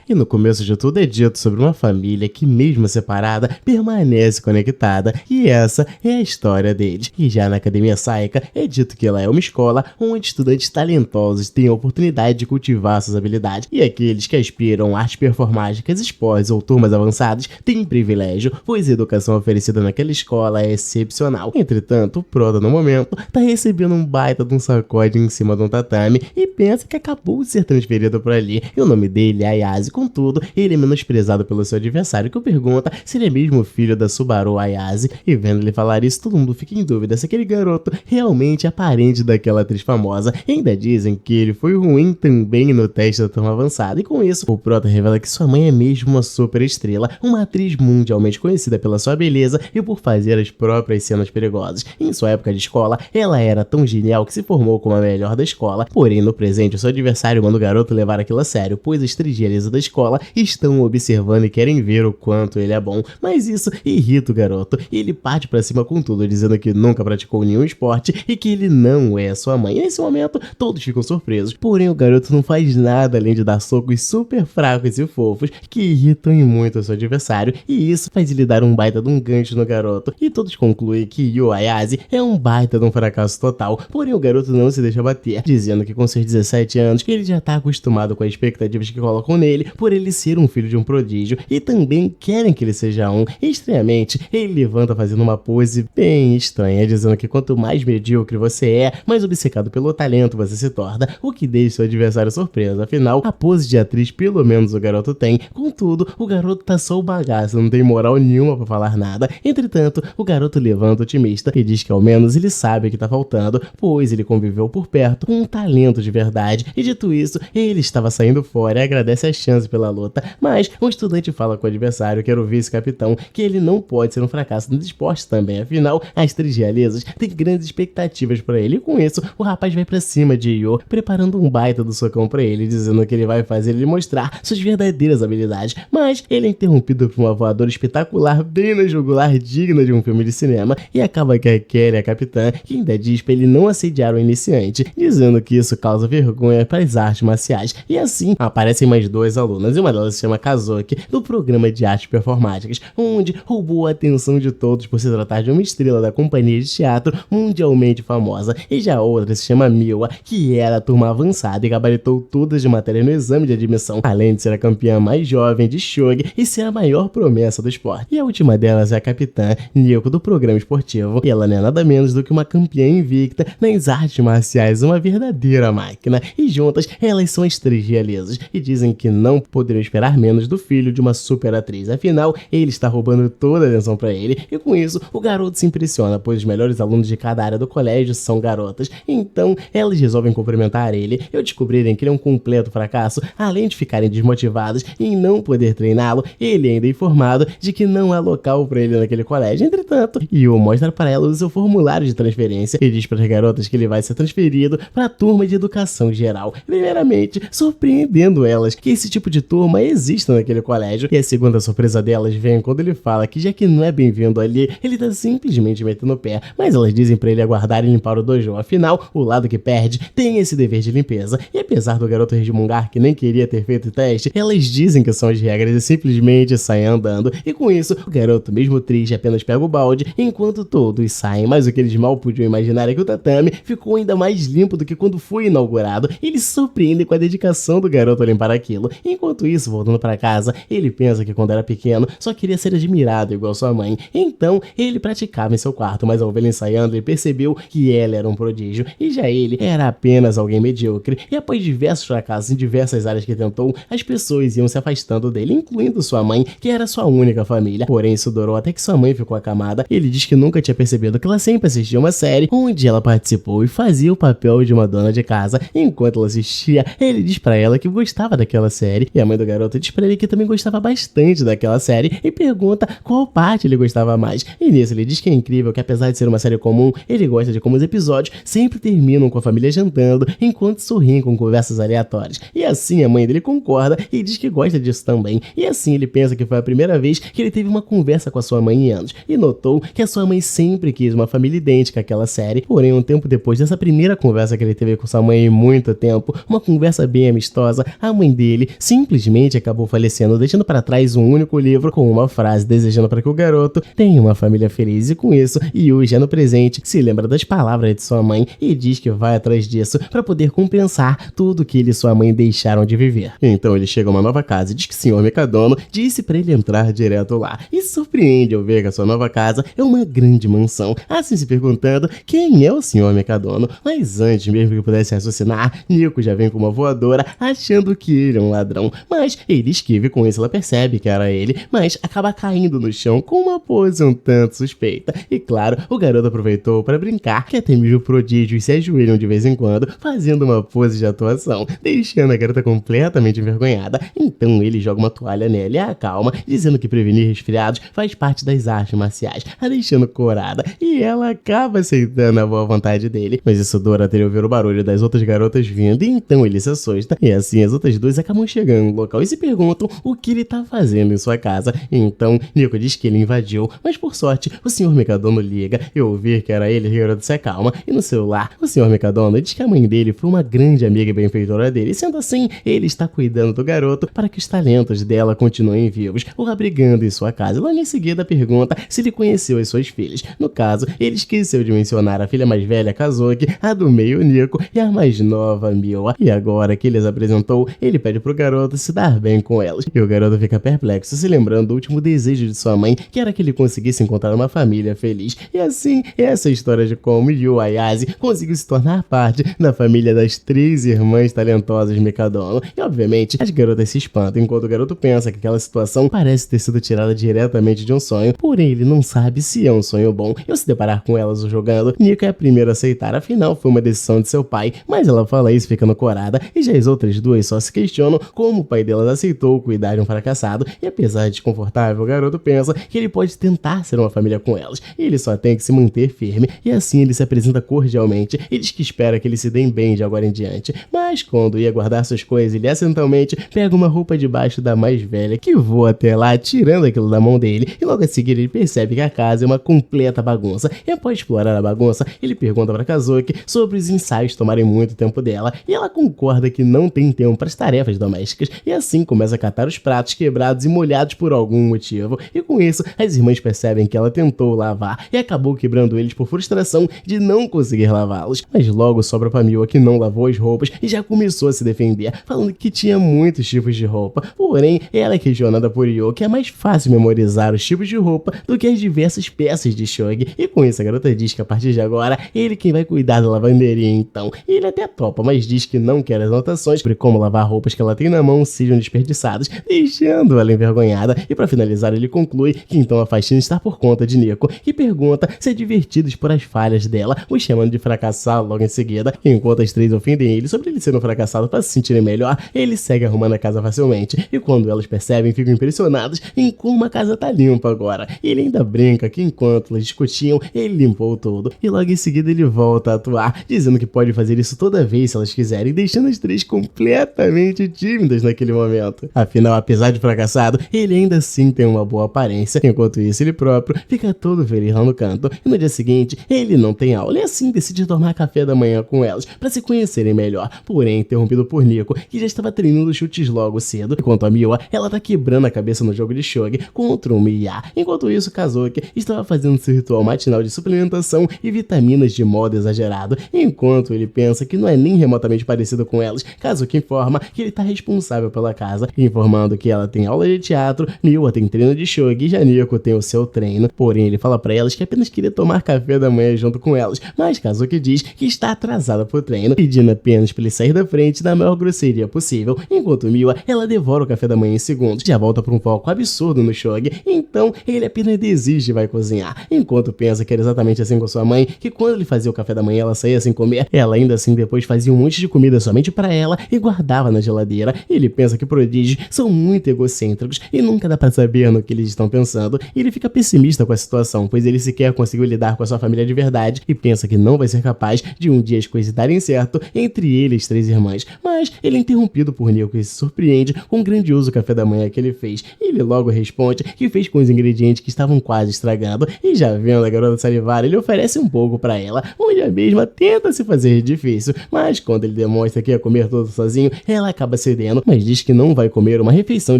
E no começo de tudo é dito sobre uma família que, mesmo separada, permanece conectada, e essa é a história deles. E já na Academia Saika é dito que ela é uma escola onde estudantes talentosos têm a oportunidade de cultivar suas habilidades, e aqueles que aspiram a artes performáticas, esportes ou turmas avançadas têm privilégio, pois a educação oferecida naquela escola é excepcional. Entretanto, o Prota no momento tá recebendo um baita de um sacode em cima de um tatame e pensa que acabou de ser transferido por ali, e o nome dele é Ayase. Contudo, ele é menosprezado pelo seu adversário, que o pergunta se ele é mesmo filho da Subaru Ayase, e vendo ele falar isso, todo mundo fica em dúvida se aquele garoto realmente é parente daquela atriz famosa. E ainda dizem que ele foi ruim também no teste da turma avançada, e com isso, o Prota revela que sua mãe é mesmo uma super estrela, uma atriz mundialmente conhecida pela sua beleza e por fazer as próprias cenas perigosas. Em sua época de escola, ela era tão genial que se formou como a melhor da escola, porém no presente o seu adversário manda o garoto levar aquilo a sério, pois as trigelias da escola estão observando e querem ver o quanto ele é bom, mas isso irrita o garoto e ele parte pra cima com tudo, dizendo que nunca praticou nenhum esporte e que ele não é sua mãe. E nesse momento, todos ficam surpresos, porém o garoto não faz nada além de dar socos super fracos e fofos que irritam muito o seu adversário, e isso faz ele dar um baita de um gancho no garoto, e todos concluem que Yu Ayase é um baita de um fracasso total, porém o garoto não se deixa bater, dizendo que com seus 17 anos ele já tá acostumado com as expectativas que colocam nele por ele ser um filho de um prodígio, e também querem que ele seja um. E estranhamente, ele levanta fazendo uma pose bem estranha, dizendo que quanto mais medíocre você é, mais obcecado pelo talento você se torna, o que deixa seu adversário surpreso. Afinal, a pose de atriz pelo menos o garoto tem, contudo, o garoto tá só o bagaço, não tem moral nenhuma pra falar nada. Entretanto, o garoto levanta otimista e diz que ao menos ele sabe o que tá faltando, pois ele conviveu por perto com um talento de verdade, e dito isso, ele estava saindo fora e agradece a chance pela luta, mas o estudante fala com o adversário, que era o vice-capitão, que ele não pode ser um fracasso nos esportes também, afinal, as três realezas têm grandes expectativas pra ele, e com isso, o rapaz vai pra cima de Io, preparando um baita do socão pra ele, dizendo que ele vai fazer ele mostrar suas verdadeiras habilidades, mas ele é interrompido por uma voadora espetacular bem na jugular, digna de um filme de cinema, e acaba que a Kelly, a capitã, que ainda diz pra ele não assediar o iniciante, dizendo que isso causa vergonha para as artes marciais, e assim aparecem mais duas alunas, e uma delas se chama Kazuki, do programa de artes performáticas, onde roubou a atenção de todos por se tratar de uma estrela da companhia de teatro mundialmente famosa, e já a outra se chama Miwa, que era a turma avançada e gabaritou todas de matéria no exame de admissão, além de ser a campeã mais jovem de Shogi e ser a maior promessa do esporte. E a última delas é a capitã Nico, do programa esportivo, e ela não é nada menos do que uma campeã invicta nas artes marciais, uma verdadeira máquina, e juntas elas são as três realezas, e dizem que não poderiam esperar menos do filho de uma super atriz, afinal ele está roubando toda a atenção pra ele, e com isso o garoto se impressiona, pois os melhores alunos de cada área do colégio são garotas, então elas resolvem cumprimentar ele e ao descobrirem que ele é um completo fracasso, além de ficarem desmotivados em não poder treiná-lo, ele ainda é informado de que não há local pra ele naquele colégio. Entretanto, Yu mostra para ela o seu formulário de transferência e diz para as garotas que ele vai ser transferido para a turma de educação geral, primeiramente surpreendendo elas que esse tipo de turma existe naquele colégio, e a segunda surpresa delas vem quando ele fala que já que não é bem-vindo ali, ele tá simplesmente metendo o pé, mas elas dizem para ele aguardar e limpar o dojo, afinal, o lado que perde tem esse dever de limpeza, e apesar do garoto resmungar que nem queria ter feito o teste, elas dizem que são as regras e simplesmente saem andando, e com isso, o garoto, mesmo triste, apenas pega o balde, enquanto todos saem, mas o que eles mal podiam imaginar é que o tatame ficou ainda mais limpo do que quando foi inaugurado. Eles se surpreendem com a dedicação do garoto a limpar aquilo. Enquanto isso, voltando para casa, ele pensa que quando era pequeno, só queria ser admirado igual sua mãe, então ele praticava em seu quarto, mas ao vê-la ensaiando, ele percebeu que ela era um prodígio, e já ele era apenas alguém medíocre, e após diversos fracassos em diversas áreas que tentou, as pessoas iam se afastando dele, incluindo sua mãe, que era sua única família, porém isso durou até que sua mãe ficou acamada. Ele diz que nunca tinha percebido que ela sempre assistia uma série onde ela participou e fazia o papel de uma dona de casa. Enquanto ela assistia, ele diz pra ela que gostava daquela série, e a mãe do garoto diz pra ele que também gostava bastante daquela série e pergunta qual parte ele gostava mais. E nisso ele diz que é incrível que, apesar de ser uma série comum, ele gosta de como os episódios sempre terminam com a família jantando enquanto sorriem com conversas aleatórias. E assim a mãe dele concorda e diz que gosta disso também. E assim ele pensa que foi a primeira vez que ele teve uma conversa com a sua mãe em anos, e notou que a sua mãe sempre quis uma família idêntica àquela série. Porém, um tempo depois dessa primeira conversa que ele teve com sua mãe em muito tempo, uma conversa bem amistosa, a mãe dele se simplesmente acabou falecendo, deixando para trás um único livro com uma frase desejando para que o garoto tenha uma família feliz. E com isso, Yu, já no presente, se lembra das palavras de sua mãe e diz que vai atrás disso para poder compensar tudo que ele e sua mãe deixaram de viver. Então ele chega a uma nova casa e diz que o Sr. Mikadono disse para ele entrar direto lá, e se surpreende ao ver que a sua nova casa é uma grande mansão, assim se perguntando quem é o Sr. Mikadono. Mas antes mesmo que pudesse raciocinar, Nico já vem com uma voadora achando que ele é um ladrão, mas ele esquiva e com isso ela percebe que era ele, mas acaba caindo no chão com uma pose um tanto suspeita. E claro, o garoto aproveitou para brincar que até mesmo prodígios se ajoelham de vez em quando, fazendo uma pose de atuação, deixando a garota completamente envergonhada. Então ele joga uma toalha nela e a acalma, dizendo que prevenir resfriados faz parte das artes marciais, a deixando corada, e ela acaba aceitando a boa vontade dele. Mas isso dura até ele ouvir o barulho das outras garotas vindo, e então ele se assusta, e assim as outras duas acabam chegando no local e se perguntam o que ele tá fazendo em sua casa. Então Nico diz que ele invadiu, mas por sorte o Sr. Mikadono liga e ouvir que era ele, o garoto se acalma, e no celular o Sr. Mikadono diz que a mãe dele foi uma grande amiga e benfeitora dele, e sendo assim, ele está cuidando do garoto para que os talentos dela continuem vivos, o abrigando em sua casa. E logo em seguida pergunta se ele conheceu as suas filhas. No caso, ele esqueceu de mencionar a filha mais velha, Kazuki, a do meio, Nico, e a mais nova, Miwa. E agora que eles apresentou, ele pede pro garoto se dar bem com elas. E o garoto fica perplexo, se lembrando do último desejo de sua mãe, que era que ele conseguisse encontrar uma família feliz. E assim, essa é a história de como Yu Ayase conseguiu se tornar parte da família das 3 irmãs talentosas Mikadono. E obviamente, as garotas se espantam, enquanto o garoto pensa que aquela situação parece ter sido tirada diretamente de um sonho, porém ele não sabe se é um sonho bom. E ao se deparar com elas jogando, Nico é a primeira a aceitar, afinal foi uma decisão de seu pai, mas ela fala isso ficando corada, e já as outras duas só se questionam como o pai delas aceitou cuidar de um fracassado. E apesar de desconfortável, o garoto pensa que ele pode tentar ser uma família com elas, e ele só tem que se manter firme, e assim ele se apresenta cordialmente e diz que espera que eles se deem bem de agora em diante. Mas quando ia guardar suas coisas, ele acidentalmente pega uma roupa debaixo da mais velha, que voa até lá tirando aquilo da mão dele, e logo a seguir ele percebe que a casa é uma completa bagunça. E após explorar a bagunça, ele pergunta para Kazuki sobre os ensaios tomarem muito tempo dela, e ela concorda que não tem tempo para as tarefas domésticas, e assim começa a catar os pratos quebrados e molhados por algum motivo. E com isso, as irmãs percebem que ela tentou lavar e acabou quebrando eles por frustração de não conseguir lavá-los. Mas logo sobra pra Miwa, que não lavou as roupas e já começou a se defender, falando que tinha muitos tipos de roupa. Porém, ela é questionada por Yu que é mais fácil memorizar os tipos de roupa do que as diversas peças de shogi. E com isso, a garota diz que a partir de agora, ele quem vai cuidar da lavanderia então. E ele até topa, mas diz que não quer as anotações sobre como lavar roupas que ela tem na mão sejam desperdiçadas, deixando ela envergonhada. E pra finalizar, ele conclui que então a faxina está por conta de Nico, que pergunta se é divertido expor as falhas dela, o chamando de fracassado logo em seguida. Enquanto as 3 ofendem ele sobre ele ser um fracassado para se sentirem melhor, ele segue arrumando a casa facilmente, e quando elas percebem, ficam impressionadas em como a casa tá limpa agora. Ele ainda brinca que enquanto elas discutiam, ele limpou tudo, e logo em seguida ele volta a atuar, dizendo que pode fazer isso toda vez se elas quiserem, deixando as 3 completamente tímidas naquele momento. Afinal, apesar de fracassado, ele ainda assim tem uma boa aparência. Enquanto isso, ele próprio fica todo feliz lá no canto, e no dia seguinte, ele não tem aula, e assim decide tomar café da manhã com elas, para se conhecerem melhor, porém interrompido por Nico, que já estava treinando chutes logo cedo. Enquanto a Miwa, ela tá quebrando a cabeça no jogo de shogi contra um Miya. Enquanto isso, Kazuki estava fazendo seu ritual matinal de suplementação e vitaminas de modo exagerado. Enquanto ele pensa que não é nem remotamente parecido com elas, Kazuki informa que ele tá responsável pela casa, informando que ela tem aula de teatro, Miwa tem treino de shogi e já Nico tem o seu treino. Porém, ele fala pra elas que apenas queria tomar café da manhã junto com elas, mas Kazuki diz que está atrasada pro treino, pedindo apenas pra ele sair da frente da maior grosseria possível. Enquanto Miwa, ela devora o café da manhã em segundos, já volta pra um foco absurdo no shogi, então ele apenas desiste e vai cozinhar. Enquanto pensa que era exatamente assim com sua mãe, que quando ele fazia o café da manhã ela saía sem comer, ela ainda assim depois fazia um monte de comida somente pra ela e guardava na geladeira. Ele pensa que prodígios são muito egocêntricos e nunca dá pra saber no que eles estão pensando, e ele fica pessimista com a situação, pois ele sequer conseguiu lidar com a sua família de verdade e pensa que não vai ser capaz de um dia as coisas darem certo entre ele e as 3 irmãs. Mas ele é interrompido por Nico, e se surpreende com o grandioso café da manhã que ele fez. Ele logo responde que fez com os ingredientes que estavam quase estragando, e já vendo a garota salivar, ele oferece um pouco pra ela, onde a mesma tenta se fazer difícil, mas quando ele demonstra que ia comer tudo sozinho, ela acaba cedendo, mas diz que não vai comer uma refeição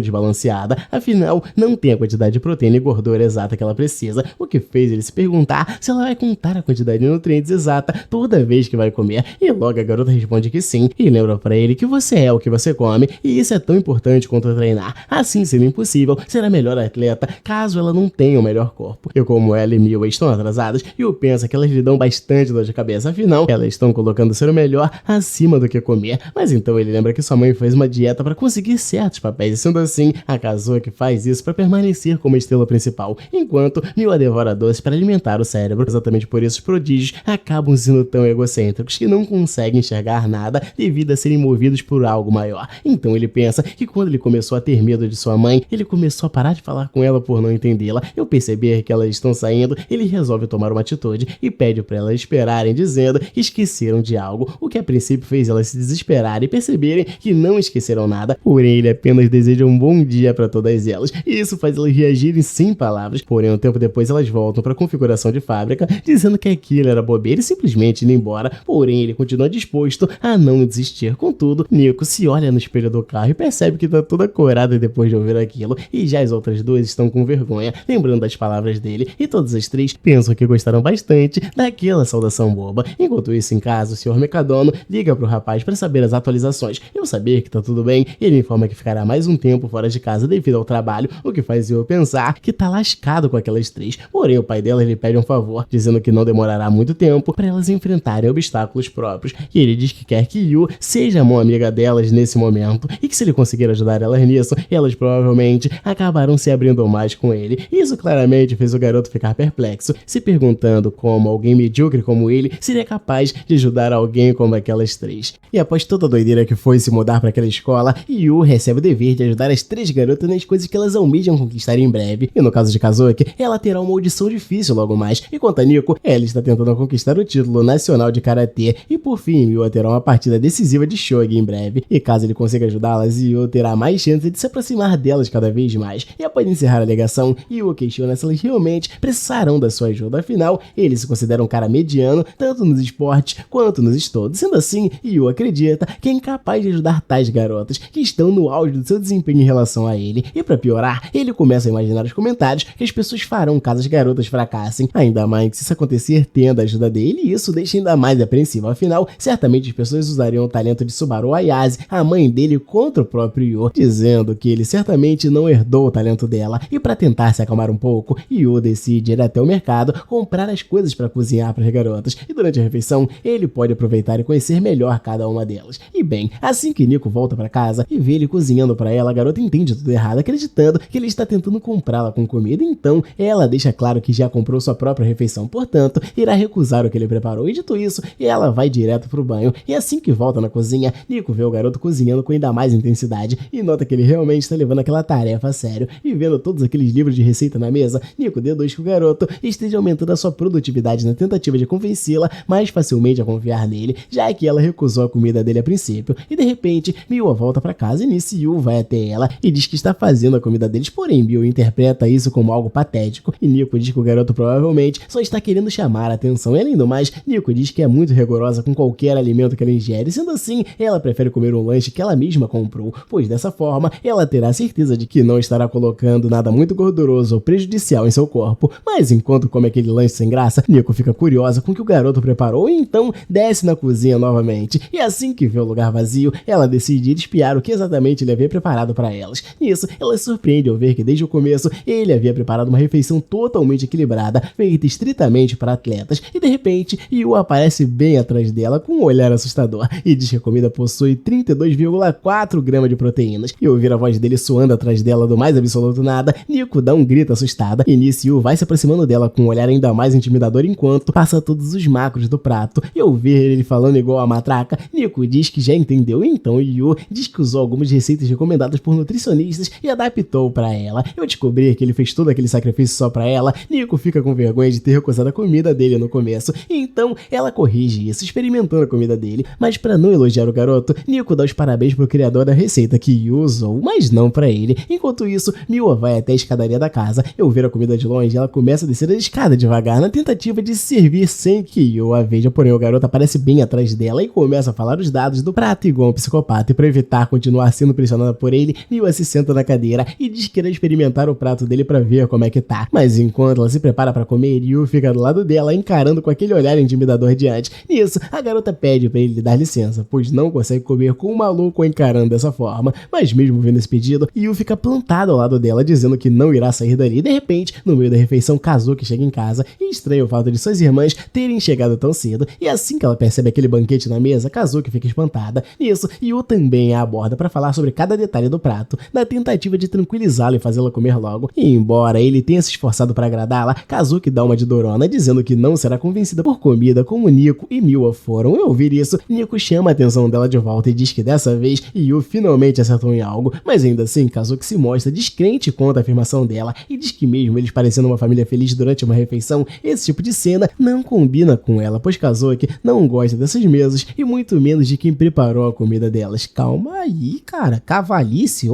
desbalanceada, afinal, não tem a quantidade de proteína e gordura exata que ela precisa, o que fez ele se perguntar se ela vai contar a quantidade de nutrientes exata toda vez que vai comer, e logo a garota responde que sim, e lembra pra ele que você é o que você come, e isso é tão importante quanto treinar. Assim, sendo impossível, será melhor atleta caso ela não tenha o melhor corpo. E como ela e Miwa estão atrasadas, Yu pensa que elas lhe dão bastante dor de cabeça, afinal, elas estão colocando ser o melhor acima do que comer. Mas então ele lembra que sua mãe fez uma dieta para conseguir certos papéis, e sendo assim, a Kazuki faz isso para permanecer como estrela principal, enquanto Miwa devora doces para alimentar o cérebro. Exatamente por isso os prodígios acabam sendo tão egocêntricos que não conseguem enxergar nada devido a serem movidos por algo maior. Então ele pensa que quando ele começou a ter medo de sua mãe, ele começou a parar de falar com ela por não entendê-la. E ao perceber que elas estão saindo, ele resolve tomar uma atitude e pede para elas esperarem, dizendo que esqueceram de algo, o que a princípio fez elas se desesperarem e perceberem que não esqueceram nada, porém ele apenas deseja um bom dia para todas elas, e isso faz elas reagirem sem palavras. Porém, um tempo depois elas voltam para a configuração de fábrica, dizendo que aquilo era bobeira e simplesmente indo embora, porém ele continua disposto a não desistir. Contudo, Nico se olha no espelho do carro e percebe que tá toda corada depois de ouvir aquilo, e já as outras duas estão com vergonha, lembrando das palavras dele, e todas as três pensam que gostaram bastante daquela saudação boba. Enquanto isso, em casa, o Sr. Mecadono liga pro rapaz para saber as atualizações, e ao saber que tá tudo bem, ele informa que ficará mais um tempo fora de casa devido ao trabalho, o que faz eu pensar que tá lascado com aquelas três. Porém, o pai dela lhe pede um favor, dizendo que não demorará muito tempo para elas enfrentarem obstáculos próprios, e ele diz que quer que Yu seja a mão amiga delas nesse momento, e que se ele conseguir ajudar elas nisso, elas provavelmente acabarão se abrindo mais com ele. Isso claramente fez o garoto ficar perplexo, se perguntando como alguém medíocre como ele seria capaz de ajudar alguém como aquelas três. E após toda a doideira que foi se mudar para aquela escola, Yu recebe o dever de ajudar as três garotas nas coisas que elas almejam conquistar em breve. E no caso de Kazuki, ela terá uma audição difícil logo mais, e quanto a Nico, ela está tentando conquistar o título nacional de Karatê, e por fim, Yu terá uma partida decisiva de Shogi em breve, e caso ele consiga ajudá-las, Yu terá mais chance de se aproximar delas cada vez mais. E após encerrar a ligação, Yu questiona se elas realmente precisarão da sua ajuda, afinal, ele se considera um cara mediano, tanto nos esportes quanto nos estudos. Sendo assim, Yu acredita que é incapaz de ajudar tais garotas que estão no auge do seu desempenho em relação a ele, e para piorar, ele começa a imaginar os comentários que as pessoas farão caso as garotas fracassem, ainda mais que se isso acontecer tendo a ajuda dele, e isso deixa ainda mais apreensivo, afinal, certamente as pessoas usariam o talento de Subaru Ayase, a mãe dele, contra o próprio Yu, dizendo que ele certamente não herdou o talento dela, e para tentar se acalmar um pouco, Yu decide ir até o mercado comprar as coisas para cozinhar para as garotas, e durante a refeição, ele pode aproveitar e conhecer melhor cada uma delas. E bem, assim que Nico volta para casa e vê ele cozinhando para ela, a garota entende tudo errado, acreditando que ele está tentando comprá-la com comida, então ela deixa claro que já comprou sua própria refeição, portanto, irá recusar o que ele preparou, e dito isso, ela vai direto pro banho, e assim que volta na cozinha, Nico vê o garoto cozinhando com ainda mais intensidade, e nota que ele realmente está levando aquela tarefa a sério, e vendo todos aqueles livros de receita na mesa, Nico deduz que o garoto esteja aumentando a sua produtividade na tentativa de convencê-la mais facilmente a confiar nele, já que ela recusou a comida dele a princípio, e de repente, Miwa volta pra casa e nisso Yu vai até ela e diz que está fazendo a comida deles, porém Miwa interpreta isso como algo patético, e Nico diz que o garoto provavelmente só está querendo chamar a atenção, e além do mais, Nico diz que é muito rigorosa com qualquer alimento que ela ingere, sendo assim, ela prefere comer um lanche que ela mesma comprou, pois dessa forma, ela terá certeza de que não estará colocando nada muito gorduroso ou prejudicial em seu corpo. Mas enquanto come aquele lanche sem graça, Nico fica curiosa com o que o garoto preparou e então desce na cozinha novamente, e assim que vê o lugar vazio, ela decide ir espiar o que exatamente ele havia preparado para elas. Nisso, ela se surpreende ao ver que desde o começo, ele havia preparado uma refeição totalmente equilibrada, feita estritamente para atletas, e de repente, Yu aparece bem atrás dela com um olhar assustador, e diz que a comida possui 32,4 gramas de proteínas, e ouvir a voz dele soando atrás dela do mais absoluto nada, Nico dá um grito assustada, e nisso Yu vai se aproximando dela com um olhar ainda mais intimidador enquanto passa todos os macros do prato, e ao ver ele falando igual a matraca, Nico diz que já entendeu, e então Yu diz que usou algumas receitas recomendadas por nutricionistas e adaptou para ela. Eu descobri que ele fez todo aquele sacrifício só para ela, Nico fica com vergonha de ter recusado a comida dele no começo, e então ela corrige isso, experimentando a comida dele, mas para não elogiar o garoto, Nico dá os parabéns pro criador da receita que Yu usou, mas não para ele. Enquanto isso, Miwa vai até a escadaria da casa, eu ver a comida de longe, ela começa a descer a escada devagar na tentativa de se servir sem que Yu a veja, porém o garoto aparece bem atrás dela e começa a falar os dados do prato igual um psicopata, e para evitar aceitar continuar sendo pressionada por ele, Miwa se senta na cadeira e diz que irá experimentar o prato dele pra ver como é que tá. Mas enquanto ela se prepara pra comer, Yu fica do lado dela, encarando com aquele olhar intimidador de antes. Nisso, a garota pede pra ele dar licença, pois não consegue comer com um maluco encarando dessa forma. Mas mesmo vendo esse pedido, Yu fica plantado ao lado dela, dizendo que não irá sair dali. De repente, no meio da refeição, Kazuki chega em casa e estranha o fato de suas irmãs terem chegado tão cedo. E assim que ela percebe aquele banquete na mesa, Kazuki fica espantada. Nisso, Yu também a aborda para falar sobre cada detalhe do prato, na tentativa de tranquilizá-la e fazê-la comer logo. E embora ele tenha se esforçado para agradá-la, Kazuki dá uma de Dorona, dizendo que não será convencida por comida como Nico e Miwa foram. Ao ouvir isso, Nico chama a atenção dela de volta e diz que dessa vez Yu finalmente acertou em algo, mas ainda assim Kazuki se mostra descrente contra a afirmação dela e diz que mesmo eles parecendo uma família feliz durante uma refeição, esse tipo de cena não combina com ela, pois Kazuki não gosta dessas mesas e muito menos de quem preparou a comida delas. Calma aí, cara, cavalice,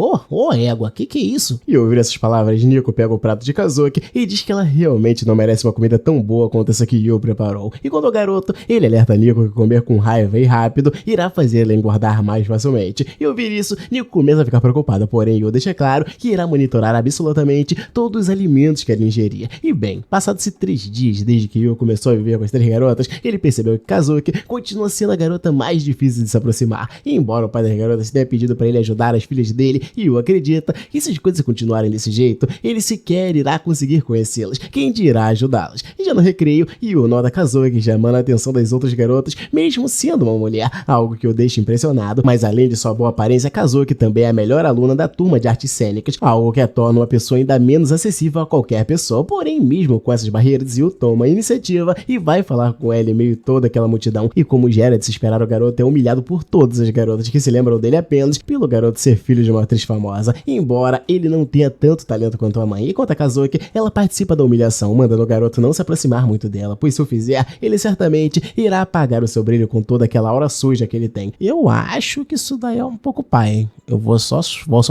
égua, que é isso? E ao ouvir essas palavras, Nico pega o prato de Kazuki e diz que ela realmente não merece uma comida tão boa quanto essa que Yu preparou. E quando o garoto, ele alerta Nico que comer com raiva e rápido irá fazer ela engordar mais facilmente. E ao ouvir isso, Nico começa a ficar preocupada, porém Yu deixa claro que irá monitorar absolutamente todos os alimentos que ela ingeria. E bem, passados-se 3 dias desde que Yu começou a viver com as 3 garotas, ele percebeu que Kazuki continua sendo a garota mais difícil de se aproximar. E embora o pai das garotas tenha pedido para ele ajudar as filhas dele, Yu acredita que se as coisas continuarem desse jeito, ele sequer irá conseguir conhecê-las, quem dirá ajudá-las. E já no recreio, Yu nota Kazuki chamando a atenção das outras garotas, mesmo sendo uma mulher, algo que o deixa impressionado. Mas além de sua boa aparência, Kazuki também é a melhor aluna da turma de artes cênicas, algo que a torna uma pessoa ainda menos acessível a qualquer pessoa. Porém, mesmo com essas barreiras, Yu toma a iniciativa e vai falar com ela em meio a toda aquela multidão. E como já era de se esperar, o garoto é humilhado por todas as garotas que se lembram dele apenas pelo garoto ser filho de uma atriz famosa, embora ele não tenha tanto talento quanto a mãe. E quanto a Kazuki, ela participa da humilhação, mandando o garoto não se aproximar muito dela, pois se o fizer, ele certamente irá apagar o seu brilho com toda aquela aura suja que ele tem. Eu acho que isso daí é um pouco paia, hein? Eu vou só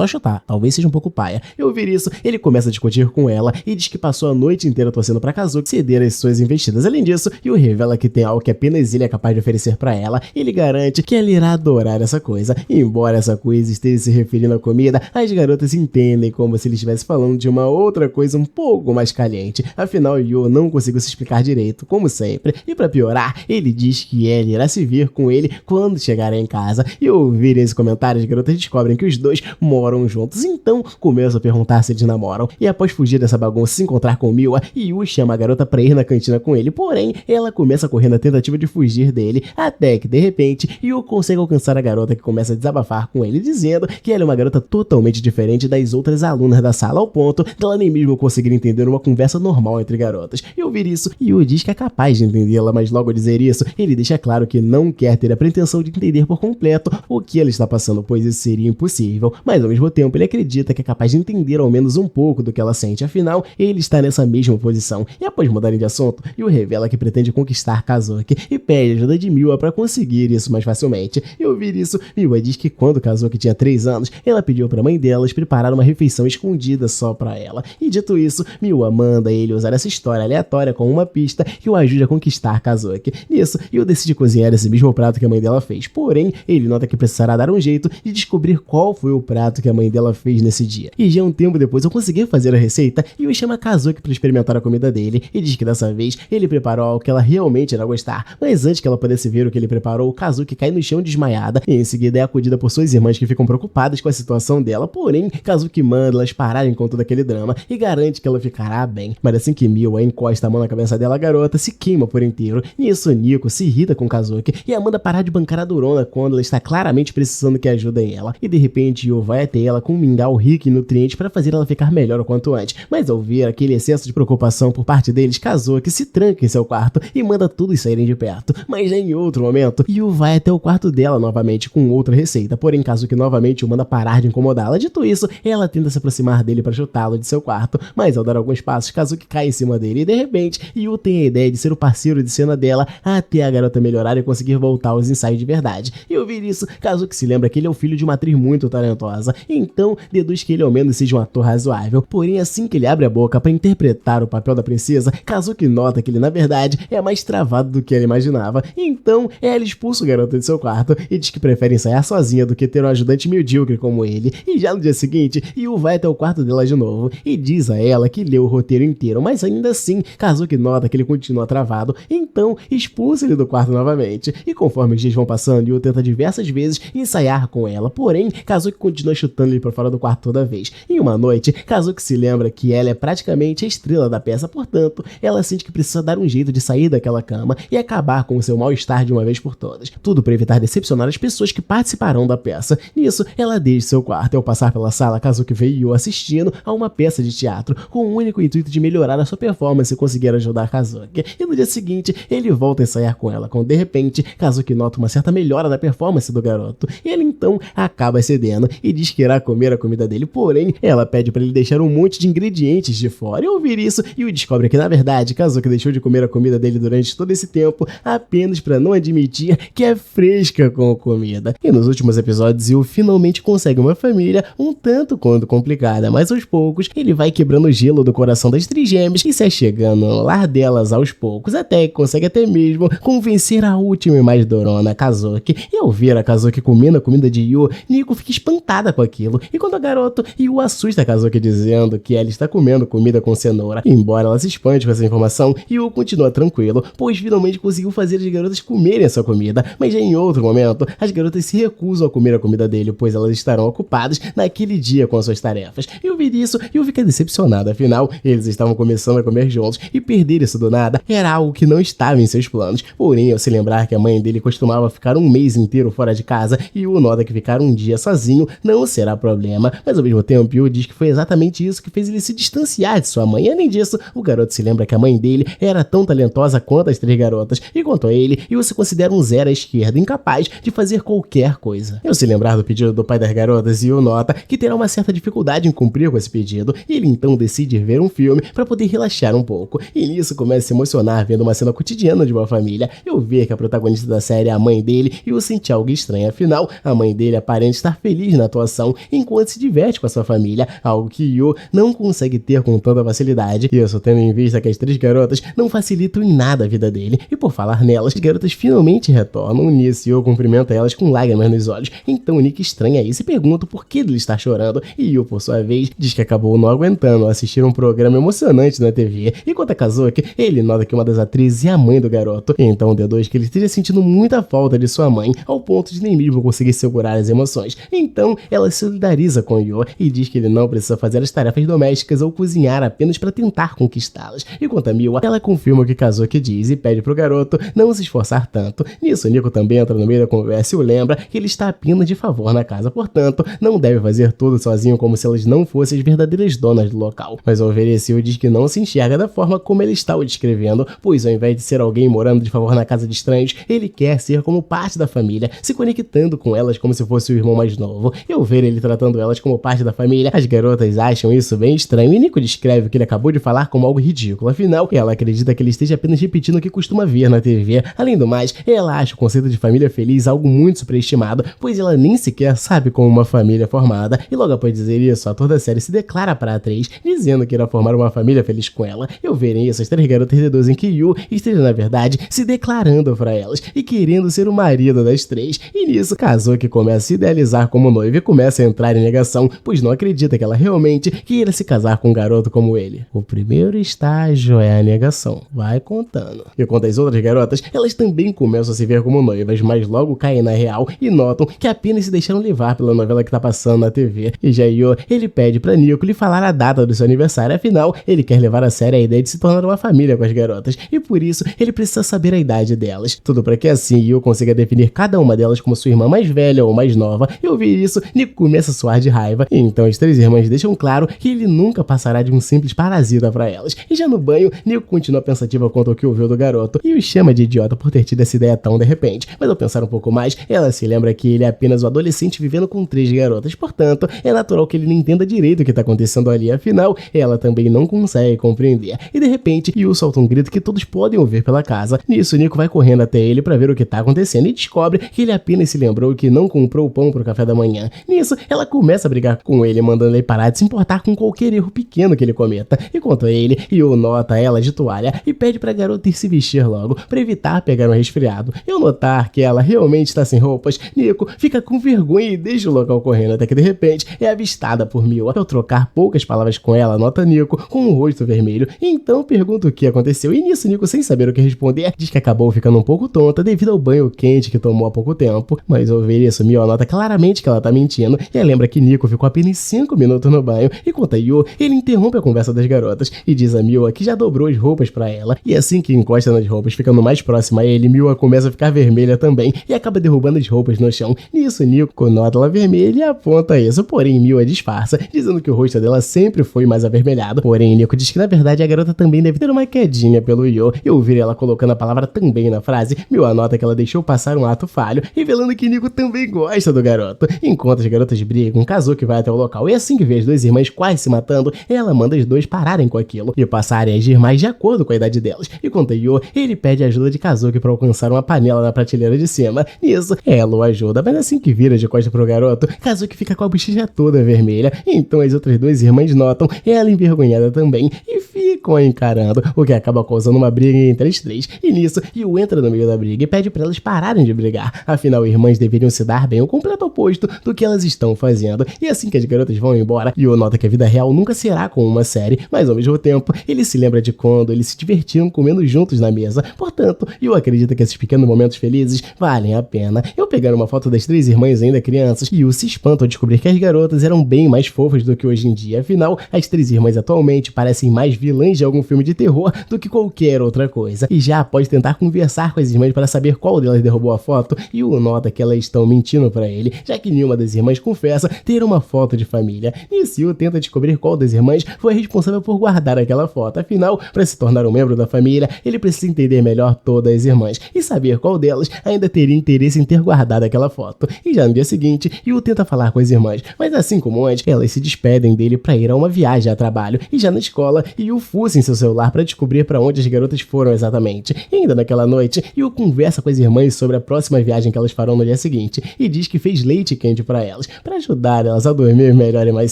chutar, talvez seja um pouco paia. E ao ouvir isso, ele começa a discutir com ela e diz que passou a noite inteira torcendo pra Kazuki ceder às suas investidas. Além disso, Yu revela que tem algo que apenas ele é capaz de oferecer pra ela. Ele garante que ela irá adorar essa coisa. E embora essa coisa esteja se referindo à comida, as garotas entendem como se ele estivesse falando de uma outra coisa um pouco mais caliente. Afinal, Yu não conseguiu se explicar direito, como sempre. E pra piorar, ele diz que ela irá se ver com ele quando chegarem em casa. E ao ouvirem esse comentário, as garotas descobrem que os dois moram juntos. Então, começam a perguntar se eles namoram. E após fugir dessa bagunça e se encontrar com Miwa, Yu chama a garota pra ir na cantina com ele. Porém, ela começa a correr na tentativa de fugir dele, até que, de repente, Yu consegue alcançar a garota, que começa a desabafar com ele, dizendo que ela é uma garota totalmente diferente das outras alunas da sala, ao ponto dela nem mesmo conseguir entender uma conversa normal entre garotas. E ao ouvir isso, Yu diz que é capaz de entendê-la, mas logo ao dizer isso, ele deixa claro que não quer ter a pretensão de entender por completo o que ela está passando, pois isso seria impossível. Mas ao mesmo tempo, ele acredita que é capaz de entender ao menos um pouco do que ela sente, afinal, ele está nessa mesma posição. E após mudarem de assunto, Yu revela que pretende conquistar Kazuki e pede ajuda de Miwa para conseguir isso mais facilmente. E ao ouvir isso, Miwa diz que quando Kazuki tinha 3 anos, ela pediu para a mãe delas preparar uma refeição escondida só para ela. E dito isso, Miwa manda ele usar essa história aleatória como uma pista que o ajude a conquistar Kazuki. Nisso, Yu decide cozinhar esse mesmo prato que a mãe dela fez, porém, ele nota que precisará dar um jeito de descobrir qual foi o prato que a mãe dela fez nesse dia. E já um tempo depois, ao conseguir fazer a receita, Yu chama Kazuki para experimentar a comida dele e diz que dessa vez ele preparou algo que ela realmente irá gostar. Mas antes que ela pudesse ver o que ele preparou, Kazuki cai no chão desmaiada e em seguida é acudida por suas irmãs, que ficam preocupadas com a situação dela. Porém, Kazuki manda elas pararem com todo aquele drama e garante que ela ficará bem. Mas assim que Miwa encosta a mão na cabeça dela, a garota se queima por inteiro. Nisso, Nico se irrita com Kazuki e a manda parar de bancar a Dorona quando ela está claramente precisando que ajudem ela. E de repente, Yu vai até ela com um mingau rico em nutrientes para fazer ela ficar melhor o quanto antes. Mas ao ver aquele excesso de preocupação por parte deles, Kazuki se tranca em seu quarto e manda todos saírem de perto. Mas em outro momento, Yu vai até o quarto dela novamente com outra receita, porém Kazuki novamente o manda parar de incomodá-la. Dito isso, ela tenta se aproximar dele para chutá-lo de seu quarto, mas ao dar alguns passos, Kazuki cai em cima dele e de repente, Yu tem a ideia de ser o parceiro de cena dela até a garota melhorar e conseguir voltar aos ensaios de verdade. E ao ouvir isso, Kazuki se lembra que ele é o filho de uma atriz muito talentosa, então deduz que ele ao menos seja um ator razoável. Porém, assim que ele abre a boca para interpretar o papel da princesa, Kazuki nota que ele na verdade é mais travado do que ele imaginava. Então, ela expulsa o garoto de seu quarto e diz que prefere ensaiar sozinha do que ter um ajudante medíocre como ele. E já no dia seguinte, Yu vai até o quarto dela de novo e diz a ela que leu o roteiro inteiro, mas ainda assim, Kazuki nota que ele continua travado, então expulsa ele do quarto novamente. E conforme os dias vão passando, Yu tenta diversas vezes ensaiar com ela, porém, Kazuki continua chutando ele para fora do quarto toda vez. Em uma noite, Kazuki se lembra que ela é praticamente a estrela da peça, portanto, ela sente que precisa dar um jeito de sair daquela cama e acabar com o seu mal-estar de uma vez por todas. Tudo para evitar decepcionar as pessoas que participarão da peça. Nisso, ela deixa seu quarto e ao passar pela sala, Kazuki vê Yu assistindo a uma peça de teatro com o único intuito de melhorar a sua performance e conseguir ajudar Kazuki. E no dia seguinte, ele volta a ensaiar com ela, quando de repente, Kazuki nota uma certa melhora na performance do garoto. Ele então acaba cedendo e diz que irá comer a comida dele, porém, ela pede para ele deixar um monte de ingredientes de fora. E ao ouvir isso, Yu descobre que na verdade, Kazuki deixou de comer a comida dele durante todo esse tempo apenas para não admitir que é fresca com a comida. E nos últimos episódios, Yu finalmente consegue uma família um tanto quanto complicada, mas aos poucos ele vai quebrando o gelo do coração das trigêmeas e se achegando no lar delas aos poucos, até que consegue até mesmo convencer a última e mais dorona, Kazuki. E ao ver a Kazuki comendo a comida de Yu, Nico fica espantada com aquilo, e quando a garoto, Yu assusta a Kazuki dizendo que ela está comendo comida com cenoura. E embora ela se espante com essa informação, Yu continua tranquilo, pois finalmente conseguiu fazer as garotas comerem essa comida, mas já em outro momento, as garotas se recusam a comer a comida dele, pois elas estarão ocupadas naquele dia com as suas tarefas. E ao ver isso, Yu fica decepcionado, afinal, eles estavam começando a comer juntos, e perder isso do nada era algo que não estava em seus planos. Porém, ao se lembrar que a mãe dele costumava ficar um mês inteiro fora de casa, Yu nota que ficar um dia sozinho não será problema, mas ao mesmo tempo, Yu diz que foi exatamente isso que fez ele se distanciar de sua mãe. E, além disso, o garoto se lembra que a mãe dele era tão talentosa quanto as três garotas, e quanto a ele, Yu se considera um zero à esquerda, incapaz de fazer qualquer coisa. Ao se lembrar do pedido do pai das garotas, Yu nota que terá uma certa dificuldade em cumprir com esse pedido, e ele então decide ver um filme para poder relaxar um pouco. E nisso começa a se emocionar vendo uma cena cotidiana de uma família. Eu ver que a protagonista da série é a mãe dele, e eu senti algo estranho, afinal, a mãe dele aparenta estar feliz na atuação enquanto se diverte com a sua família, algo que Yu não consegue ter com tanta facilidade. Isso tendo em vista que as três garotas não facilitam em nada a vida dele, e por falar nelas, as garotas finalmente retornam. Nisso, Yu cumprimenta elas com lágrimas nos olhos, então Nick estranha isso e pergunta por que ele está chorando, e Yu, por sua vez, diz que acabou não aguentando assistir um programa emocionante na TV. E quanto a Kazuki, ele nota que uma das atrizes é a mãe do garoto, então deduz que ele esteja sentindo muita falta de sua mãe, ao ponto de nem mesmo conseguir segurar as emoções. Então, ela se solidariza com Yu e diz que ele não precisa fazer as tarefas domésticas ou cozinhar apenas para tentar conquistá-las. E quanto a Miwa, ela confirma o que Kazuki diz e pede pro garoto não se esforçar tanto. Nisso, Nico também entra no meio da conversa e o lembra que ele está apenas de favor na casa, portanto, não deve fazer tudo sozinho como se elas não fossem as verdadeiras donas do local. Mas ao ver isso, Yu diz que não se enxerga da forma como ele está o descrevendo, pois ao invés de ser alguém morando de favor na casa de estranhos, ele quer ser como parte da família, se conectando com elas como se fosse o irmão mais novo. E ao ver ele tratando elas como parte da família, as garotas acham isso bem estranho, e Nico descreve o que ele acabou de falar como algo ridículo, afinal, ela acredita que ele esteja apenas repetindo o que costuma ver na TV. Além do mais, ela acha o conceito de família feliz algo muito superestimado, pois ela nem sequer sabe como uma família é formada, e logo após dizer isso, o ator da série se declara para a atriz, dizendo que irá formar uma família feliz com ela. E ao verem isso, as três garotas deduzem que Yu esteja, na verdade, se declarando para elas e querendo ser o marido das três. E nisso, Kazuki começa a se idealizar como noiva e começa a entrar em negação, pois não acredita que ela realmente queira se casar com um garoto como ele. O primeiro estágio é a negação. Vai contando. E quanto às outras garotas, elas também começam a se ver como noivas, mas logo caem na real e notam que apenas se deixaram levar pela novela que tá passando na TV. E já Yu, ele pede pra Nico lhe falar a data do seu aniversário, afinal, ele quer levar a sério a ideia de se tornar uma família com as garotas, e por isso, ele precisa saber a idade delas. Tudo pra que assim Yu consiga definir cada uma delas como sua irmã mais velha ou mais nova. E ao ouvir isso, Nico começa a suar de raiva, e então as três irmãs deixam claro que ele nunca passará de um simples parasita pra elas. E já no banho, Nico continua pensativa quanto ao que ouviu do garoto, e o chama de idiota por ter tido essa ideia tão de repente. Mas ao pensar um pouco mais, ela se lembra que ele é apenas um adolescente vivendo com três garotas, portanto, é natural que ele não entenda direito o que tá acontecendo ali, afinal, ela também não consegue compreender. E de repente, Yu solta um grito que todos podem ouvir pela casa. Nisso, Nico vai correndo até ele pra ver o que tá acontecendo e descobre que ele apenas se lembrou que não comprou o pão pro café da manhã. Nisso, ela começa a brigar com ele, mandando ele parar de se importar com qualquer erro pequeno que ele cometa. E quanto a ele, Yu nota ela de toalha e pede pra garota ir se vestir logo, pra evitar pegar um resfriado. E ao notar que ela realmente está sem roupas, Nico Nico fica com vergonha e deixa o local correndo, até que de repente é avistada por Miwa. Ao trocar poucas palavras com ela, nota Nico com o rosto vermelho, então pergunta o que aconteceu. E nisso Nico, sem saber o que responder, diz que acabou ficando um pouco tonta devido ao banho quente que tomou há pouco tempo. Mas ao ver isso, Miwa nota claramente que ela tá mentindo e lembra que Nico ficou apenas 5 minutos no banho. E quanto a Yu, ele interrompe a conversa das garotas e diz a Miwa que já dobrou as roupas pra ela. E assim que encosta nas roupas, ficando mais próxima a ele, Miwa começa a ficar vermelha também e acaba derrubando as roupas no chão. Nisso, Nico nota ela vermelha e aponta isso, porém Miwa disfarça, dizendo que o rosto dela sempre foi mais avermelhado. Porém, Nico diz que na verdade a garota também deve ter uma quedinha pelo Yu. E ouvir ela colocando a palavra também na frase, Miwa nota que ela deixou passar um ato falho, revelando que Nico também gosta do garoto. Enquanto as garotas brigam, Kazuki vai até o local e assim que vê as duas irmãs quase se matando, ela manda as duas pararem com aquilo e passarem a agir mais de acordo com a idade delas. E quanto a Yu, ele pede ajuda de Kazuki para alcançar uma panela na prateleira de cima. Nisso, ela o ajuda, mas assim que vira de costas pro garoto, Kazuki fica com a bochecha toda vermelha. Então as outras duas irmãs notam ela envergonhada também e ficam a encarando, o que acaba causando uma briga entre as três. E nisso, Yu entra no meio da briga e pede para elas pararem de brigar. Afinal, irmãs deveriam se dar bem, o completo oposto do que elas estão fazendo. E assim que as garotas vão embora, Yu nota que a vida real nunca será como uma série, mas ao mesmo tempo, ele se lembra de quando eles se divertiam comendo juntos na mesa. Portanto, Yu acredita que esses pequenos momentos felizes valem a pena. Eu pegar uma foto das três irmãs ainda crianças, Yu se espanta ao descobrir que as garotas eram bem mais fofas do que hoje em dia. Afinal, as três irmãs atualmente parecem mais vilãs de algum filme de terror do que qualquer outra coisa. E já após tentar conversar com as irmãs para saber qual delas derrubou a foto, Yu nota que elas estão mentindo para ele, já que nenhuma das irmãs confessa ter uma foto de família. Nisso, Yu tenta descobrir qual das irmãs foi responsável por guardar aquela foto. Afinal, para se tornar um membro da família, ele precisa entender melhor todas as irmãs e saber qual delas ainda teria interesse em ter guardado aquela foto. E já no dia seguinte, Yu tenta falar com as irmãs, mas assim como antes, elas se despedem dele para ir a uma viagem a trabalho. E já na escola, Yu fuça em seu celular para descobrir para onde as garotas foram exatamente. E ainda naquela noite, Yu conversa com as irmãs sobre a próxima viagem que elas farão no dia seguinte e diz que fez leite quente para elas, para ajudar elas a dormir melhor e mais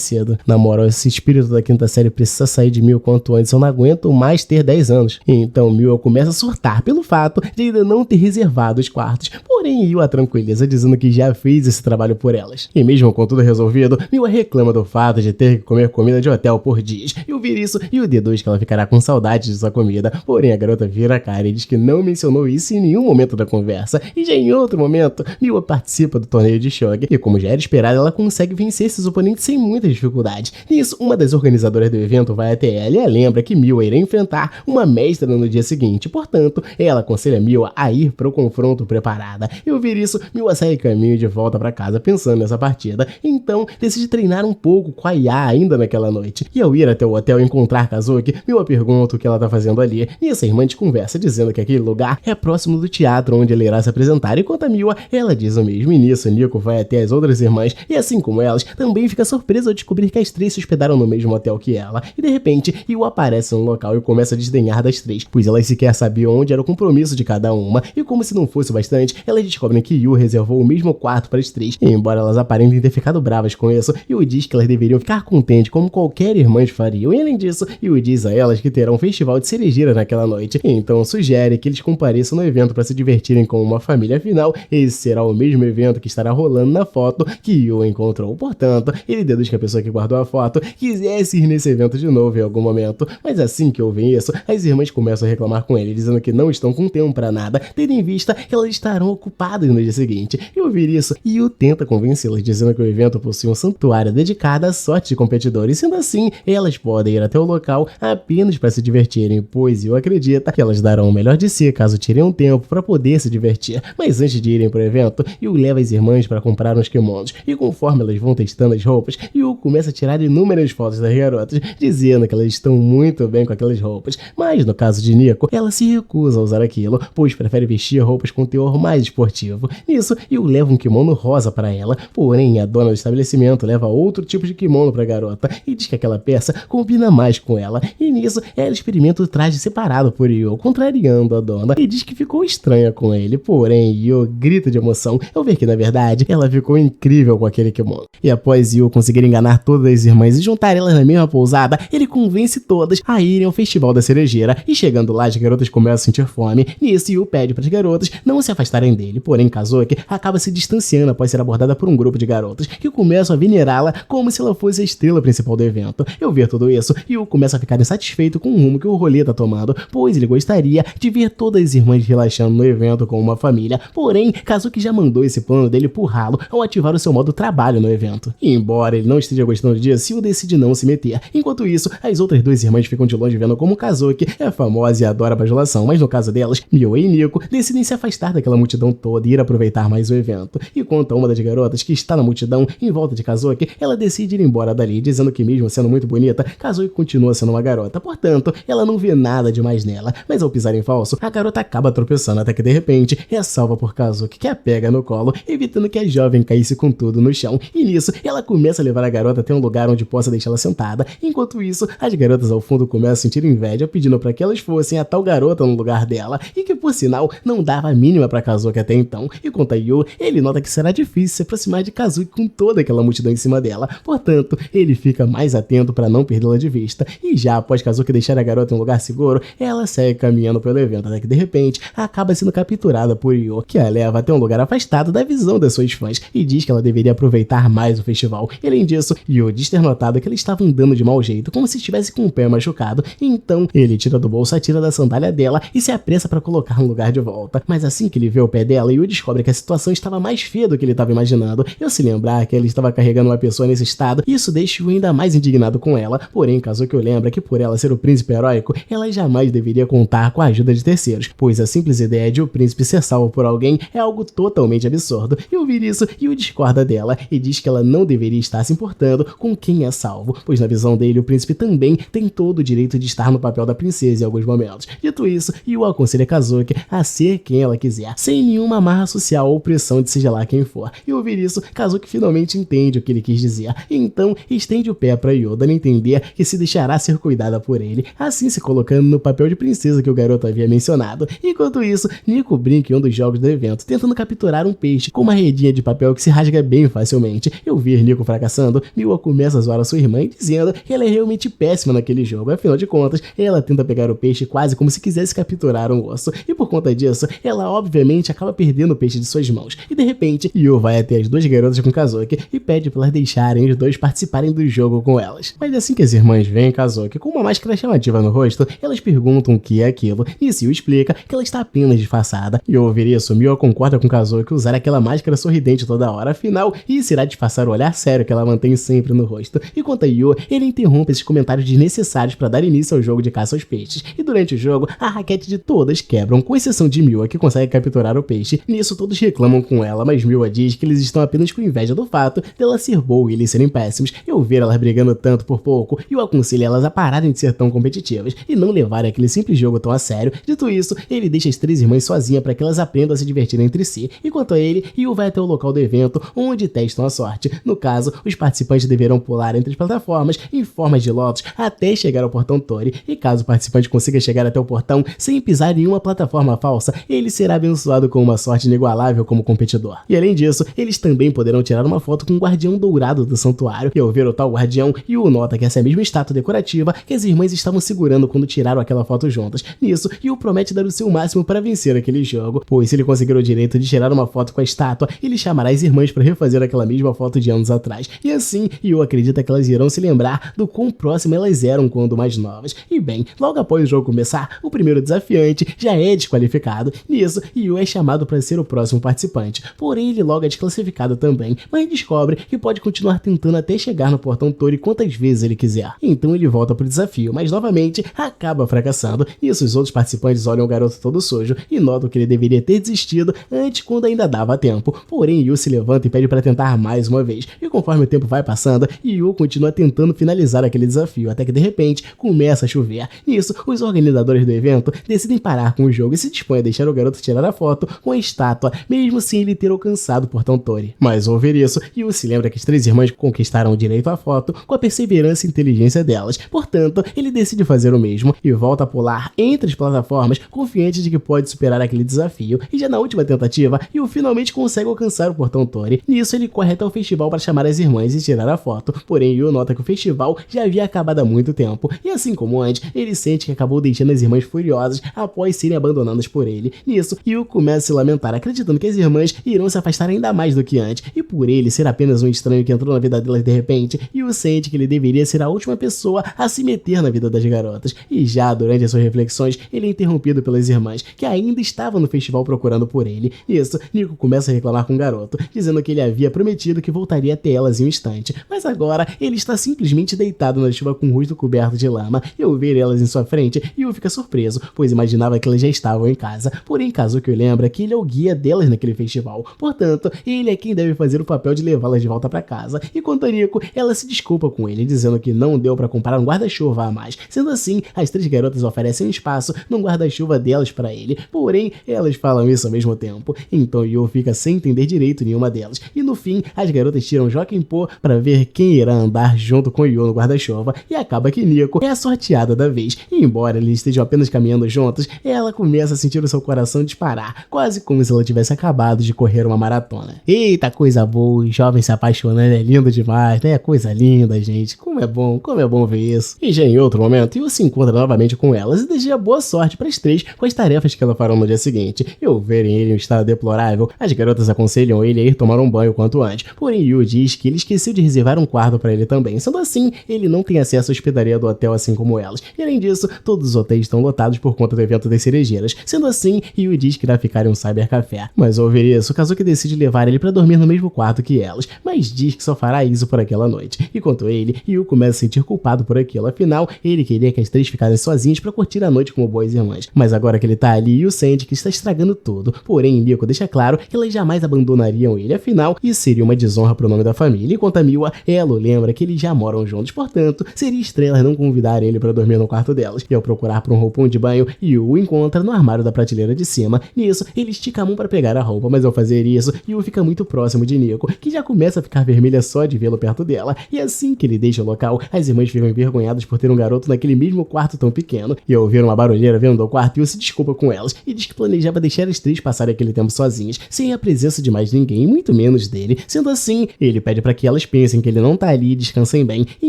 cedo. Na moral, esse espírito da quinta série precisa sair de mim o quanto antes, eu não aguento mais ter 10 anos. E então Miwa começa a surtar pelo fato de ainda não ter reservado os quartos, porém Yu a tranquiliza dizendo que já fez esse trabalho por elas. E mesmo com tudo resolvido, Miwa reclama do fato de ter que comer comida de hotel por dias. E ouvir isso, Yu deduz que ela ficará com saudade de sua comida, porém a garota vira a cara e diz que não mencionou isso em nenhum momento da conversa. E já em outro momento, Miwa participa do torneio de Shogi e, como já era esperado, ela consegue vencer esses oponentes sem muitas dificuldades. Nisso, uma das organizadoras do evento vai até ela e lembra que Miwa irá enfrentar uma mestra no dia seguinte, portanto, ela aconselha Miwa a ir para o confronto preparada. E ouvir isso, Miwa sai caminho de volta para casa pensando nessa partida, então decide treinar um pouco com a Ya ainda naquela noite. E ao ir até o hotel encontrar Kazuki, Miwa pergunta o que ela tá fazendo ali, e essa irmã conversa dizendo que aquele lugar é próximo do teatro onde ele irá se apresentar, e quanto a Miwa, ela diz o mesmo. E nisso, Nico vai até as outras irmãs e, assim como elas, também fica surpresa ao descobrir que as três se hospedaram no mesmo hotel que ela. E de repente, Yu aparece no local e começa a desdenhar das três, pois elas sequer sabiam onde era o compromisso de cada uma. E como se não fosse bastante, elas descobrem que Yu reservou o mesmo quarto para as três. E embora elas aparentem ter ficado bravas com isso, Yu diz que elas deveriam ficar contentes como qualquer irmã faria. E além disso, Yu diz a elas que terão um festival de cerejeira naquela noite. E então sugere que eles compareçam no evento para se divertirem com uma família. Afinal, esse será o mesmo evento que estará rolando na foto que Yu encontrou. Portanto, ele deduz que a pessoa que guardou a foto quisesse ir nesse evento de novo em algum momento. Mas assim que ouvem isso, as irmãs começam a reclamar com ele, dizendo que não estão com tempo para nada, tendo em vista que elas estarão ocupadas no dia seguinte. E ouvir isso, Yu tenta convencê-las, dizendo que o evento possui um santuário dedicado à sorte de competidores. Sendo assim, elas podem ir até o local apenas para se divertirem, pois Yu acredita que elas darão o melhor de si caso tirem um tempo para poder se divertir. Mas antes de irem pro evento, Yu leva as irmãs para comprar uns kimonos, e conforme elas vão testando as roupas, Yu começa a tirar inúmeras fotos das garotas, dizendo que elas estão muito bem com aquelas roupas. Mas no caso de Nico, ela se recusa a usar aquilo, pois prefere vestir roupas com teor mais esportivo. Nisso, Yu leva um kimono rosa para ela, porém a dona do estabelecimento leva outro tipo de kimono para a garota e diz que aquela peça combina mais com ela. E nisso, ela experimenta o traje separado por Yu, contrariando a dona, e diz que ficou estranha com ele. Porém, Yu grita de emoção ao ver que, na verdade, ela ficou incrível com aquele kimono. E após Yu conseguir enganar todas as irmãs e juntar elas na mesma pousada, ele convence todas a irem ao festival da cerejeira. E chegando lá, as garotas começam a sentir fome. Nisso, Yu pede para as garotas não se afastarem dele. Porém, Kazuki acaba se distanciando após ser abordada por um grupo de garotas que começam a venerá-la como se ela fosse a estrela principal do evento. Eu ver tudo isso, Yu começa a ficar insatisfeito com o rumo que o rolê tá tomando, pois ele gostaria de ver todas as irmãs relaxando no evento com uma família. Porém, Kazuki já mandou esse plano dele pro ralo ao ativar o seu modo trabalho no evento. E embora ele não esteja gostando disso, Yu decide não se meter. Enquanto isso, as outras duas irmãs ficam de longe vendo como Kazuki é famosa e adora a bajulação, mas no caso delas, Miho e Nico decidem se afastar daquela multidão toda e ir aproveitar mais o evento. E quanto a uma das garotas que está na multidão em volta de Kazuki, ela decide ir embora dali, dizendo que mesmo sendo muito bonita, Kazuki continua sendo uma garota, portanto, ela não vê nada demais nela. Mas ao pisar em falso, a garota acaba tropeçando até que de repente é salva por Kazuki, que a pega no colo, evitando que a jovem caísse com tudo no chão. E nisso, ela começa a levar a garota até um lugar onde possa deixá-la sentada. Enquanto isso, as garotas ao fundo começam a sentir inveja, pedindo para que elas fossem a tal garota no lugar dela, e que por sinal não dava a mínima para Kazuki até então. E quanto a Yu, ele nota que será difícil se aproximar de Kazuki com toda aquela multidão em cima dela, portanto, ele fica mais atento para não perdê-la de vista. E já após Kazuki deixar a garota em um lugar seguro, ela segue caminhando pelo evento, até que de repente acaba sendo capturada por Yu, que a leva até um lugar afastado da visão das suas fãs e diz que ela deveria aproveitar mais o festival. E, além disso, Yu diz ter notado que ela estava andando de mau jeito, como se estivesse com o pé machucado. Então ele tira do bolso a tira da sandália dela e se apressa para colocar no lugar de volta. Mas assim que ele vê o pé dela, Yu descobre que a situação estava mais feia do que ele estava imaginando. E ao se lembrar que ele estava carregando uma pessoa nesse estado, isso deixa Yu ainda mais indignado com ela. Porém, Kazuki lembra que por ela ser o príncipe heróico, ela jamais deveria contar com a ajuda de terceiros, pois a simples ideia de o príncipe ser salvo por alguém é algo totalmente absurdo. E ao ouvir isso, Yu discorda dela e diz que ela não deveria estar se importando com quem é salvo, pois na visão dele o príncipe também tem todo o direito de estar no papel da princesa em alguns momentos. Dito isso, Yu aconselha Kazuki a ser quem ela quiser, sem nenhuma amarra social ou pressão de seja lá quem for. E ao ouvir isso, Kazuki finalmente entende o que ele quis dizer, então estende o pé para Yu, dando a entender que se deixará ser cuidada por ele, assim se colocando no papel de princesa que o garoto havia mencionado. Enquanto isso, Nico brinca em um dos jogos do evento, tentando capturar um peixe com uma redinha de papel que se rasga bem facilmente. E ao ver Nico fracassando, Miwa começa a zoar a sua irmã, dizendo que ela é realmente péssima naquele jogo. Afinal de contas, ela tenta pegar o peixe quase como se quisesse capturar um osso, e por conta disso, ela obviamente acaba perdendo o peixe de suas mãos. E de repente, Yu vai até as duas garotas com Kazuki e pede para elas deixarem os dois participarem do jogo com elas. Mas assim que as irmãs veem Kazuki com uma máscara chamativa no rosto, elas perguntam o que é aquilo, e Yu explica que ela está apenas disfarçada. E ao ouvir isso, Miwa concorda com Kazuki usar aquela máscara sorridente toda hora, afinal, isso irá disfarçar o olhar sério que ela mantém sempre no rosto. E quanto a Yu, ele interrompe esses comentários desnecessários para dar início ao jogo de caça aos peixes. E durante o jogo, a raquete de todas quebram, com exceção de Miwa, que consegue capturar o peixe. Nisso, todos reclamam com ela, mas Miwa diz que eles estão apenas com inveja do fato dela ser boa e eles serem péssimos. E ao ver elas brigando tanto por pouco, Yu aconselha elas a pararem de ser tão competitivas e não levarem aquele simples jogo tão a sério. Dito isso, ele deixa as três irmãs sozinhas para que elas aprendam a se divertir entre si. E quanto a ele, Yu vai até o local do evento onde testam a sorte. No caso, os participantes deverão pular entre as plataformas em formas de lotos até chegar ao portão Tori. E caso o participante consiga chegar até o portão sem pisar em uma plataforma falsa, ele será abençoado com uma sorte inigualável como competidor. E além disso, eles também poderão tirar uma foto com o guardião dourado do santuário. E ao ver o tal guardião, Yu nota que essa é a mesma estátua decorativa que as irmãs estavam segurando quando tiraram aquela foto juntas. Nisso, Yu promete dar o seu máximo para vencer aquele jogo, pois se ele conseguir o direito de tirar uma foto com a estátua, ele chamará as irmãs para refazer aquela mesma foto de anos atrás. E assim, Yu acredita que elas irão se lembrar do quão próximas elas eram quando mais novas. E bem, logo após o jogo começar, o primeiro desafiante já é desqualificado. Nisso, Yu é chamado para ser o próximo participante, porém ele logo é desclassificado também, mas descobre que pode continuar tentando até chegar no portão Tori quantas vezes ele quiser. Então ele volta pro desafio, mas novamente acaba fracassando. Nisso, os outros participantes olham o garoto todo sujo e notam que ele deveria ter desistido antes quando ainda dava tempo. Porém, Yu se levanta e pede para tentar mais uma vez. E conforme o tempo vai passando, Yu continua tentando finalizar aquele desafio, até que de repente começa a chover. Nisso, os organizadores do evento decidem parar com o jogo e se dispõem a deixar o garoto tirar a foto com a estátua, mesmo sem ele ter alcançado o portão Tori. Mas ao ouvir isso, Yu se lembra que as três irmãs conquistaram o direito à foto com a perseverança e inteligência delas. Portanto, ele decide fazer o mesmo e volta a pular entre as plataformas, confiante de que pode superar aquele desafio. E já na última tentativa, Yu finalmente consegue alcançar o portão Tori. Nisso, ele corre até o festival para chamar as irmãs e tirar a foto. Porém, Yu nota que o festival já havia acabado há muito tempo. E assim como antes, ele sente que acabou deixando as irmãs furiosas após serem abandonadas por ele. Nisso, Yu começa a se lamentar, acreditando que as irmãs irão se afastar ainda mais do que antes, e por ele ser apenas um estranho que entrou na vida delas de repente, Yu sente que ele deveria ser a última pessoa a se meter na vida das garotas, e já durante as suas reflexões, ele é interrompido pelas irmãs, que ainda estavam no festival procurando por ele. Nisso, Nico começa a reclamar com o garoto, dizendo que ele havia prometido que voltaria até elas em um instante, mas agora ele está simplesmente deitado na chuva com o rosto coberto de lama, e ao ver elas em sua frente, Yu fica surpreso, pois imaginava que elas já estavam em casa, porém Kazuki lembra que ele é o guia delas naquele festival, portanto, ele é quem deve fazer o papel de levá-las de volta para casa, e quanto a Nico, ela se desculpa com ele, dizendo que não deu para comprar um guarda-chuva a mais, sendo assim, as três garotas oferecem um espaço num guarda-chuva delas para ele, porém, elas falam isso ao mesmo tempo, então Yu fica sem entender direito nenhuma delas, e no fim, as garotas tiram Jokenpô para ver quem irá andar junto com Yu no guarda-chuva, e acaba que Nico é a sorteada da vez, e embora eles estejam apenas caminhando juntos, ela começa a sentir o seu coração disparar, quase como se ela tivesse acabado de correr uma maratona. Eita, coisa boa, os jovens se apaixonando, é lindo demais, né? Coisa linda, gente, como é bom ver isso. E já em outro momento, Yu se encontra novamente com elas e deseja boa sorte para as três com as tarefas que elas farão no dia seguinte. E ao verem ele em um estado deplorável, as garotas aconselham ele a ir tomar um banho quanto antes, porém Yu diz que ele esqueceu de reservar um quarto para ele também, sendo assim, ele não tem acesso à hospedaria do hotel assim como elas, e além disso, todos os hotéis estão lotados por conta do evento das cerejeiras, sendo assim, Yu diz que irá ficar em um cybercafé, mas ao ver isso, Kazuki decide levar ele para dormir no mesmo quarto que elas, mas diz que só fará isso por aquela noite, e quanto a ele, Yu começa a se sentir culpado por aquilo, afinal, ele queria que as três ficassem sozinhas para curtir a noite como boas irmãs, mas agora que ele tá ali, Yu sente que está estragando tudo, porém Nico deixa claro que elas jamais abandonariam ele, afinal, isso seria uma desonra pro nome da família, enquanto a Miwa, ela lembra que eles já moram juntos, portanto, seria estranho elas não convidarem ele para dormir no quarto delas, e ao procurar por um roupão de banho, Yu o encontra no armário da prateleira de cima, nisso, ele estica a mão para pegar a roupa, mas ao fazer isso, Yu fica muito próximo de Nico, que já começa a ficar vermelha só de vê-lo perto dela, e assim que ele deixa o local, as irmãs ficam envergonhadas por ter um garoto naquele mesmo quarto tão pequeno, e ao ver uma barulheira vindo ao quarto, Yu se desculpa com elas, e diz que planejava deixar as três passarem aquele tempo sozinhas, sem a presença de mais ninguém, muito menos dele, sendo assim, ele pede para que elas pensem que ele não tá ali e descansem bem, e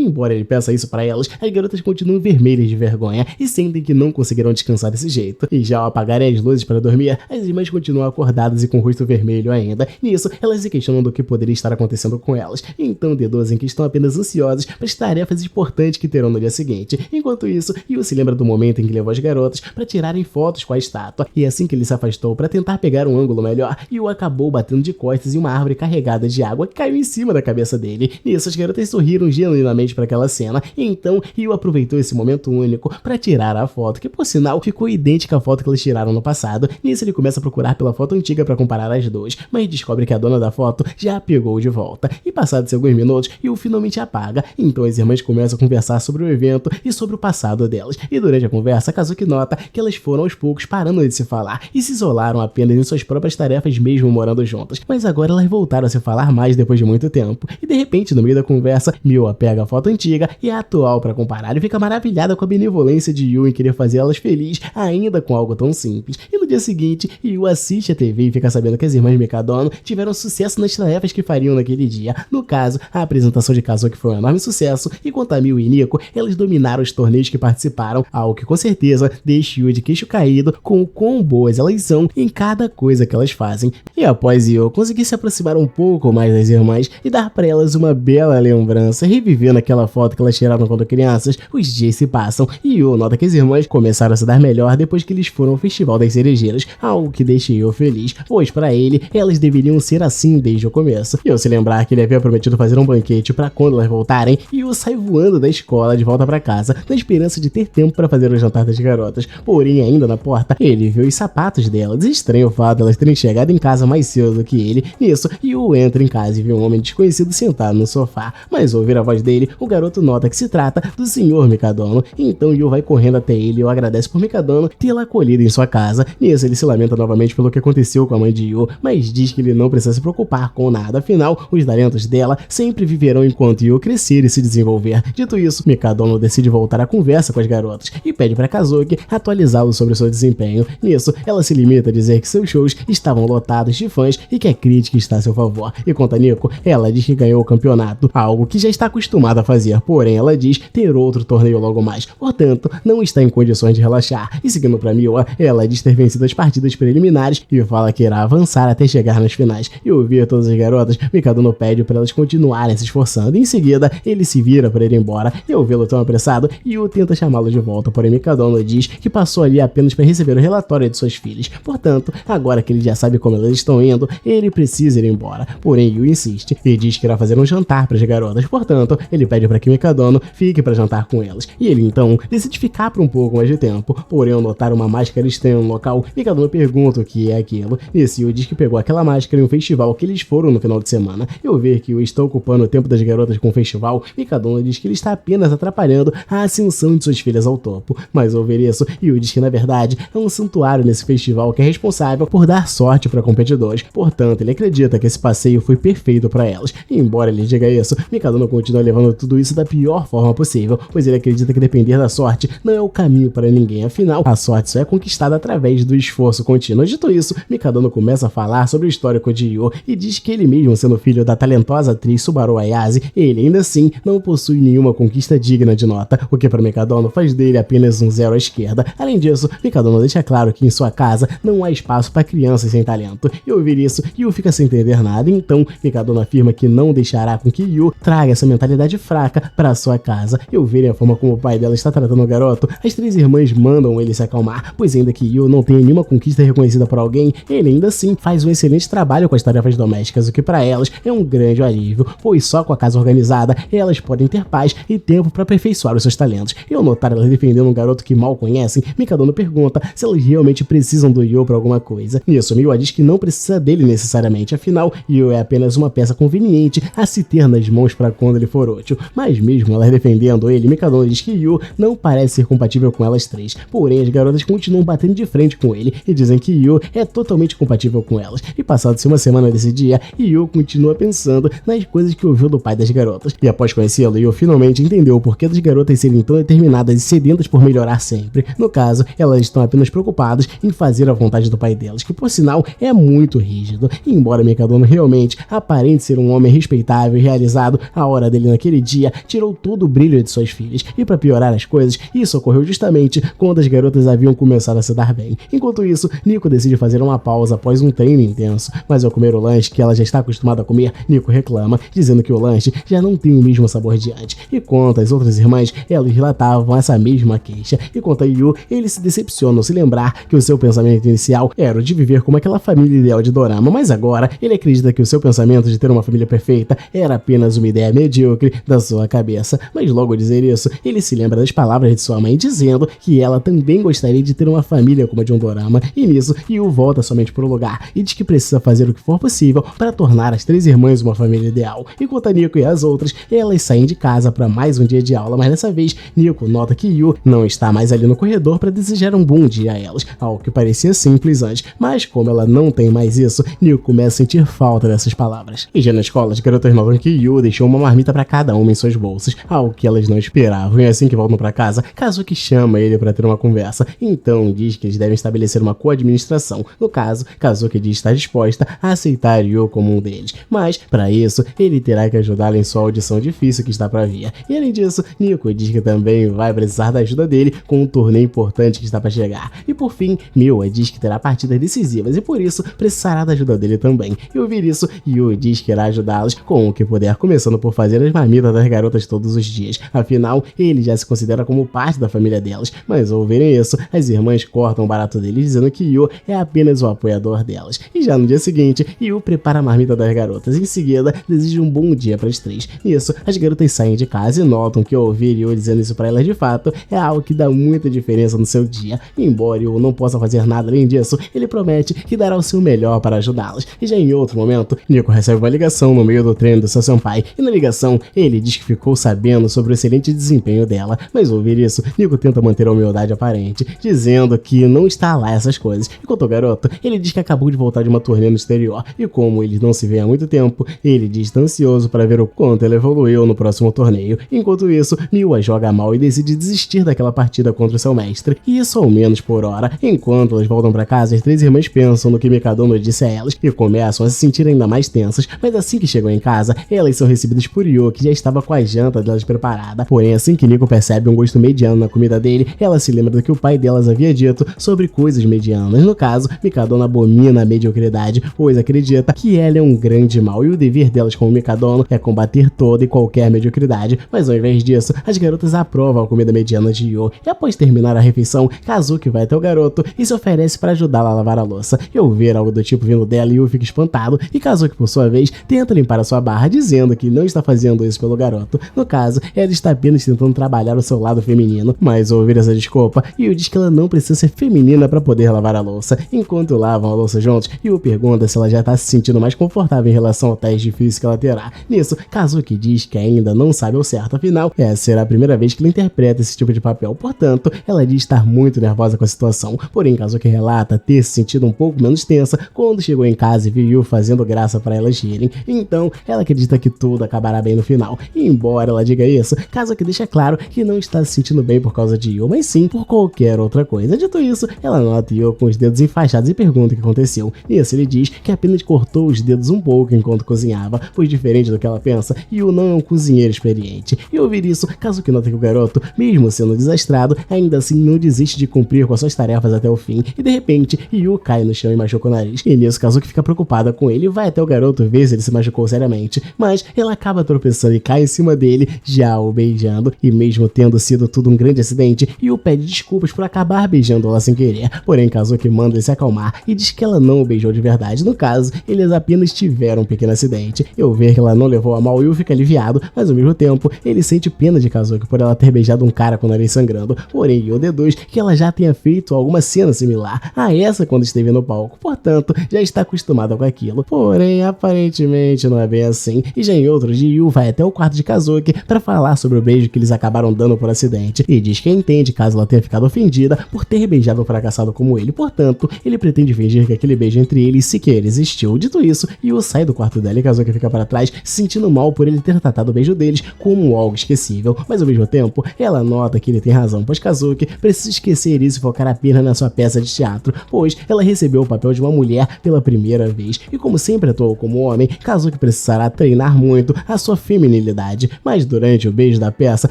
embora ele peça isso para elas, as garotas continuam vermelhas de vergonha, e sentem que não conseguirão descansar desse jeito, e já ao apagarem as luzes para dormir, as irmãs continuam acordadas e com o rosto vermelho ainda, nisso, elas se questionam do que poderia estar acontecendo com elas, então deduzem que estão apenas ansiosas para as tarefas importantes que terão no dia seguinte, enquanto isso, Yu se lembra do momento em que levou as garotas para tirarem fotos com a estátua, e assim que ele se afastou para tentar pegar um ângulo melhor, Yu acabou batendo de costas em uma árvore carregada de água que caiu em cima da cabeça dele, nisso as garotas sorriram genuinamente para aquela cena, e então Yu aproveitou esse momento único para tirar a foto, que por sinal ficou idêntica à foto que eles tiraram no passado, nisso ele começa a procurar pela foto antiga para comparar as duas, mas descobre que a dona da foto já a pegou de volta, e passados alguns minutos, Yu finalmente apaga, então as irmãs começam a conversar sobre o evento e sobre o passado delas, e durante a conversa, Kazuki nota que elas foram aos poucos parando de se falar e se isolaram apenas em suas próprias tarefas mesmo morando juntas, mas agora elas voltaram a se falar mais depois de muito tempo, e de repente no meio da conversa, Miwa pega a foto antiga e a atual para comparar e fica maravilhada com a benevolência de Yu em querer fazer elas felizes ainda com algo tão simples, e no dia seguinte, Yu assiste a TV e fica sabendo que as irmãs Mikadono tiveram sucesso nas tarefas que fariam naquele dia, no caso, a apresentação de Kazuki foi um enorme sucesso, e quanto a Miu e Nico, elas dominaram os torneios que participaram, algo que com certeza deixa Yu de queixo caído com o quão boas elas são em cada coisa que elas fazem, e após Yu conseguir se aproximar um pouco mais das irmãs e dar para elas uma bela lembrança, revivendo aquela foto que elas tiraram quando crianças, os dias se passam e Yu nota que as irmãs começaram a se dar melhor depois que eles foram ao Festival das Cerejeiras, algo que deixa Yu feliz, pois para ele, elas deveriam ser assim desde o começo. E ao se lembrar que ele havia prometido fazer um banquete para quando elas voltarem, Yu sai voando da escola de volta para casa, na esperança de ter tempo para fazer o jantar das garotas. Porém, ainda na porta, ele vê os sapatos delas, estranho o fato de elas terem chegado em casa mais cedo do que ele. Nisso, Yu entra em casa e vê um homem desconhecido sentado no sofá, mas ao ouvir a voz dele, o garoto nota que se trata do Sr. Mikadono, então Yu vai correndo até ele e o agradece por Mikadono tê-la acolhido em sua casa. Nisso, ele se lamenta novamente pelo que aconteceu com a mãe de Yu, mas diz que ele não precisa se preocupar com nada, afinal, os talentos dela sempre viverão enquanto Yu crescer e se desenvolver. Dito isso, Mikadono decide voltar à conversa com as garotas e pede para Kazuki atualizá-lo sobre o seu desempenho. Nisso, ela se limita a dizer que seus shows estavam lotados de fãs e que a crítica está a seu favor. E quanto a Nico, ela diz que ganhou o campeonato, algo que já está acostumada a fazer, porém ela diz ter outro torneio logo mais, portanto, não está em condições de relaxar. E seguindo para Miwa, ela diz ter vencido as partidas preliminares preliminares e fala que irá avançar até chegar nas finais. E ouvir todas as garotas, Mikadono pede para elas continuarem se esforçando. Em seguida, ele se vira para ir embora e ao vê-lo tão apressado, Yu tenta chamá-lo de volta, porém Mikadono diz que passou ali apenas para receber o relatório de suas filhas. Portanto, agora que ele já sabe como elas estão indo, ele precisa ir embora. Porém, Yu insiste e diz que irá fazer um jantar para as garotas. Portanto, ele pede para que Mikadono fique para jantar com elas. E ele então decide ficar por um pouco mais de tempo. Porém, ao notar uma máscara estranha no local, Mikadono pergunta o que é aquilo. Nesse, Yu diz que pegou aquela máscara em um festival que eles foram no final de semana. E ao ver que Yu está ocupando o tempo das garotas com o festival, Mikadono diz que ele está apenas atrapalhando a ascensão de suas filhas ao topo. Mas ao ver isso, Yu diz que na verdade é um santuário nesse festival que é responsável por dar sorte para competidores. Portanto, ele acredita que esse passeio foi perfeito para elas. E embora ele diga isso, Mikadono continua levando tudo isso da pior forma possível, pois ele acredita que depender da sorte não é o caminho para ninguém. Afinal, a sorte só é conquistada através do esforço contínuo. Dito isso, Mikadono começa a falar sobre o histórico de Yu e diz que ele mesmo sendo filho da talentosa atriz Subaru Ayase, ele ainda assim não possui nenhuma conquista digna de nota, o que para Mikadono faz dele apenas um zero à esquerda. Além disso, Mikadono deixa claro que em sua casa não há espaço para crianças sem talento. E ao ouvir isso, Yu fica sem entender nada, então Mikadono afirma que não deixará com que Yu traga essa mentalidade fraca para sua casa. E ao verem a forma como o pai dela está tratando o garoto, as três irmãs mandam ele se acalmar, pois ainda que Yu não tenha nenhuma conquista reconhecida por alguém, ele ainda assim faz um excelente trabalho com as tarefas domésticas, o que para elas é um grande alívio, pois só com a casa organizada elas podem ter paz e tempo para aperfeiçoar os seus talentos. E ao notar elas defendendo um garoto que mal conhecem, Mikadono pergunta se elas realmente precisam do Yu para alguma coisa. Nisso, Miwa diz que não precisa dele necessariamente, afinal, Yu é apenas uma peça conveniente a se ter nas mãos para quando ele for útil. Mas mesmo elas defendendo ele, Mikadono diz que Yu não parece ser compatível com elas três. Porém, as garotas continuam batendo de frente com ele e dizem que Yu é totalmente compatível com elas. E passado-se uma semana desse dia, Yu continua pensando nas coisas que ouviu do pai das garotas. E após conhecê-lo, Yu finalmente entendeu o porquê das garotas serem tão determinadas e sedentas por melhorar sempre. No caso, elas estão apenas preocupadas em fazer a vontade do pai delas, que por sinal é muito rígido. E embora Mikadono realmente aparente ser um homem respeitável e realizado, a hora dele naquele dia tirou todo o brilho de suas filhas. E para piorar as coisas, isso ocorreu justamente quando as garotas haviam começado a se dar bem. Enquanto isso, Nico decide fazer uma pausa após um treino intenso, mas ao comer o lanche que ela já está acostumada a comer, Nico reclama, dizendo que o lanche já não tem o mesmo sabor de antes. E quanto às outras irmãs, elas relatavam essa mesma queixa. E quanto a Yu, ele se decepciona ao se lembrar que o seu pensamento inicial era o de viver como aquela família ideal de dorama, mas agora ele acredita que o seu pensamento de ter uma família perfeita era apenas uma ideia medíocre da sua cabeça. Mas logo ao dizer isso, ele se lembra das palavras de sua mãe dizendo que ela também gostaria de ter uma família como a de um dorama, e nisso Yu volta somente para o lugar e diz que precisa fazer o que for possível para tornar as três irmãs uma família ideal. Enquanto a Nico e as outras, elas saem de casa para mais um dia de aula, mas dessa vez Nico nota que Yu não está mais ali no corredor para desejar um bom dia a elas, algo que parecia simples antes, mas como ela não tem mais isso, Nico começa a sentir falta dessas palavras. E já na escola, as garotas notam que Yu deixou uma marmita para cada uma em suas bolsas, algo que elas não esperavam, e assim que voltam para casa, Kazuki chama ele para ter uma conversa, então diz que eles devem estabelecer uma co-administração. No caso, Kazuki diz estar disposta a aceitar Yu como um deles, mas para isso, ele terá que ajudá-la em sua audição difícil que está para vir. E além disso, Nico diz que também vai precisar da ajuda dele com um torneio importante que está para chegar. E por fim, Miwa diz que terá partidas decisivas e por isso precisará da ajuda dele também. E ao ouvir isso, Yu diz que irá ajudá-los com o que puder, começando por fazer as marmitas das garotas todos os dias. Afinal, ele já se considera como parte da família delas. Mas ao ouvirem isso, as irmãs cortam o barato deles, dizendo que Yu é apenas o apoiador delas. E já no dia seguinte, Yu prepara a marmita das garotas. Em seguida, deseja um bom dia para as três. Nisso, as garotas saem de casa e notam que ao ouvir Yu dizendo isso para elas de fato, é algo que dá muita diferença no seu dia. E embora Yu não possa fazer nada além disso, ele promete que dará o seu melhor para ajudá-las. E já em outro momento, Nico recebe uma ligação no meio do treino do seu senpai, e na ligação, ele diz que ficou sabendo sobre o excelente desempenho dela, mas ao ouvir isso, Nico tenta manter a humildade aparente, dizendo que não está lá essas coisas. Enquanto o garoto, ele diz que acabou de voltar de uma turnê no exterior, e como eles não se veem há muito tempo, ele diz estar ansioso para ver o quanto ele evoluiu no próximo torneio. Enquanto isso, Miwa joga mal e decide desistir daquela partida contra o seu mestre, e isso ao menos por hora. Enquanto elas voltam para casa, as três irmãs pensam no que Mikadono disse a elas e começam a se sentir ainda mais tensas, mas assim que chegam em casa, elas são recebidas por Yu, que já estava com a janta delas preparada. Porém, assim que Nico percebe um gosto mediano na comida dele, ela se lembra do que o pai delas havia dito sobre coisas medianas. No caso, Mikadona abomina a mediocridade, pois acredita que ela é um grande mal e o dever delas como Mikadona é combater toda e qualquer mediocridade, mas ao invés disso, as garotas aprovam a comida mediana de Yu e após terminar a refeição, Kazuki vai até o garoto e se oferece para ajudá-la a lavar a louça. E ao ver algo do tipo vindo dela, Yu fica espantado e Kazuki, por sua vez, tenta limpar a sua barra, dizendo que não está fazendo isso pelo garoto. No caso, ela está apenas tentando trabalhar o seu lado feminino, mas ao ouvir essa desculpa, Yu diz que ela não precisa ser feminina para poder lavar a louça. Enquanto lavam a louça juntos, Yu pergunta se ela já está se sentindo mais confortável em relação ao teste difícil que ela terá. Nisso, Kazuki diz que ainda não sabe ao certo, afinal, essa será a primeira vez que ela interpreta esse tipo de papel, portanto, ela diz estar muito nervosa com a situação, porém Kazuki relata ter se sentido um pouco menos tensa quando chegou em casa e viu Yu fazendo graça para elas rirem, então ela acredita que tudo acabará bem no final. E embora ela diga isso, Kazuki deixa claro que não está se sentindo bem por causa de Yu, mas sim por qualquer outra coisa. Dito isso, ela nota Yu com os dedos enfaixados e pergunta o que aconteceu. Nisso ele diz que apenas cortou os dedos um pouco enquanto cozinhava, pois diferente do que ela pensa, Yu não é um cozinheiro experiente. E ao ouvir isso, Kazuki nota que o garoto, mesmo sendo desastrado, ainda assim não desiste de cumprir com as suas tarefas até o fim, e de repente, Yu cai no chão e machuca o nariz. E nisso, Kazuki fica preocupada com ele e vai até o garoto ver se ele se machucou seriamente, mas ela acaba tropeçando e cai em cima dele, já o beijando, e mesmo tendo sido tudo um grande acidente, Yu pede desculpas por acabar beijando ela sem querer, porém Kazuki manda ele se acalmar e diz que ela não o beijou de verdade. No caso, eles apenas tiveram um pequeno acidente. E ao ver que ela não levou a mal, Yu fica aliviado, mas ao mesmo tempo, ele sente pena de Kazuki por ela ter beijado um cara com o nariz sangrando, porém Yu deduz que ela já tenha feito alguma cena similar a essa quando esteve no palco, portanto, já está acostumada com aquilo. Porém, aparentemente não é bem assim, e já em outro dia, Yu vai até o quarto de Kazuki para falar sobre o beijo que eles acabaram dando por acidente, e diz que entende caso ela tenha ficado ofendida por ter beijado um fracassado como ele, portanto, ele pretende fingir que aquele beijo entre eles sequer existiu. Dito isso, Yu sai do quarto dela e Kazuki fica para trás, se sentindo mal por ele ter tratado o beijo deles como algo esquecível, mas ao mesmo tempo, ela nota que ele tem razão, pois Kazuki precisa esquecer isso e focar apenas na sua peça de teatro, pois ela recebeu o papel de uma mulher pela primeira vez, e como sempre atuou como homem, Kazuki precisará treinar muito a sua feminilidade, mas durante o beijo da peça,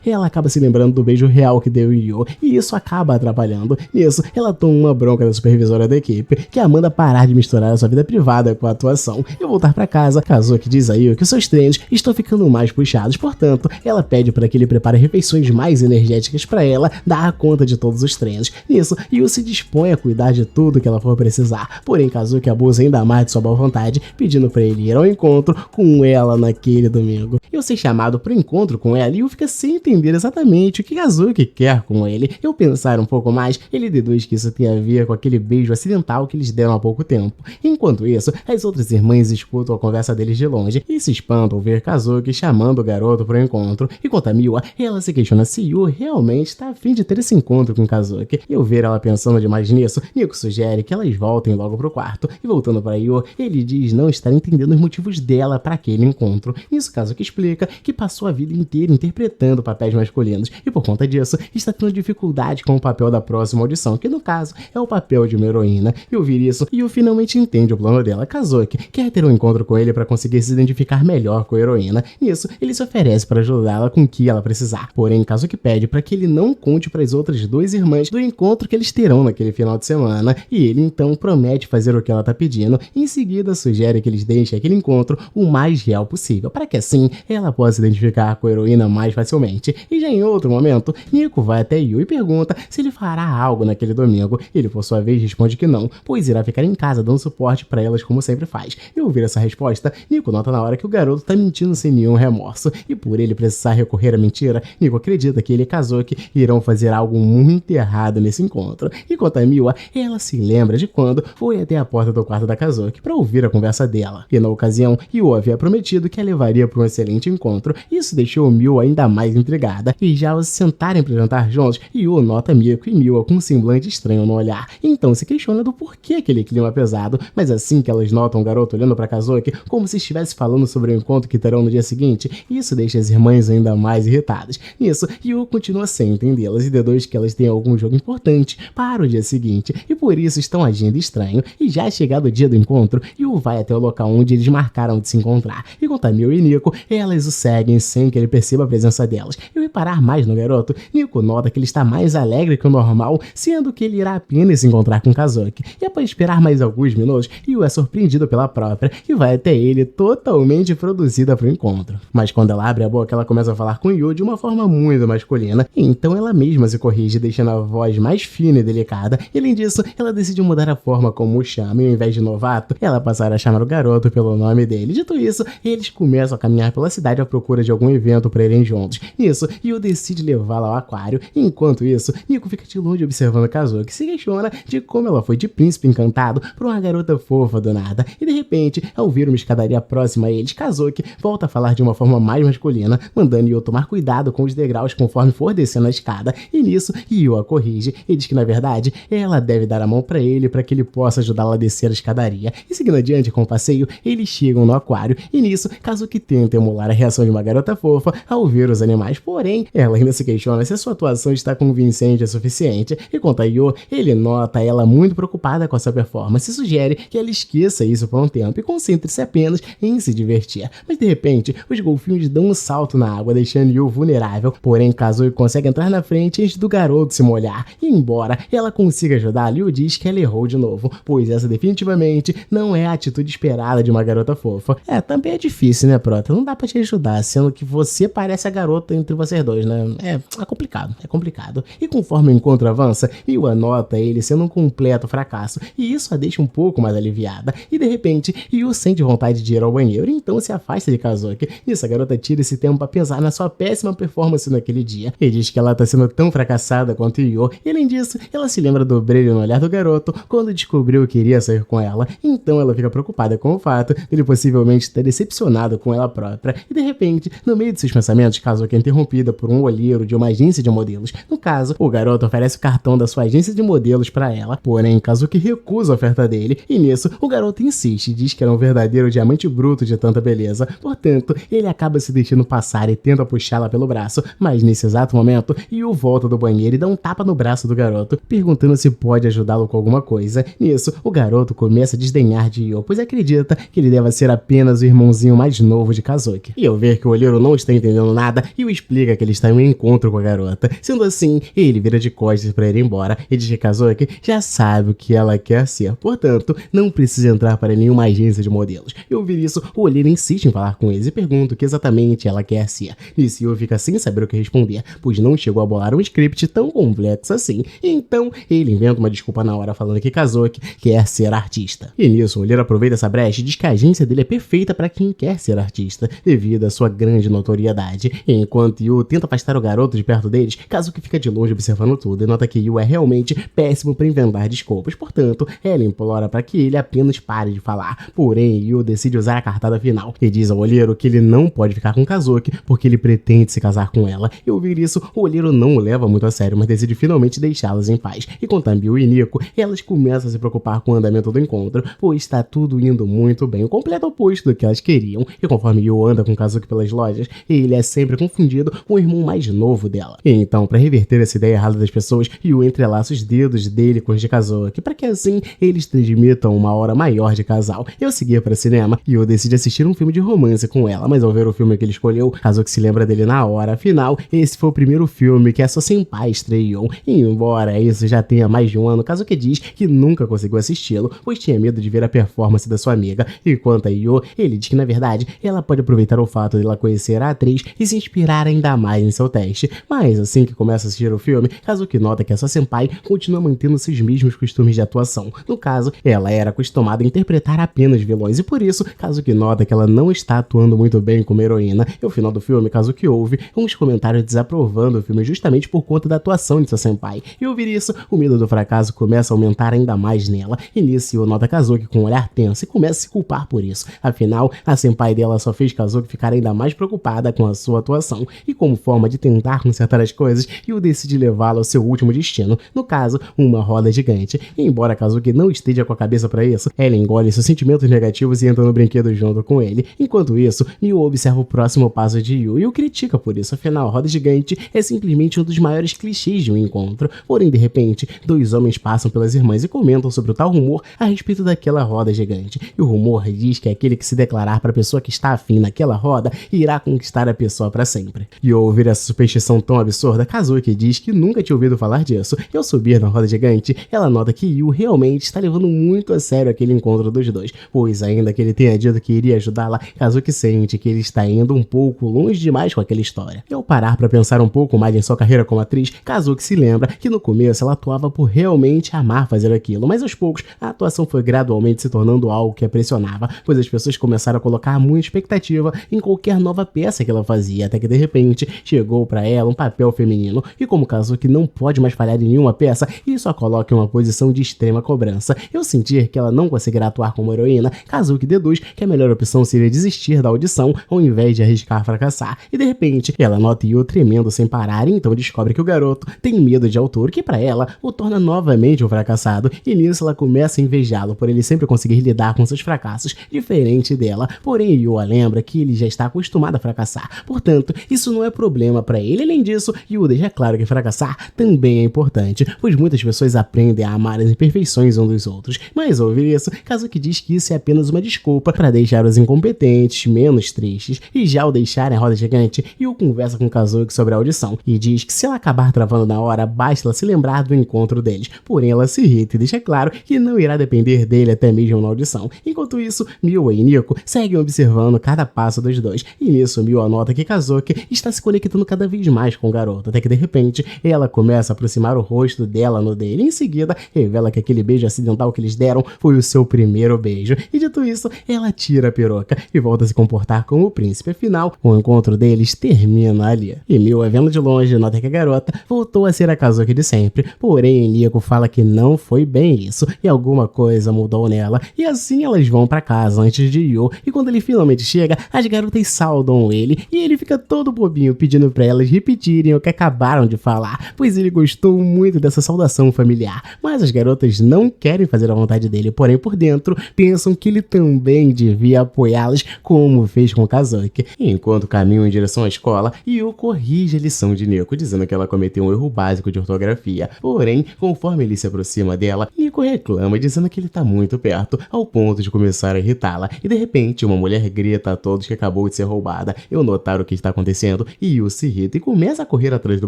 ela acaba se lembrando do beijo real que deu Yu, e isso acaba atrapalhando. Nisso, ela toma uma bronca da supervisora da equipe, que a manda parar de misturar a sua vida privada com a atuação, e voltar para casa. Kazuki diz a Yu que os seus treinos estão ficando mais puxados, portanto, ela pede para que ele prepare refeições mais energéticas para ela dar conta de todos os treinos. Nisso, Yu se dispõe a cuidar de tudo que ela for precisar, porém Kazuki abusa ainda mais de sua boa vontade, pedindo para ele ir ao encontro com ela naquele domingo. E ao ser chamado para o encontro com ela, Yu fica sem entender exatamente o que Kazuki quer com ele. E ao pensar um pouco mais, ele deduz que isso tem a ver com aquele beijo acidental que eles deram há pouco tempo. Enquanto isso, as outras irmãs escutam a conversa deles de longe e se espantam ao ver Kazuki chamando o garoto para o encontro. E quanto a Miwa, ela se questiona se Yu realmente está a fim de ter esse encontro com Kazuki. E ao ver ela pensando demais nisso, Nico sugere que elas voltem logo pro quarto. E voltando para Yu, ele diz não estar entendendo os motivos dela para aquele encontro. Nisso, Kazuki explica que passou a vida inteira interpretando papéis masculinos e por conta disso está tendo dificuldade com o papel da próxima audição, que no caso é o papel de uma heroína. E ouvir isso, Yu finalmente entende o plano dela. Kazuki quer ter um encontro com ele para conseguir se identificar melhor com a heroína. Nisso, ele se oferece para ajudá-la com o que ela precisar. Porém, Kazuki pede para que ele não conte para as outras duas irmãs do encontro que eles terão naquele final de semana. E ele então promete fazer o que ela está pedindo. Em seguida, sugere que eles deixem aquele encontro o mais real possível, para que assim ela possa se identificar com a heroína mais facilmente. E já em outro momento, Nico vai até Yu e pergunta se ele fará algo naquele domingo. Ele, por sua vez, responde que não, pois irá ficar em casa dando suporte para elas como sempre faz. E ao ouvir essa resposta, Nico nota na hora que o garoto está mentindo sem nenhum remorso. E por ele precisar recorrer à mentira, Nico acredita que ele e Kazuki irão fazer algo muito errado nesse encontro. E quanto a Miwa, ela se lembra de quando foi até a porta do quarto da Kazuki para ouvir a conversa dela. E na ocasião, Yu havia prometido que a levaria para um excelente encontro. Isso deixou Miwa ainda mais intrigada. E já ao se sentarem para jantar juntos, Yu nota Miko e Miwa com um semblante estranho no olhar. Então se questiona do porquê aquele clima pesado, mas assim que elas notam o garoto olhando para Kazuki como se estivesse falando sobre o encontro que terão no dia seguinte, isso deixa as irmãs ainda mais irritadas. Nisso, Yu continua sem entendê-las e deduz que elas têm algum jogo importante para o dia seguinte e por isso estão agindo estranho. E já chegado o dia do encontro, Yu vai até o local onde eles marcaram de se encontrar. E quanto a Miu e Nico, elas o seguem sem que ele perceba a presença delas. E ao reparar mais no garoto, Nico nota que ele está mais alegre que o normal, sendo que ele irá apenas se encontrar com com Kazuki. E após esperar mais alguns minutos, Yu é surpreendido pela própria e vai até ele totalmente produzida para o encontro. Mas quando ela abre a boca, ela começa a falar com Yu de uma forma muito masculina, então ela mesma se corrige, deixando a voz mais fina e delicada. E além disso, ela decide mudar a forma como o chama, e ao invés de novato, ela passará a chamar o garoto pelo nome dele. Dito isso, eles começam a caminhar pela cidade à procura de algum evento para irem juntos. Nisso, Yu decide levá-la ao aquário, e enquanto isso, Nico fica de longe observando Kazuki, que se questiona de como ela foi de príncipe encantado por uma garota fofa do nada. E de repente, ao ver uma escadaria próxima a eles, Kazuki volta a falar de uma forma mais masculina, mandando Yu tomar cuidado com os degraus conforme for descendo a escada. E nisso, Yu a corrige e diz que na verdade ela deve dar a mão para ele para que ele possa ajudá-la a descer a escadaria. E seguindo adiante com o passeio, eles chegam no aquário e nisso, Kazuki tenta emular a reação de uma garota fofa ao ver os animais, porém, ela ainda se questiona se a sua atuação está convincente o suficiente. E quanto a Yu, ele nota ela muito preocupada com a sua performance e sugere que ela esqueça isso por um tempo e concentre-se apenas em se divertir. Mas de repente, os golfinhos dão um salto na água, deixando Yu vulnerável, porém Kazuki consegue entrar na frente antes do garoto se molhar. E embora ela consiga ajudar, Yu diz que ela errou de novo, pois essa definitivamente não é a atitude esperada de uma garota fofa. Também é difícil, né, Prota? Não dá pra te ajudar, sendo que você parece a garota entre vocês dois, né? É complicado. E conforme o encontro avança, Yu anota ele sendo um completo fracasso, e isso a deixa um pouco mais aliviada. E de repente, Yu sente vontade de ir ao banheiro, então se afasta de Kazuki. Nisso, a garota tira esse tempo pra pensar na sua péssima performance naquele dia, e diz que ela tá sendo tão fracassada quanto Yu, e além disso, ela se lembra do brilho no olhar do garoto quando descobriu que iria sair com ela, então ela fica preocupada com o fato dele possivelmente ter decepcionado com ela própria. E de repente, no meio de seus pensamentos, Kazuki é interrompida por um olheiro de uma agência de modelos. No caso, o garoto oferece o cartão da sua agência de modelos para ela, porém Kazuki recusa a oferta dele, e nisso, o garoto insiste e diz que era um verdadeiro diamante bruto de tanta beleza, portanto, ele acaba se deixando passar e tenta puxá-la pelo braço, mas nesse exato momento, Yu volta do banheiro e dá um tapa no braço do garoto, perguntando se pode ajudá-lo com alguma coisa. Nisso, o garoto começa a desdenhar de Yu, pois acredita que ele deve ser apenas o irmãozinho mais novo de Kazuki. E ao ver que o olheiro não está entendendo nada, Yu explica que ele está em um encontro com a garota. Sendo assim, ele vira de costas para ir embora e diz que Kazuki já sabe o que ela quer ser, portanto, não precisa entrar para nenhuma agência de modelos. E ao ouvir isso, o olheiro insiste em falar com eles e pergunta o que exatamente ela quer ser. Nisso, Yu fica sem saber o que responder, pois não chegou a bolar um script tão complexo assim. Então, ele inventa uma desculpa na hora falando que Kazuki quer ser artista. E nisso, o olheiro aproveita essa brecha e diz que a agência dele é perfeita para quem quer ser artista, devido à sua grande notoriedade. E enquanto Yu tenta afastar o garoto de perto deles, Kazuki fica de longe observando tudo e nota que Yu é realmente péssimo para inventar desculpas, portanto, ela implora para que ele apenas pare de falar. Porém, Yu decide usar a cartada final e diz ao olheiro que ele não pode ficar com Kazuki porque ele pretende se casar com ela. E ao ouvir isso, o olheiro não o leva muito a sério, mas decide finalmente deixá-las em paz. E quanto a Yu e Nico, elas começam a se preocupar com o andamento do encontro, pois está tudo indo muito bem, o completo oposto do que elas queriam. E conforme Yu anda com Kazuki pelas lojas, ele é sempre confundido com o irmão mais novo dela. E então, para reverter essa ideia errada das pessoas, Yu entrelaça os dedos dele com os de Kazuki, para que assim eles transmitam uma hora maior de casal. E ao seguir para o cinema, Yu decide assistir um filme de romance com ela, mas ao ver o filme que ele escolheu, Kazuki se lembra dele na hora. Afinal, esse foi o primeiro filme que a sua senpai estreou. E embora isso já tenha mais de um ano, Kazuki diz que nunca conseguiu assisti-lo, pois tinha medo de ver a performance da sua amiga. E quanto a Yu, ele diz que na verdade ela pode aproveitar o fato de ela conhecer a atriz e se inspirar ainda mais em seu teste. Mas assim que começa a assistir o filme, Kazuki nota que a sua senpai continua mantendo seus mesmos costumes de atuação. No caso, ela era acostumada a interpretar apenas vilões e por isso, Kazuki nota que ela não está atuando muito bem como heroína. E ao final do filme, Kazuki ouve uns comentários desaprovando o filme justamente por conta da atuação de sua senpai. E ao ouvir isso, o medo do fracasso começa a aumentar ainda mais nela. E nisso, Yu nota Kazuki com um olhar tenso e começa a se culpar por isso. Afinal, a senpai dela só fez Kazuki ficar ainda mais preocupada com a sua atuação. E como forma de tentar consertar as coisas, Yu decide levá-la ao seu último destino, no caso, uma roda gigante. E embora Kazuki não esteja com a cabeça para isso, ela engole seus sentimentos negativos e entra no brinquedo junto com ele. Enquanto isso, Yu observa o próximo passo de Yu e o critica por isso. Afinal, a roda gigante é simplesmente um dos maiores clichês de um encontro. Porém, de repente, dois homens passam pelas irmãs e comentam sobre o tal rumor a respeito daquela roda gigante. E o rumor diz que aquele que se declarar para a pessoa que está afim naquela roda irá conquistar a pessoa para sempre. E ao ouvir essa superstição tão absurda, Kazuki diz que nunca tinha ouvido falar disso. E ao subir na roda gigante, ela nota que Yu realmente está levando muito a sério aquele encontro dos dois, pois ainda que ele tenha dito que iria ajudá-la, Kazuki sente que ele está indo um pouco longe demais com aquela história. E ao parar para pensar um pouco mais em sua carreira como atriz, Kazuki se lembra que no começo ela atuava por realmente amar fazer aquilo, mas aos poucos a atuação foi gradualmente se tornando algo que a pressionava, pois as pessoas começaram a colocar muita expectativa em qualquer nova peça que ela fazia, até que de repente chegou para ela um papel feminino, e como Kazuki não pode mais falhar em nenhuma peça, isso a coloca em uma posição de extrema cobrança. Eu sentir que ela não conseguirá atuar como heroína, Kazuki deduz que a melhor opção seria desistir da audição ao invés de arriscar fracassar, e de repente ela nota Yu tremendo sem parar, e então descobre que o garoto tem medo de altura, que para ela o torna novamente um fracassado, e nisso ela começa a invejá-lo por ele sempre conseguir lidar com seus fracassos, diferente dela. Porém Yu a lembra que ele já está acostumado a fracassar, portanto isso não é problema para ele. Além disso, Yu deixa claro que fracassar também é importante, pois muitas pessoas aprendem a amar as imperfeições uns dos outros, mas ao ouvir isso, Kazuki diz que isso é apenas uma desculpa para deixar os incompetentes menos tristes, e já ao deixarem a roda gigante, Yu conversa com Kazuki sobre a audição, e diz que se ela acabar travando na hora, basta ela se lembrar do encontro deles, porém ela se irrita e deixa claro que não irá depender dele até mesmo na audição. Enquanto isso, Miwa e Nico seguem observando cada passo dos dois, e nisso Miwa nota que Kazuki está se conectando cada vez mais com o garoto, até que de repente ela começa a aproximar o rosto dela no dele, e em seguida revela que aquele beijo acidental que eles deram foi o seu primeiro beijo, e dito isso, ela tira a peruca e volta a se comportar como o príncipe. Afinal, o encontro deles termina ali. E Miwa, vendo de longe, nota que a garota voltou a ser a Kazuki de sempre, porém Nico fala que não foi bem isso, e alguma coisa mudou nela, e assim elas vão pra casa antes de Yu, e quando ele finalmente chega, as garotas saudam ele, e ele fica todo bobinho pedindo pra elas repetirem o que acabaram de falar, pois ele gostou muito dessa saudação familiar, mas as garotas não querem fazer a vontade dele, porém por dentro pensam que ele também devia apoiá-las como fez com Kazuki. Enquanto caminham em direção à escola, Yu corrige a lição de Nico, dizendo que ela cometeu um erro básico de ortografia, porém, conforme ele se aproxima dela, Nico reclama dizendo que ele tá muito perto, ao ponto de começar a irritá-la, e de repente uma mulher grita a todos que acabou de ser roubada. Eu notar o que está acontecendo, e Yu se irrita e começa a correr atrás do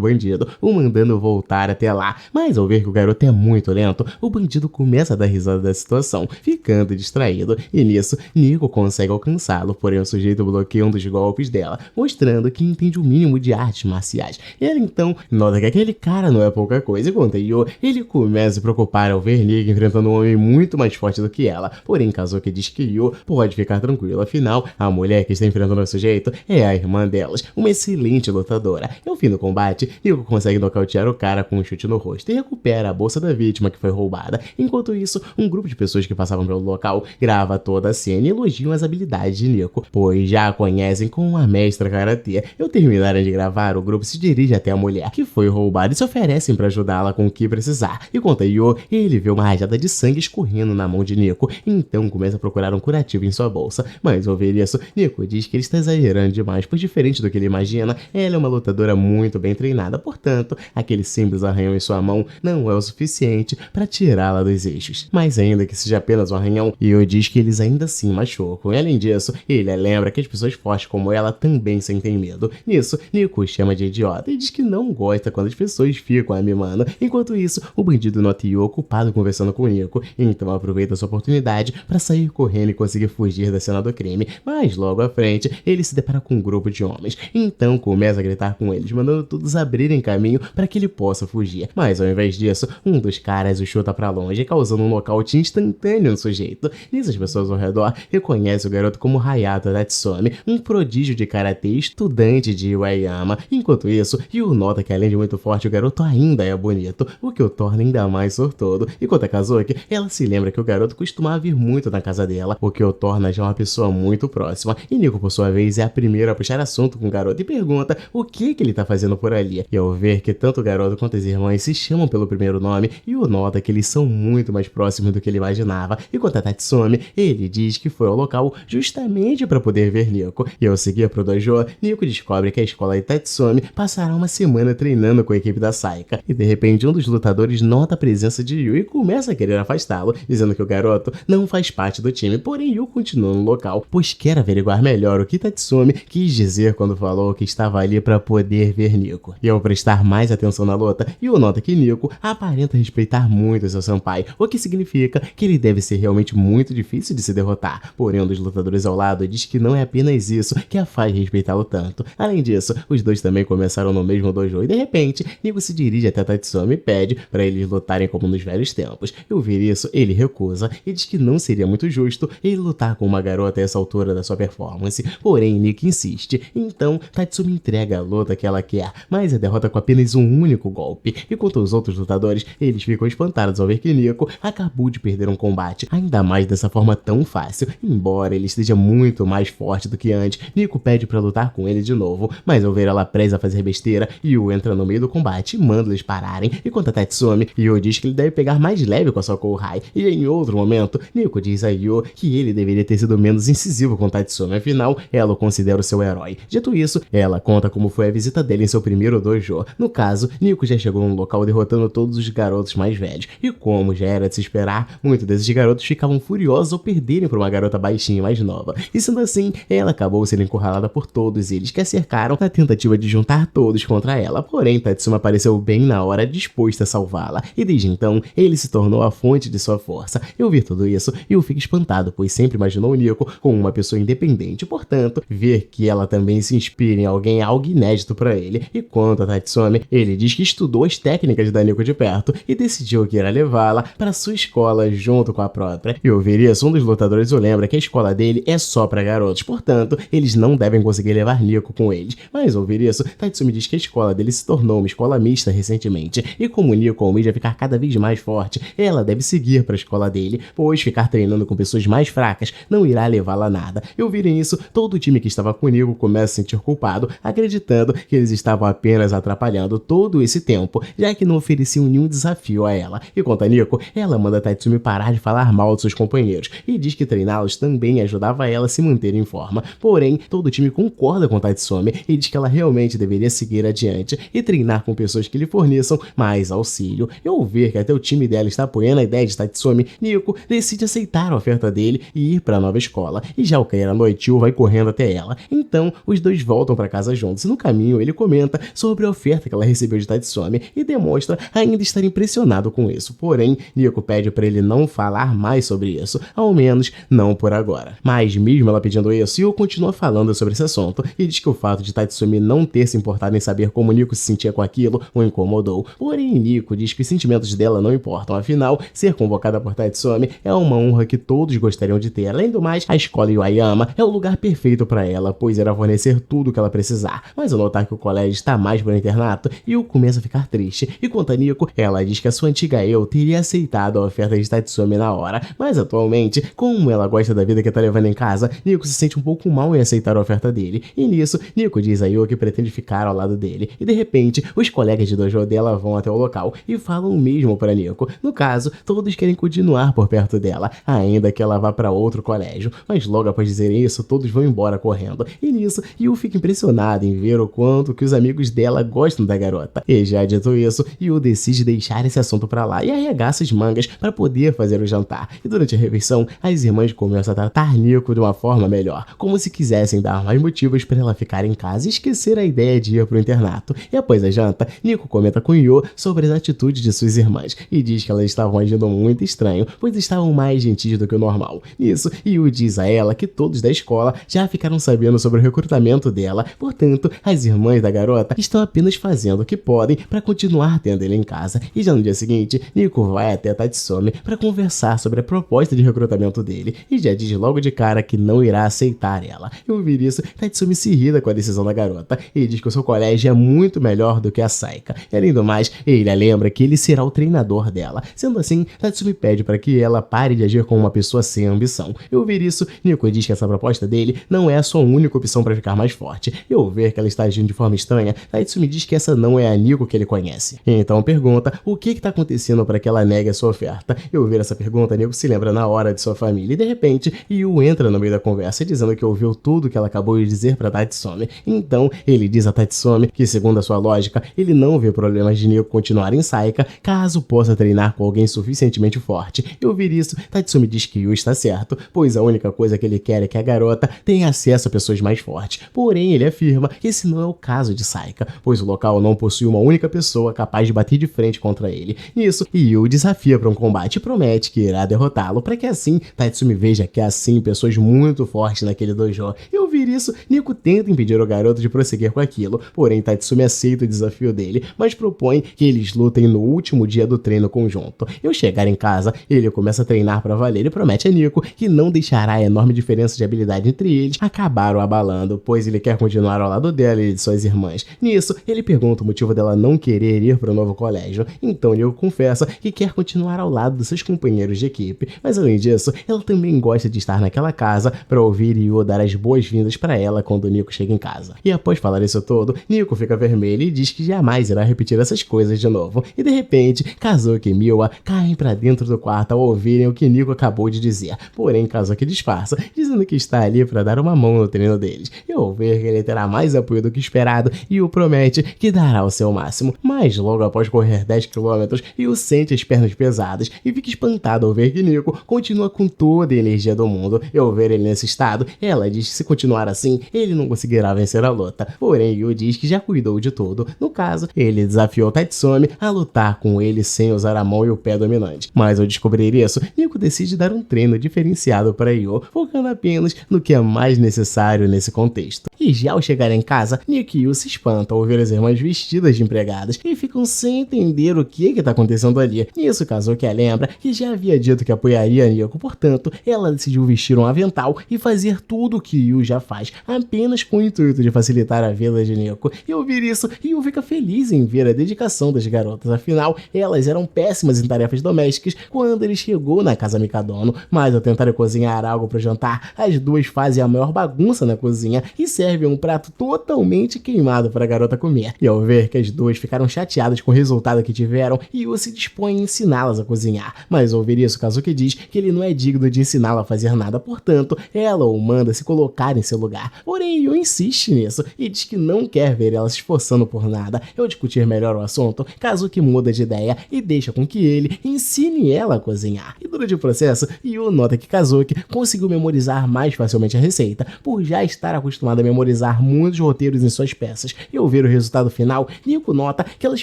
bandido, o mandando voltar até lá, mas ao ver que o garoto é muito lento, o bandido começa a dar risada da situação, ficando distraído, e nisso Nico consegue alcançá-lo, porém o sujeito bloqueia um dos golpes dela, mostrando que entende o mínimo de artes marciais. Ele então nota que aquele cara não é pouca coisa, e quanto a Yu, ele começa a se preocupar ao ver Nico enfrentando um homem muito mais forte do que ela, porém Kazuki diz que Yu pode ficar tranquilo, afinal, a mulher que está enfrentando o sujeito é a irmã delas, uma excelente lutadora. E ao fim do combate, Nico consegue nocautear o cara com um chute no rosto e recupera a bolsa da vítima que foi roubada. Enquanto isso, um grupo de pessoas que passavam pelo local grava toda a cena e elogiam as habilidades de Nico, pois já a conhecem como a mestra karatê. Ao terminarem de gravar, o grupo se dirige até a mulher que foi roubada e se oferecem para ajudá-la com o que precisar. E quanto a Yu, ele vê uma rajada de sangue escorrendo na mão de Nico, então começa a procurar um curativo em sua bolsa, mas ao ver isso, Nico diz que ele está exagerando demais, pois diferente do que ele imagina, ela é uma lutadora muito bem treinada, portanto, aquele simples arranhão em sua mão não é o suficiente para tirá-la dos eixos. Mas ainda que seja apenas um arranhão, Yu diz que eles ainda assim machucam, e além disso, ele lembra que as pessoas fortes como ela também sentem medo. Nisso, Nico chama de idiota e diz que não gosta quando as pessoas ficam a mimando. Enquanto isso, o bandido nota Yu ocupado conversando com Nico, então aproveita essa oportunidade para sair correndo e conseguir fugir da cena do crime, mas logo à frente, ele se depara com um grupo de homens, então começa a gritar com eles, mandando todos abrirem caminho para que ele possa fugir, mas ao invés disso, um dos caras o chuta para longe, causando um nocaute instantâneo no sujeito. Nisso, as pessoas ao redor reconhecem o garoto como Hayato Tatsumi, um prodígio de karatê estudante de Iwayama. Enquanto isso, Yu nota que além de muito forte, o garoto ainda é bonito, o que o torna ainda mais sortudo. Enquanto a Kazuki, ela se lembra que o garoto costumava vir muito na casa dela, o que o torna já uma pessoa muito próxima. E Nico, por sua vez, é a primeira a puxar assunto com o garoto e pergunta o que ele tá fazendo por ali. E ao ver que tanto o garoto quanto as irmãs se chamam pelo primeiro nome, Yu nota que eles são muito mais próximos do que ele imaginava. E quanto a Tatsumi, ele diz que foi ao local justamente para poder ver Nico. E ao seguir pro dojo, Nico descobre que a escola de Tatsumi passará uma semana treinando com a equipe da Saika. E de repente, um dos lutadores nota a presença de Yu e começa a querer afastá-lo, dizendo que o garoto não faz parte do time. Porém, Yu continua no local, pois quer averiguar melhor o que Tatsumi quis dizer quando falou que estava ali para poder ver Nico. E ao prestar mais atenção na luta, Yu nota que Nico aparenta respeitar muito seu senpai, o que significa que ele deve ser realmente muito difícil de se derrotar. Porém, um dos lutadores ao lado diz que não é apenas isso que a faz respeitá-lo tanto. Além disso, os dois também começaram no mesmo dojo e de repente, Nico se dirige até Tatsumi e pede para eles lutarem como nos velhos tempos. E ouvir isso, ele recusa e diz que não seria muito justo ele lutar com uma garota a essa altura da sua performance. Porém, Nico insiste, então Tatsumi entrega a luta que ela quer, mas a derrota com apenas um único golpe. E quanto aos outros lutadores, eles ficam espantados ao ver que Nico acabou de perder um combate, ainda mais dessa forma tão fácil. Embora ele esteja muito mais forte do que antes, Nico pede pra lutar com ele de novo, mas ao ver ela presa a fazer besteira, Yu entra no meio do combate e manda eles pararem. E quanto a Tatsumi, Yu diz que ele deve pegar mais leve com a sua Kouhai, e em outro momento, Nico diz a Yu que ele deveria ter sido menos incisivo com Tatsumi, afinal, ela o considera o seu herói. Dito isso, ela conta como foi a visita dele em seu primeiro dojo. No caso, Nico já chegou no local derrotando todos os garotos mais velhos, e como já era de se esperar, muitos desses garotos ficavam furiosos ao perderem por uma garota baixinha mais nova. E sendo assim, ela acabou sendo encurralada por todos eles, que a cercaram na tentativa de juntar todos contra ela. Porém, Tatsumi apareceu bem na hora, disposta a salvá-la, e desde então, ele se tornou a fonte de sua força. Eu vi tudo isso e eu fico espantado, pois sempre imaginou o Nico como uma pessoa independente, portanto, ver que ela também se inspira em alguém é algo inédito para ele. E quanto a Tatsumi, ele diz que estudou as técnicas da Nico de perto e decidiu que irá levá-la para sua escola junto com a própria. E ouvir isso, um dos lutadores o lembra que a escola dele é só para garotos, portanto, eles não devem conseguir levar Nico com eles. Mas ao ouvir isso, Tatsumi diz que a escola dele se tornou uma escola mista recentemente, e como Nico almeja ficar cada vez mais forte, ela deve seguir para a escola dele, pois ficar treinando com pessoas mais fracas não irá levá-la a nada. E ouvirem isso, todo o time que estava com Nico começa a se sentir culpado, acreditando que eles estavam apenas atrapalhando todo esse tempo, já que não ofereciam nenhum desafio a ela. E quanto a Nico, ela manda Tatsumi parar de falar mal de seus companheiros e diz que treiná-los também ajudava ela a se manter em forma. Porém, todo o time concorda com Tatsumi e diz que ela realmente deveria seguir adiante e treinar com pessoas que lhe forneçam mais auxílio. E ao ver que até o time dela está apoiando a ideia de Tatsumi, Nico decide aceitar a oferta dele e ir para a nova escola. E já ao cair a noite, Yu vai correndo até ela. Então, os dois voltam para casa juntos e no caminho ele comenta sobre a oferta que ela recebeu de Tatsumi e demonstra ainda estar impressionado com isso. Porém, Nico pede para ele não falar mais sobre isso, ao menos não por agora. Mas mesmo ela pedindo isso, Yu continua falando sobre esse assunto e diz que o fato de Tatsumi não ter se importado em saber como Nico se sentia com aquilo o incomodou. Porém, Nico diz que os sentimentos dela não importam, afinal, ser convocada por Tatsumi é uma honra que todos gostariam de ter. Além do mais, a escola Iwayama é o lugar perfeito para ela, pois irá fornecer tudo o que ela precisar. Mas ao notar que o colégio está mais para o internato, Yu começa a ficar triste. E quanto a Nico, ela diz que a sua antiga eu teria aceitado a oferta de Tatsumi na hora, mas atualmente, como ela gosta da vida que tá levando em casa, Nico se sente um pouco mal em aceitar a oferta dele. E nisso, Nico diz a Yu que pretende ficar ao lado dele. E de repente, os colegas de dojo dela vão até o local e falam o mesmo para Nico. No caso, todos querem continuar por perto dela, ainda que ela vá para outro colégio. Mas logo após dizerem isso, todos vão embora correndo. E nisso, Yu fica impressionado em ver o quanto que os amigos dela gostam da garota. E já dito isso, Yu decide deixar esse assunto pra lá e arregaça as mangas para poder fazer o jantar. E durante a refeição, as irmãs começam a tratar Nico de uma forma melhor, como se quisessem dar mais motivos para ela ficar em casa e esquecer a ideia de ir pro internato. E após a janta, Nico comenta com Yu sobre as atitudes de suas irmãs e diz que elas estavam agindo muito estranho, pois estavam mais gentis do que o normal. Nisso, Yu diz a ela que todos da escola já ficaram sabendo sobre o recrutamento dela, portanto, as irmãs da garota estão apenas fazendo o que podem para continuar tendo ele em casa. E já no dia seguinte, Nico vai até Tatsumi para conversar sobre a proposta de recrutamento dele e já diz logo de cara que não irá aceitar ela. E ao ouvir isso, Tatsumi se irrita com a decisão da garota e diz que o seu colégio é muito melhor do que a Saika. E além do mais, ele a lembra que ele será o treinador dela. Sendo assim, Tatsumi pede para que ela pare de agir como uma pessoa sem ambição. E ao ouvir isso, Nico diz que essa proposta dele não é a sua única opção para ficar mais forte. E ao ver que ela está agindo de forma estranha, Tatsumi diz que essa não é a Nico que ele conhece. Então pergunta o que está acontecendo para que ela negue a sua oferta. E ao ver essa pergunta, Nico se lembra na hora de sua família e de repente, Yu entra no meio da conversa dizendo que ouviu tudo que ela acabou de dizer para Tatsumi. Então ele diz a Tatsumi que, segundo a sua lógica, ele não vê problemas de Nico continuar em Saika caso possa treinar com alguém suficientemente forte. E ao ouvir isso, Tatsumi diz que Yu está certo, pois a única coisa que ele quer é que a garota tenha acesso a pessoas mais fortes. Porém, ele afirma que esse não é o caso de Saika, pois o local não possui uma única pessoa capaz de bater de frente contra ele. dele. Nisso, Yu desafia para um combate e promete que irá derrotá-lo para que assim Tatsumi veja que há sim pessoas muito fortes naquele dojo. E ao ouvir isso, Nico tenta impedir o garoto de prosseguir com aquilo, porém Tatsumi aceita o desafio dele, mas propõe que eles lutem no último dia do treino conjunto. E ao chegar em casa, ele começa a treinar para valer e promete a Nico que não deixará a enorme diferença de habilidade entre eles acabar o abalando, pois ele quer continuar ao lado dela e de suas irmãs. Nisso, ele pergunta o motivo dela não querer ir para o novo colégio, então Nico confessa que quer continuar ao lado dos seus companheiros de equipe, mas além disso, ela também gosta de estar naquela casa para ouvir Yu dar as boas-vindas para ela quando Nico chega em casa. E após falar isso tudo, Nico fica vermelho e diz que jamais irá repetir essas coisas de novo. E de repente, Kazuki e Miwa caem para dentro do quarto ao ouvirem o que Nico acabou de dizer. Porém, Kazuki disfarça, dizendo que está ali para dar uma mão no treino deles. E ao ver que ele terá mais apoio do que esperado, Yu promete que dará o seu máximo. Mas logo após correr 10 km, Yu sente as pernas pesadas e fica espantado ao ver que Nico continua com toda a energia do mundo. E ao ver ele nesse estado, ela diz que se continuar assim, ele não conseguirá vencer a luta. Porém, Yu diz que já cuidou de tudo. No caso, ele desafiou Tatsumi a lutar com ele sem usar a mão e o pé dominante. Mas ao descobrir isso, Nico decide dar um treino diferenciado para Yu, focando apenas no que é mais necessário nesse contexto. E já ao chegar em casa, Nico e Yu se espantam ao ver as irmãs vestidas de empregadas e ficam sem entender o que está acontecendo ali. Nisso, Kazuki lembra que já havia dito que apoiaria Nico, portanto, ela decidiu vestir um avental e fazer tudo o que Yu já faz, apenas com o intuito de facilitar a vida de Nico. E ao ouvir isso, Yu fica feliz em ver a dedicação das garotas, afinal, elas eram péssimas em tarefas domésticas quando ele chegou na casa Mikadono, mas ao tentar cozinhar algo para jantar, as duas fazem a maior bagunça na cozinha e servem um prato totalmente queimado para a garota comer. E ao ver que as duas ficaram chateadas com o resultado que tiveram, Yu se dispõe a ensiná-las a cozinhar. Mas ao ouvir isso, Kazuki diz que ele não é digno de ensiná-la a fazer nada, portanto, ela o manda se colocar em seu lugar. Porém, Yu insiste nisso e diz que não quer ver ela se esforçando por nada. Ao discutir melhor o assunto, Kazuki muda de ideia e deixa com que ele ensine ela a cozinhar. E durante o processo, Yu nota que Kazuki conseguiu memorizar mais facilmente a receita, por já estar acostumado a memorizar muitos roteiros em suas peças. E ao ver o resultado final, Nico nota que elas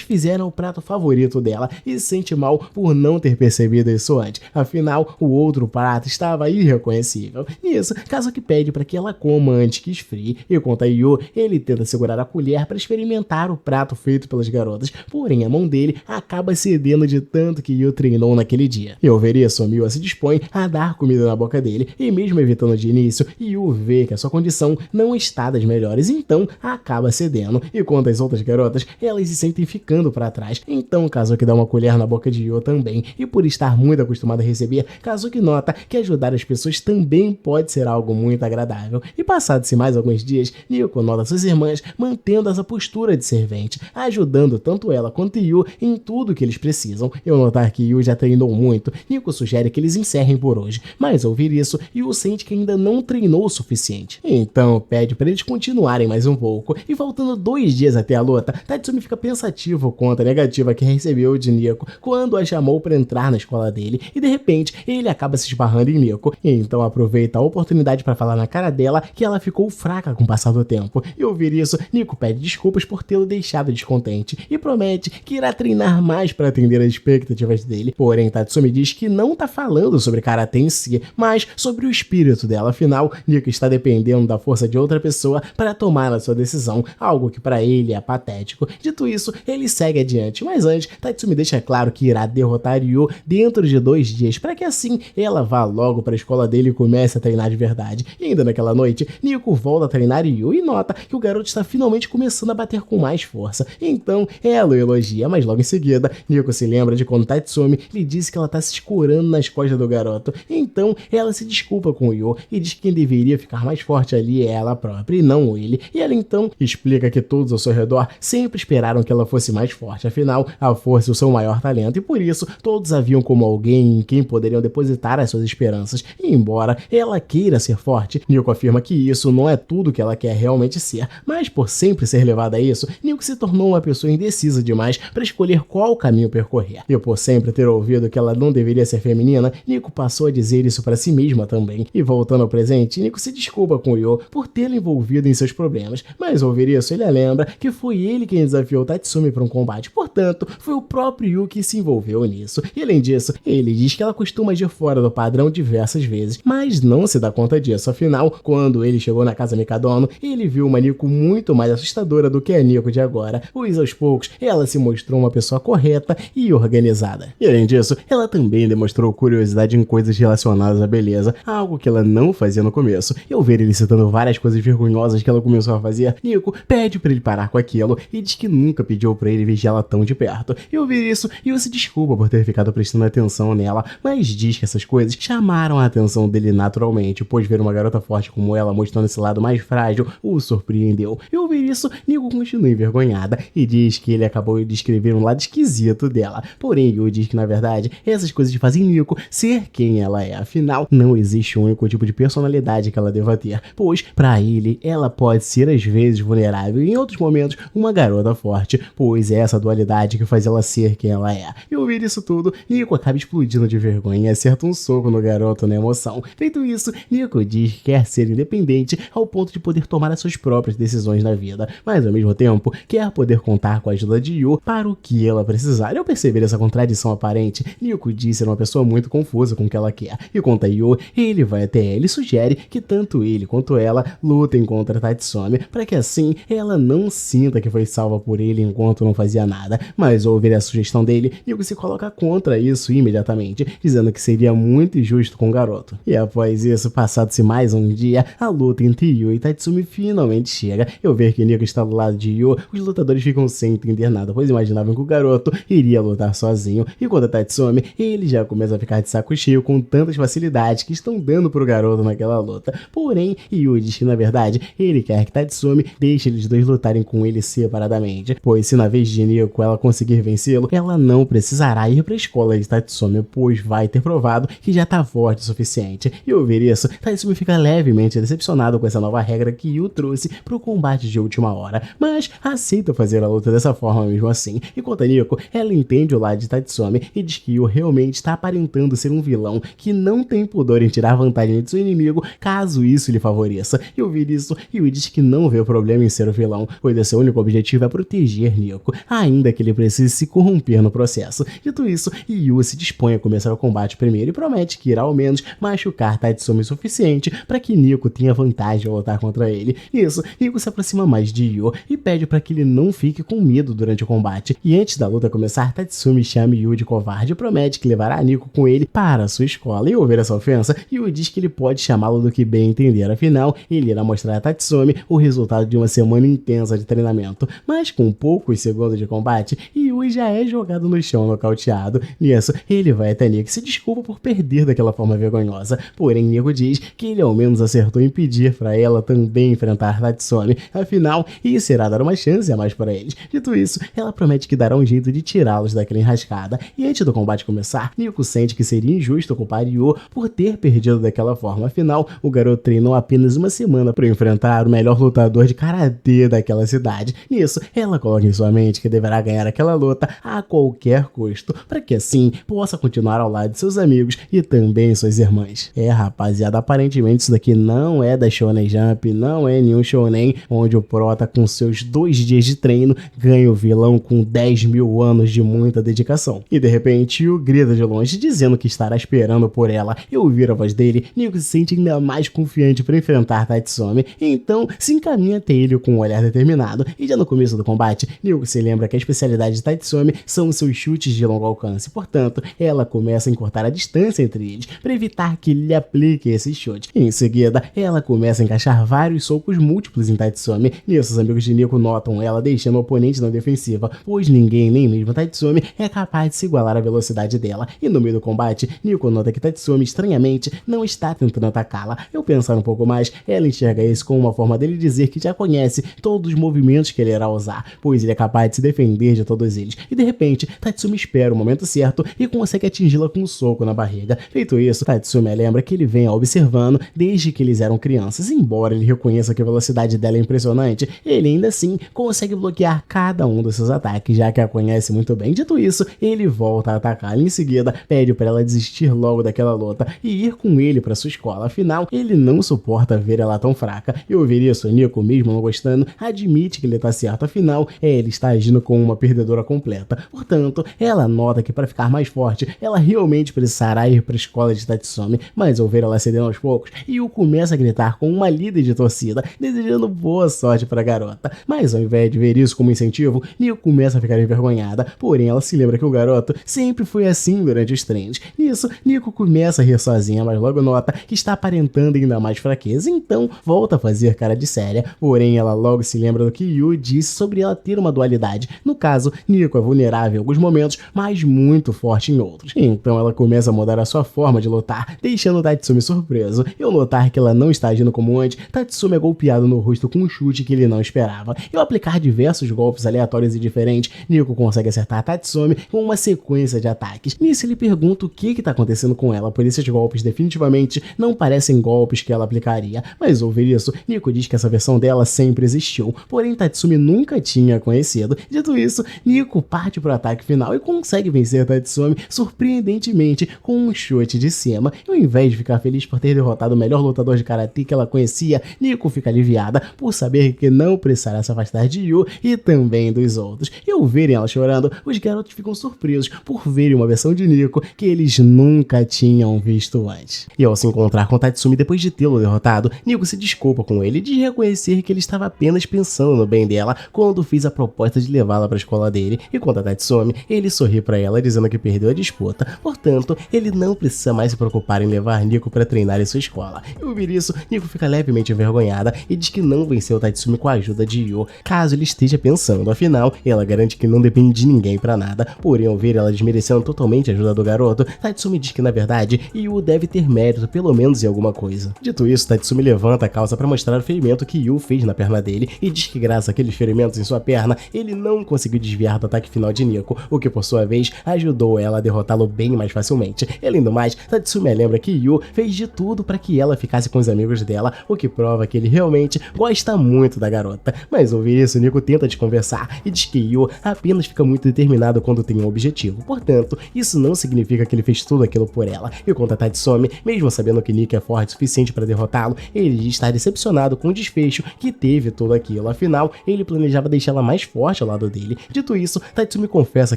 fizeram o prato favorito dela e se sente mal por não ter percebido isso antes. Afinal, o outro prato estava irreconhecível. Nisso, Kazuki pede para que ela coma antes que esfrie, e quanto a Yu, ele tenta segurar a colher para experimentar o prato feito pelas garotas, porém a mão dele acaba cedendo de tanto que Yu treinou naquele dia. E ao ver isso, Miwa se dispõe a dar comida na boca dele, e mesmo evitando de início, Yu vê que a sua condição não está das melhores, então acaba cedendo. E quanto às outras garotas, elas se sentem ficando para trás, então Kazuki dá uma colher na boca de Yu também, e por estar muito acostumado a receber, Kazuki nota que ajudar as pessoas também pode ser algo muito agradável. E passados-se mais alguns dias, Nico nota suas irmãs mantendo essa postura de servente, ajudando tanto ela quanto Yu em tudo que eles precisam. E ao notar que Yu já treinou muito, Nico sugere que eles encerrem por hoje, mas ao ouvir isso, Yu sente que ainda não treinou o suficiente. Então pede para eles continuarem mais um pouco, e faltando 2 dias até a luta, Tatsumi fica pensativo quanto a negativa que recebeu de Nico quando a chamou para entrar na escola dele, e de repente ele acaba se esbarrando em Nico, e então aproveita a oportunidade para falar na cara dela que ela ficou fraca com o passar do tempo. E ao ouvir isso, Nico pede desculpas por tê-lo deixado descontente e promete que irá treinar mais para atender as expectativas dele. Porém, Tatsumi diz que não tá falando sobre karatê em si, mas sobre o espírito dela. Afinal, Nico está dependendo da força de outra pessoa para tomar a sua decisão, algo que para ele é patético. Dito isso, ele segue adiante, mas antes, Tatsumi deixa claro que irá derrotar Yu dentro de 2 dias, para que assim ela vá logo para a escola dele e comece a treinar de verdade. E ainda naquela noite, Nico volta a treinar Yu e nota que o garoto está finalmente começando a bater com mais força. Então, ela o elogia, mas logo em seguida, Nico se lembra de quando Tatsumi lhe disse que ela está se escorando nas costas do garoto. Então, ela se desculpa com o Yu e diz que quem deveria ficar mais forte ali é ela própria e não ele. E ela então explica que todos ao seu redor sempre esperaram que ela fosse mais forte, afinal, a força é o seu maior talento e por isso todos a viam como alguém em quem poderiam depositar as suas esperanças. E embora ela queira ser forte, Nico afirma que isso não é tudo que ela quer realmente ser, mas por sempre ser levada a isso, Nico se tornou uma pessoa indecisa demais para escolher qual caminho percorrer. E por sempre ter ouvido que ela não deveria ser feminina, menina, Nico passou a dizer isso pra si mesma também. E voltando ao presente, Nico se desculpa com Yo por tê-lo envolvido em seus problemas, mas ao ouvir isso ele lembra que foi ele quem desafiou Tatsumi para um combate, portanto, foi o próprio Yu que se envolveu nisso. E além disso, ele diz que ela costuma agir fora do padrão diversas vezes, mas não se dá conta disso. Afinal, quando ele chegou na casa Mikadono, ele viu uma Nico muito mais assustadora do que a Nico de agora, pois aos poucos ela se mostrou uma pessoa correta e organizada. E além disso, ela também demonstrou curiosidade em coisas relacionadas à beleza, algo que ela não fazia no começo. E ao ver ele citando várias coisas vergonhosas que ela começou a fazer, Nico pede pra ele parar com aquilo e diz que nunca pediu pra ele vigiá-la tão de perto. E ao ouvir isso, Yu se desculpa por ter ficado prestando atenção nela, mas diz que essas coisas chamaram a atenção dele naturalmente, pois ver uma garota forte como ela mostrando esse lado mais frágil o surpreendeu. E ao ouvir isso, Nico continua envergonhada e diz que ele acabou de descrever um lado esquisito dela. Porém, Yu diz que na verdade essas coisas fazem Nico ser quem ela é. Afinal, não existe um único tipo de personalidade que ela deva ter, pois pra ele ela pode ser às vezes vulnerável e em outros momentos uma garota forte, pois é essa dualidade que faz ela ser quem ela é. E ao ouvir isso tudo, Nico acaba explodindo de vergonha e acerta um soco no garoto na emoção. Feito isso, Nico diz que quer ser independente ao ponto de poder tomar as suas próprias decisões na vida, mas ao mesmo tempo quer poder contar com a ajuda de Yu para o que ela precisar. E ao perceber essa contradição aparente, Nico diz ser uma pessoa muito confusa com o que ela quer, e conta a Yu, ele vai até ela e sugere que tanto ele quanto ela lutem contra Tatsumi, para que assim ela não sinta que foi salva por ele enquanto não fazia nada. Mas ao ouvir a sugestão dele, Nico se coloca contra isso imediatamente, dizendo que seria muito injusto com o garoto. E após isso, passado-se mais um dia, a luta entre Yu e Tatsumi finalmente chega. E ao ver que Nico está do lado de Yu, os lutadores ficam sem entender nada, pois imaginavam que o garoto iria lutar sozinho. E quando a Tatsumi, ele já começa a ficar de saco cheio com tantas facilidades que estão dando pro garoto naquela luta. Porém, Yu diz que na verdade ele quer que Tatsumi deixe eles dois lutarem com ele separadamente, pois se na vez de Nico ela conseguir vencê-lo, ela não precisará ir pra escola de Tatsumi, pois vai ter provado que já tá forte o suficiente. E ao ouvir isso, Tatsumi fica levemente decepcionado com essa nova regra que Yu trouxe pro combate de última hora, mas aceita fazer a luta dessa forma mesmo assim. Enquanto a Nico, ela entende o lado de Tatsumi e diz que Yu realmente está aparentando ser um vilão que não tem pudor em tirar vantagem de seu inimigo caso isso lhe favoreça. E ao ouvir isso, Yu diz que não vê o problema em ser o vilão, pois seu único objetivo é proteger Nico, ainda que ele precise se corromper no processo. Dito isso, Yu se dispõe a começar o combate primeiro e promete que irá ao menos machucar Tatsumi o suficiente para que Nico tenha vantagem ao lutar contra ele. Nisso, Nico se aproxima mais de Yu e pede para que ele não fique com medo durante o combate. E antes da luta começar, Tatsumi chama Yu de covarde e promete que levará Nico com ele para a sua escola. E ao ouvir essa ofensa, Yu diz que ele pode chamá-lo do que bem entender, afinal, ele irá mostrar a Tatsumi o resultado de uma semana intensa de treinamento. Mas com poucos segundos de combate, Yu já é jogado no chão nocauteado. Nisso, ele vai até Nico e se desculpa por perder daquela forma vergonhosa. Porém, Nico diz que ele ao menos acertou em pedir para ela também enfrentar Tatsumi. Afinal, isso irá dar uma chance a mais para eles. Dito isso, ela promete que dará um jeito de tirá-los daquela enrascada. E antes do combate começar, Nico sente que seria injusto culpar Yu por ter perdido daquela forma. Afinal, o garoto treinou apenas uma semana para enfrentar o melhor lutador de karatê daquela cidade. Nisso, ela coloca em sua mente que deverá ganhar aquela luta a qualquer custo, para que assim possa continuar ao lado de seus amigos e também suas irmãs. Rapaziada, aparentemente isso daqui não é da Shonen Jump, não é nenhum shonen onde o prota com seus 2 dias de treino ganha o vilão com 10 mil anos de muita dedicação. E de repente, Yu grita de longe dizendo que estará esperando por ela. E ao ouvir a voz dele, Nico se sente ainda mais confiante para enfrentar Tatsumi, então se encaminha até ele com um olhar determinado. E já no começo do combate, Nico se lembra que a especialidade de Tatsumi são seus chutes de longo alcance, portanto, ela começa a encurtar a distância entre eles para evitar que ele lhe aplique esse chute. Em seguida, ela começa a encaixar vários socos múltiplos em Tatsumi. Nisso, os amigos de Nico notam ela deixando o oponente na defensiva, pois ninguém, nem mesmo Tatsumi, é capaz de se igualar à velocidade dela. E no meio do combate, Nico nota que Tatsumi, estranhamente, não está tentando atacá-la. Ao pensar um pouco mais, ela enxerga isso como uma forma dele dizer que já conhece todos os movimentos que ele irá usar, pois ele é capaz de se defender de todos eles. E de repente, Tatsumi espera o momento certo e consegue atingi-la com um soco na barriga. Feito isso, Tatsumi lembra que ele vem a observando desde que eles eram crianças. Embora ele reconheça que a velocidade dela é impressionante, ele ainda assim consegue bloquear cada um dos seus ataques, já que a conhece muito bem. Dito isso, ele volta a atacá-la. Em seguida, pede pede para ela desistir logo daquela luta e ir com ele para sua escola, afinal, ele não suporta ver ela tão fraca. E ouvir isso, Nico, mesmo não gostando, admite que ele tá certo, afinal, ele está agindo como uma perdedora completa. Portanto, ela nota que para ficar mais forte, ela realmente precisará ir para a escola de Tatsumi, mas ao ver ela cedendo aos poucos, Yu começa a gritar com uma líder de torcida, desejando boa sorte para a garota. Mas ao invés de ver isso como incentivo, Nico começa a ficar envergonhada, porém ela se lembra que o garoto sempre foi assim durante os treinos. Nisso, Nico começa a rir sozinha, mas logo nota que está aparentando ainda mais fraqueza, então volta a fazer cara de séria, porém ela logo se lembra do que Yu disse sobre ela ter uma dualidade. No caso, Nico é vulnerável em alguns momentos, mas muito forte em outros. Então ela começa a mudar a sua forma de lutar, deixando Tatsumi surpreso. E ao notar que ela não está agindo como antes, Tatsumi é golpeado no rosto com um chute que ele não esperava. E ao aplicar diversos golpes aleatórios e diferentes, Nico consegue acertar Tatsumi com uma sequência de ataques. Nisso ele pergunta o que está acontecendo com ela, pois esses golpes definitivamente não parecem golpes que ela aplicaria. Mas ao ouvir isso, Nico diz que essa versão dela sempre existiu, porém Tatsumi nunca tinha conhecido. Dito isso, Nico parte para o ataque final e consegue vencer Tatsumi surpreendentemente com um chute de cima. E ao invés de ficar feliz por ter derrotado o melhor lutador de karatê que ela conhecia, Nico fica aliviada por saber que não precisará se afastar de Yu e também dos outros. E ao verem ela chorando, os garotos ficam surpresos por verem uma versão de Nico que eles nunca tinham visto antes. E ao se encontrar com Tatsumi depois de tê-lo derrotado, Nico se desculpa com ele de reconhecer que ele estava apenas pensando no bem dela quando fez a proposta de levá-la para a escola dele. E quanto a Tatsumi, ele sorri para ela dizendo que perdeu a disputa, portanto, ele não precisa mais se preocupar em levar Nico para treinar em sua escola. E ao ouvir isso, Nico fica levemente envergonhada e diz que não venceu Tatsumi com a ajuda de Yu, caso ele esteja pensando. Afinal, ela garante que não depende de ninguém para nada, porém ao ver ela desmerecendo totalmente a ajuda do garoto, Tatsumi diz que na verdade Yu deve ter mérito pelo menos em alguma coisa. Dito isso, Tatsumi levanta a calça para mostrar o ferimento que Yu fez na perna dele e diz que graças àqueles ferimentos em sua perna, ele não conseguiu desviar do ataque final de Nico, o que por sua vez ajudou ela a derrotá-lo bem mais facilmente. E, além do mais, Tatsumi lembra que Yu fez de tudo para que ela ficasse com os amigos dela, o que prova que ele realmente gosta muito da garota. Mas ao ouvir isso, Nico tenta desconversar e diz que Yu apenas fica muito determinado quando tem um objetivo. Portanto, isso não significa que ele fez tudo aquilo por ela. E quanto a Tatsumi, mesmo sabendo que Nico é forte o suficiente para derrotá-lo, ele está decepcionado com o desfecho que teve tudo aquilo. Afinal, ele planejava deixá-la mais forte ao lado dele. Dito isso, Tatsumi confessa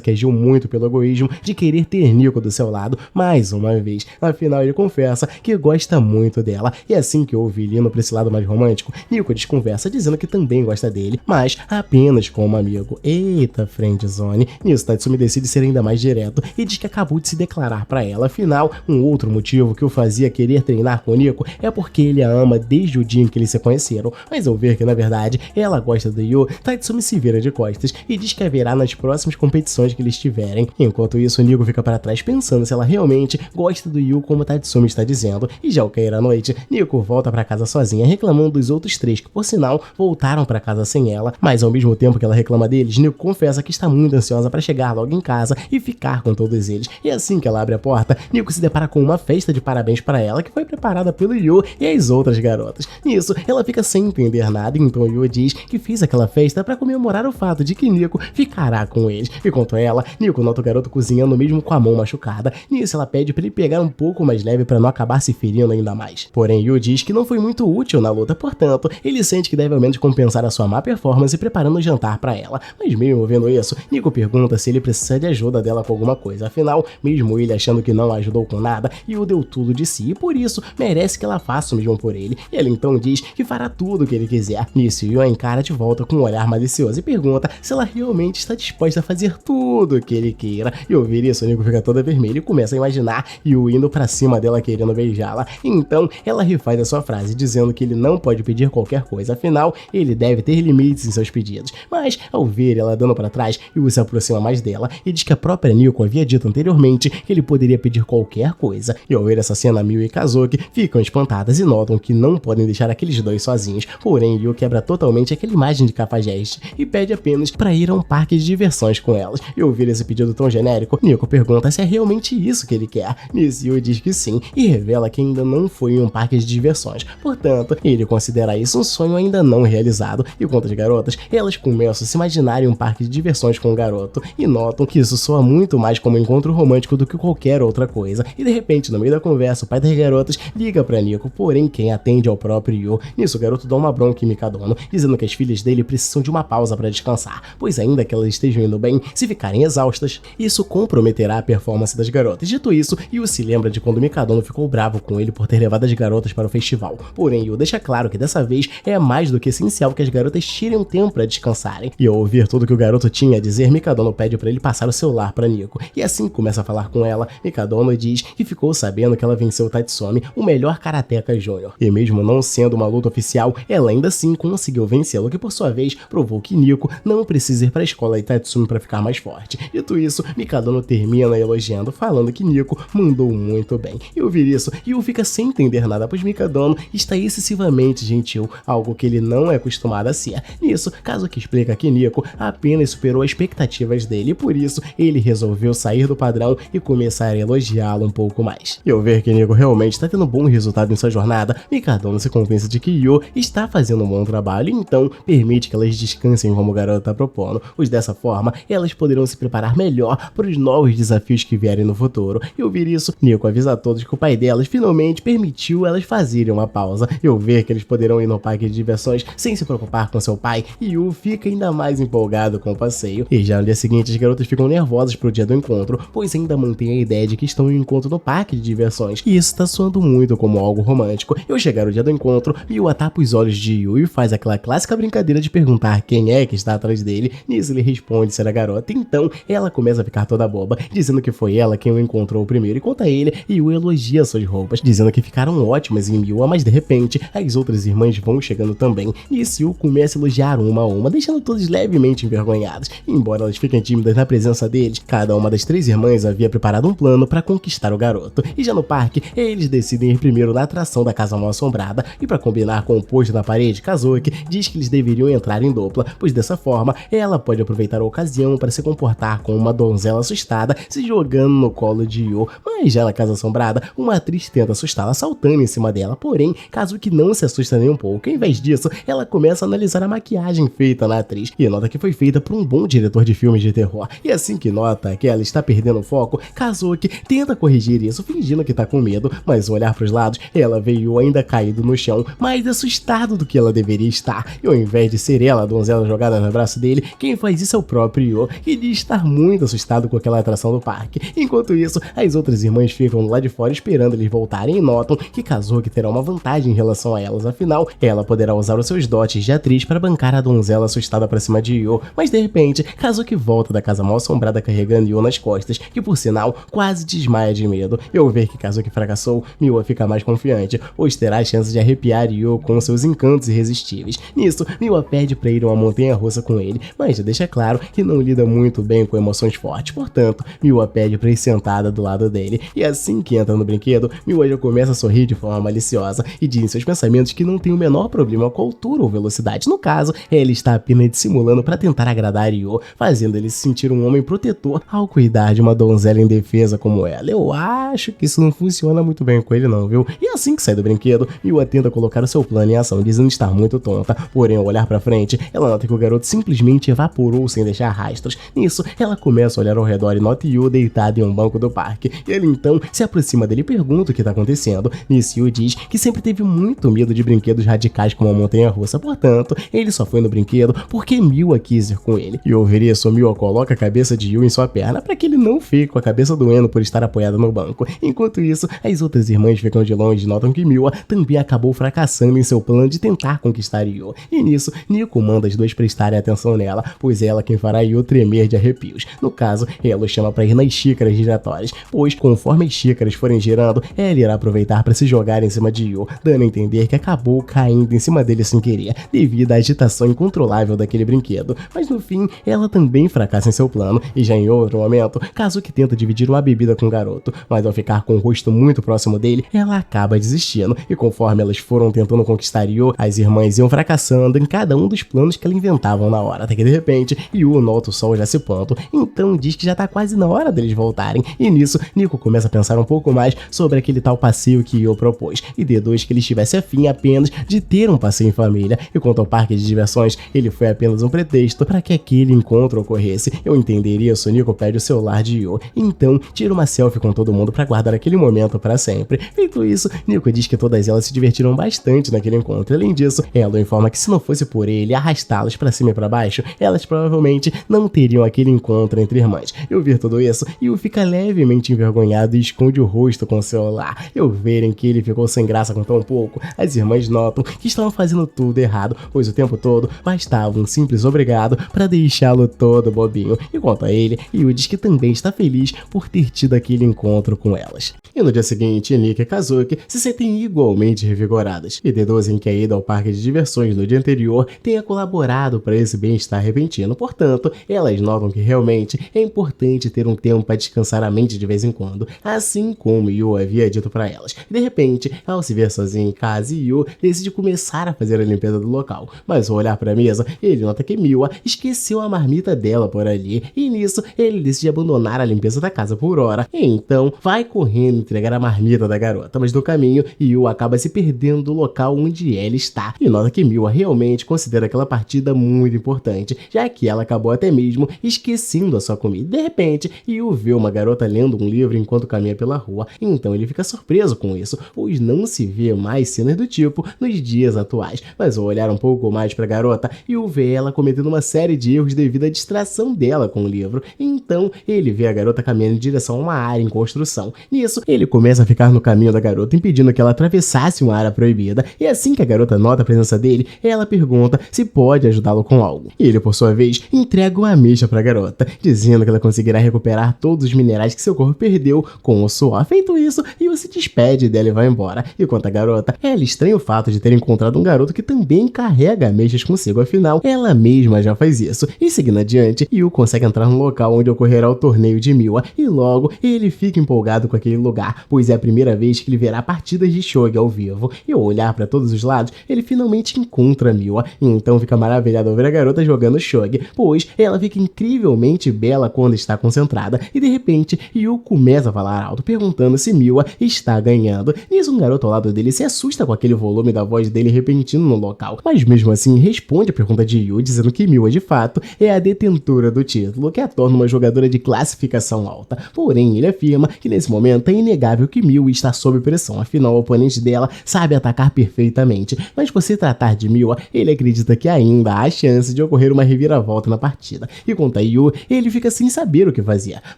que agiu muito pelo egoísmo de querer ter Nico do seu lado mais uma vez. Afinal, ele confessa que gosta muito dela. E assim que ouve ele indo pra esse lado mais romântico, Nico desconversa dizendo que também gosta dele, mas apenas como amigo. Eita, friendzone. Nisso, Tatsumi decide ser ainda mais direto e diz que acabou de se declarar pra ela. Afinal, um outro motivo que o fazia querer treinar com Nico é porque ele a ama desde o dia em que eles se conheceram. Mas ao ver que na verdade ela gosta do Yu, Tatsumi se vira de costas e diz que haverá nas próximas competições que eles tiverem. Enquanto isso, Nico fica para trás pensando se ela realmente gosta do Yu como Tatsumi está dizendo. E já ao cair a noite, Nico volta para casa sozinha reclamando dos outros três que por sinal voltaram para casa sem ela. Mas ao mesmo tempo que ela reclama deles, Nico confessa que está muito ansiosa para chegar logo em casa e ficar com todos eles. E assim que ela abre a porta, Nico se depara com uma festa de parabéns para ela que foi preparada pelo Yu e as outras garotas. Nisso, ela fica sem entender nada, então Yu diz que fez aquela festa para comemorar o fato de que Nico ficará com eles. E quanto a ela, Nico nota o garoto cozinhando mesmo com a mão machucada. Nisso, ela pede para ele pegar um pouco mais leve para não acabar se ferindo ainda mais. Porém, Yu diz que não foi muito útil na luta, portanto, ele sente que deve ao menos compensar a sua má performance preparando o jantar para ela. Mas mesmo vendo isso, Nico pergunta se ele precisa de ajuda dela com alguma coisa. Afinal, mesmo ele achando que não a ajudou com nada, Yu deu tudo de si e por isso merece que ela faça o mesmo por ele. E ela então diz que fará tudo o que ele quiser. Nisso, Yu a encara de volta com um olhar malicioso e pergunta se ela realmente está disposta a fazer tudo o que ele queira. E ao ouvir isso, Nico fica toda vermelha e começa a imaginar Yu indo pra cima dela querendo beijá-la. Então, ela refaz a sua frase, dizendo que ele não pode pedir qualquer coisa, afinal, ele deve ter limites em seus pedidos. Mas, ao ver ela dando pra trás, Yu se aproxima mais dela e diz que a própria Nico havia dito anteriormente que ele poderia pedir qualquer coisa. E ao ver essa cena, Miu e Kazuki ficam espantadas e notam que não podem deixar aqueles dois sozinhos. Porém, Yu quebra totalmente aquela imagem de cafajeste e pede apenas pra ir a um parque de diversões com elas. E ao ouvir esse pedido tão genérico, Nico pergunta se é realmente isso que ele quer. Nisso, Yu diz que sim e revela que ainda não foi em um parque de diversões. Portanto, ele considera isso um sonho ainda não realizado. E quanto às garotas, elas começam a se imaginar em um parque de diversões com o garoto e notam que isso soa muito mais como um encontro romântico do que qualquer outra coisa. E de repente, no meio da conversa, o pai das garotas liga pra Nico, porém quem atende é o próprio Yu. Nisso o garoto dá uma bronca em Mikadono, dizendo que as filhas dele precisam de uma pausa para descansar, pois ainda que elas estejam indo bem, se ficarem exaustas, isso comprometerá a performance das garotas. Dito isso, Yu se lembra de quando Mikadono ficou bravo com ele por ter levado as garotas para o festival. Porém, Yu deixa claro que dessa vez é mais do que essencial que as garotas tirem um tempo para descansarem. E ao ouvir tudo que o garoto tinha a dizer, Mikadono pede para ele passar o celular para Nico. E assim começa a falar com ela, Mikadono diz que ficou sabendo que ela venceu Tatsumi, o melhor karateka júnior. E mesmo não sendo uma luta oficial, ela ainda assim conseguiu vencê-lo, que por sua vez provou que Nico não precisa ir para a escola de Tatsumi para ficar mais forte. Dito isso, Mikadono termina elogiando, falando que Nico mandou muito bem. E ouvir isso, Yu fica sem entender nada, pois Mikadono está excessivamente gentil, algo que ele não é acostumado a ser. Nisso, Kazuki explica que Nico apenas superou as expectativas dele e por isso ele resolveu sair do padrão e começar a elogiá-lo um pouco mais. E ao ver que Nico realmente está tendo um bom resultado em sua jornada, Mikadono se convence de que Yu está fazendo um bom trabalho e então permite que elas descansem como o garoto está propondo, pois dessa forma elas poderão se preparar melhor para os novos desafios que vierem no futuro. E ouvir isso, Nico avisa a todos que o pai delas finalmente permitiu elas fazerem uma pausa. E ao ver que eles poderão ir no parque de diversões sem se preocupar com seu pai, Yu fica ainda mais empolgado com o passeio. E já no dia seguinte as garotas ficam nervosas pro dia do encontro, pois ainda mantêm a ideia de que estão em um encontro no parque de diversões, e isso tá soando muito como algo romântico. E ao chegar o dia do encontro, Miwa tapa os olhos de Yu e faz aquela clássica brincadeira de perguntar quem é que está atrás dele. Nisso ele responde ser a garota, então ela começa a ficar toda boba, dizendo que foi ela quem o encontrou primeiro, e conta a ele, Yu elogia suas roupas, dizendo que ficaram ótimas em Miwa, mas de repente as outras irmãs vão chegando também, e Yu começa a elogiar uma a uma, deixando todas levemente envergonhadas. Embora elas fiquem tímidas na presença deles, cada uma das três irmãs havia preparado um plano para conquistar o garoto. E já no parque, eles decidem ir primeiro na atração da Casa Mal Assombrada, e para combinar com o posto na parede, Kazuki diz que eles deveriam entrar em dupla, pois dessa forma ela pode aproveitar a ocasião para se comportar como uma donzela assustada, se jogando no colo de Yu. Mas já na Casa Assombrada, uma atriz tenta assustá-la saltando em cima dela, porém Kazuki não se assusta nem um pouco. Em vez disso, ela começa a analisar a maquiagem feita na atriz e nota que foi feita por um bom diretor de filmes de terror. E assim que nota que ela está perdendo o foco, Kazuki tenta corrigir isso, fingindo que tá com medo, mas ao olhar pros lados, ela vê Yu ainda caído no chão, mais assustado do que ela deveria estar. E ao invés de ser ela a donzela jogada no braço dele, quem faz isso é o próprio Yu, que diz estar muito assustado com aquela atração do parque. Enquanto isso, as outras irmãs ficam lá de fora esperando eles voltarem e notam que Kazuki terá uma vantagem em relação a elas, afinal, ela poderá usar os seus dotes de atriz para bancar a donzela assustada pra cima de Yu. Mas de repente, Kazuki volta da Casa Mal Assombrada carregando Yu nas costas, que por sinal quase desmaia de medo. E ao ver que Kazuki fracassou, Miwa fica mais confiante, pois terá a chance de arrepiar Yu com seus encantos irresistíveis. Nisso, Miwa pede pra ir a uma montanha-russa com ele, mas já deixa claro que não lida muito bem com emoções fortes, portanto, Miwa pede pra ir sentada do lado dele. E assim que entra no brinquedo, Miwa já começa a sorrir de forma maliciosa e diz em seus pensamentos que não tem o menor problema com a altura ou velocidade. No caso, ele está apenas dissimulando para tentar agradar Yu, fazendo ele se sentir um homem protetor ao cuidar de uma donzela indefesa como ela. Eu acho que isso não funciona muito bem com ele não, viu? E assim que sai do brinquedo, Miwa tenta colocar o seu plano em ação, dizendo estar muito tonta, porém ao olhar pra frente, ela nota que o garoto simplesmente evaporou sem deixar rastros. Nisso, ela começa a olhar ao redor e nota Yu deitado em um banco do parque. E ele então se aproxima dele e pergunta o que tá acontecendo. Nisso, Yu diz que sempre teve muito medo de brinquedos radicais como a montanha-russa, portanto, ele só foi no brinquedo porque Miwa quis ir com ele. E ao ouvir isso, Miwa coloca a cabeça de Yu em sua perna para que ele não fique com a cabeça doendo por estar apoiado no banco. Enquanto isso, as outras irmãs ficam de longe e notam que Miwa também acabou fracassando em seu plano de tentar conquistar Yu. E nisso, Nico manda as duas prestarem atenção nela, pois é ela quem fará Yu tremer de arrepios. No caso, ela o chama para ir nas xícaras giratórias, pois conforme as xícaras forem girando, ela irá aproveitar para se jogar em cima de Yu, dando a entender que acabou caindo em cima dele sem querer, devido à agitação incontrolável daquele brinquedo. Mas no fim, ela também fracassa em seu plano, e já em outro momento, Kazuki tenta dividir uma bebida com o garoto, mas ao ficar com o rosto muito próximo dele, ela acaba desistindo, e conforme elas foram tentando conquistar Yu, as irmãs iam fracassando em cada um dos planos que elas inventavam na hora, até que de repente, Yu nota o sol já se pondo, então diz que já tá quase na hora deles voltarem, e nisso, Nico começa a pensar um pouco mais sobre aquele tal passeio que Yu propôs, e deduz que ele estivesse afim apenas de ter um passeio em família, e quanto ao parque de diversões, ele foi apenas um pretexto para que aquele encontro ocorresse. Eu entender isso, Nico pede o celular de Yu, e então tira uma selfie com todo mundo pra guardar aquele momento pra sempre. Feito isso, Nico diz que todas elas se divertiram bastante naquele encontro. Além disso, ela informa que se não fosse por ele arrastá-las pra cima e pra baixo, elas provavelmente não teriam aquele encontro entre irmãs. Eu ver tudo isso, Yu fica levemente envergonhado e esconde o rosto com o celular. Eu verem que ele ficou sem graça com tão pouco, as irmãs notam que estavam fazendo tudo errado, pois o tempo todo bastava um simples obrigado pra deixá-lo todo bobinho. E quanto a ele, Yu diz que também está feliz por ter tido aquele encontro com elas. E no dia seguinte, Nika e Kazuki se sentem igualmente revigoradas e deduzem que a ida ao parque de diversões no dia anterior tenha colaborado para esse bem-estar repentino. Portanto, elas notam que realmente é importante ter um tempo para descansar a mente de vez em quando, assim como Yu havia dito para elas. De repente, ao se ver sozinho em casa, Yu decide começar a fazer a limpeza do local, mas ao olhar para a mesa, ele nota que Miwa esqueceu a marmita dela por ali, e nisso ele decide abandonar a limpeza da casa por hora. E então vai correndo entregar a marmita da garota, mas no caminho, Yu acaba se perdendo do local onde ela está, e nota que Miwa realmente considera aquela partida muito importante, já que ela acabou até mesmo esquecendo a sua comida. De repente, Yu vê uma garota lendo um livro enquanto caminha pela rua, então ele fica surpreso com isso, pois não se vê mais cenas do tipo nos dias atuais. Mas ao olhar um pouco mais pra garota, Yu vê ela cometendo uma série de erros devido à distração dela com o livro, então ele vê a garota caminhando em direção a uma área em construção. Nisso, ele começa a ficar no caminho da garota, impedindo que ela atravessasse uma área proibida, e assim que a garota nota a presença dele, ela pergunta se pode ajudá-lo com algo. E ele, por sua vez, entrega uma ameixa pra garota, dizendo que ela conseguirá recuperar todos os minerais que seu corpo perdeu com o suor. Feito isso, Yu se despede dela e vai embora. E quanto à garota, ela estranha o fato de ter encontrado um garoto que também carrega ameixas consigo, afinal, ela mesma já faz isso. E seguindo adiante, Yu consegue entrar no local onde ocorrerá o torneio de Miwa, e logo ele fica empolgado com aquele lugar, pois é a primeira vez que ele verá partidas de Shogi ao vivo. E ao olhar para todos os lados, ele finalmente encontra Miwa, e então fica maravilhado ao ver a garota jogando Shogi, pois ela fica incrivelmente bela quando está concentrada, e de repente Yu começa a falar alto, perguntando se Miwa está ganhando. Nisso, um garoto ao lado dele se assusta com aquele volume da voz dele repentino no local, mas mesmo assim responde a pergunta de Yu, dizendo que Miwa de fato é a detentora do título, que a torna uma jogadora de classificação alta. Porém, ele afirma que nesse momento é inegável que Miwa está sob pressão, afinal o oponente dela sabe atacar perfeitamente, mas por se tratar de Miwa, ele acredita que ainda há chance de ocorrer uma reviravolta na partida. E quanto a Yu, ele fica sem saber o que fazer,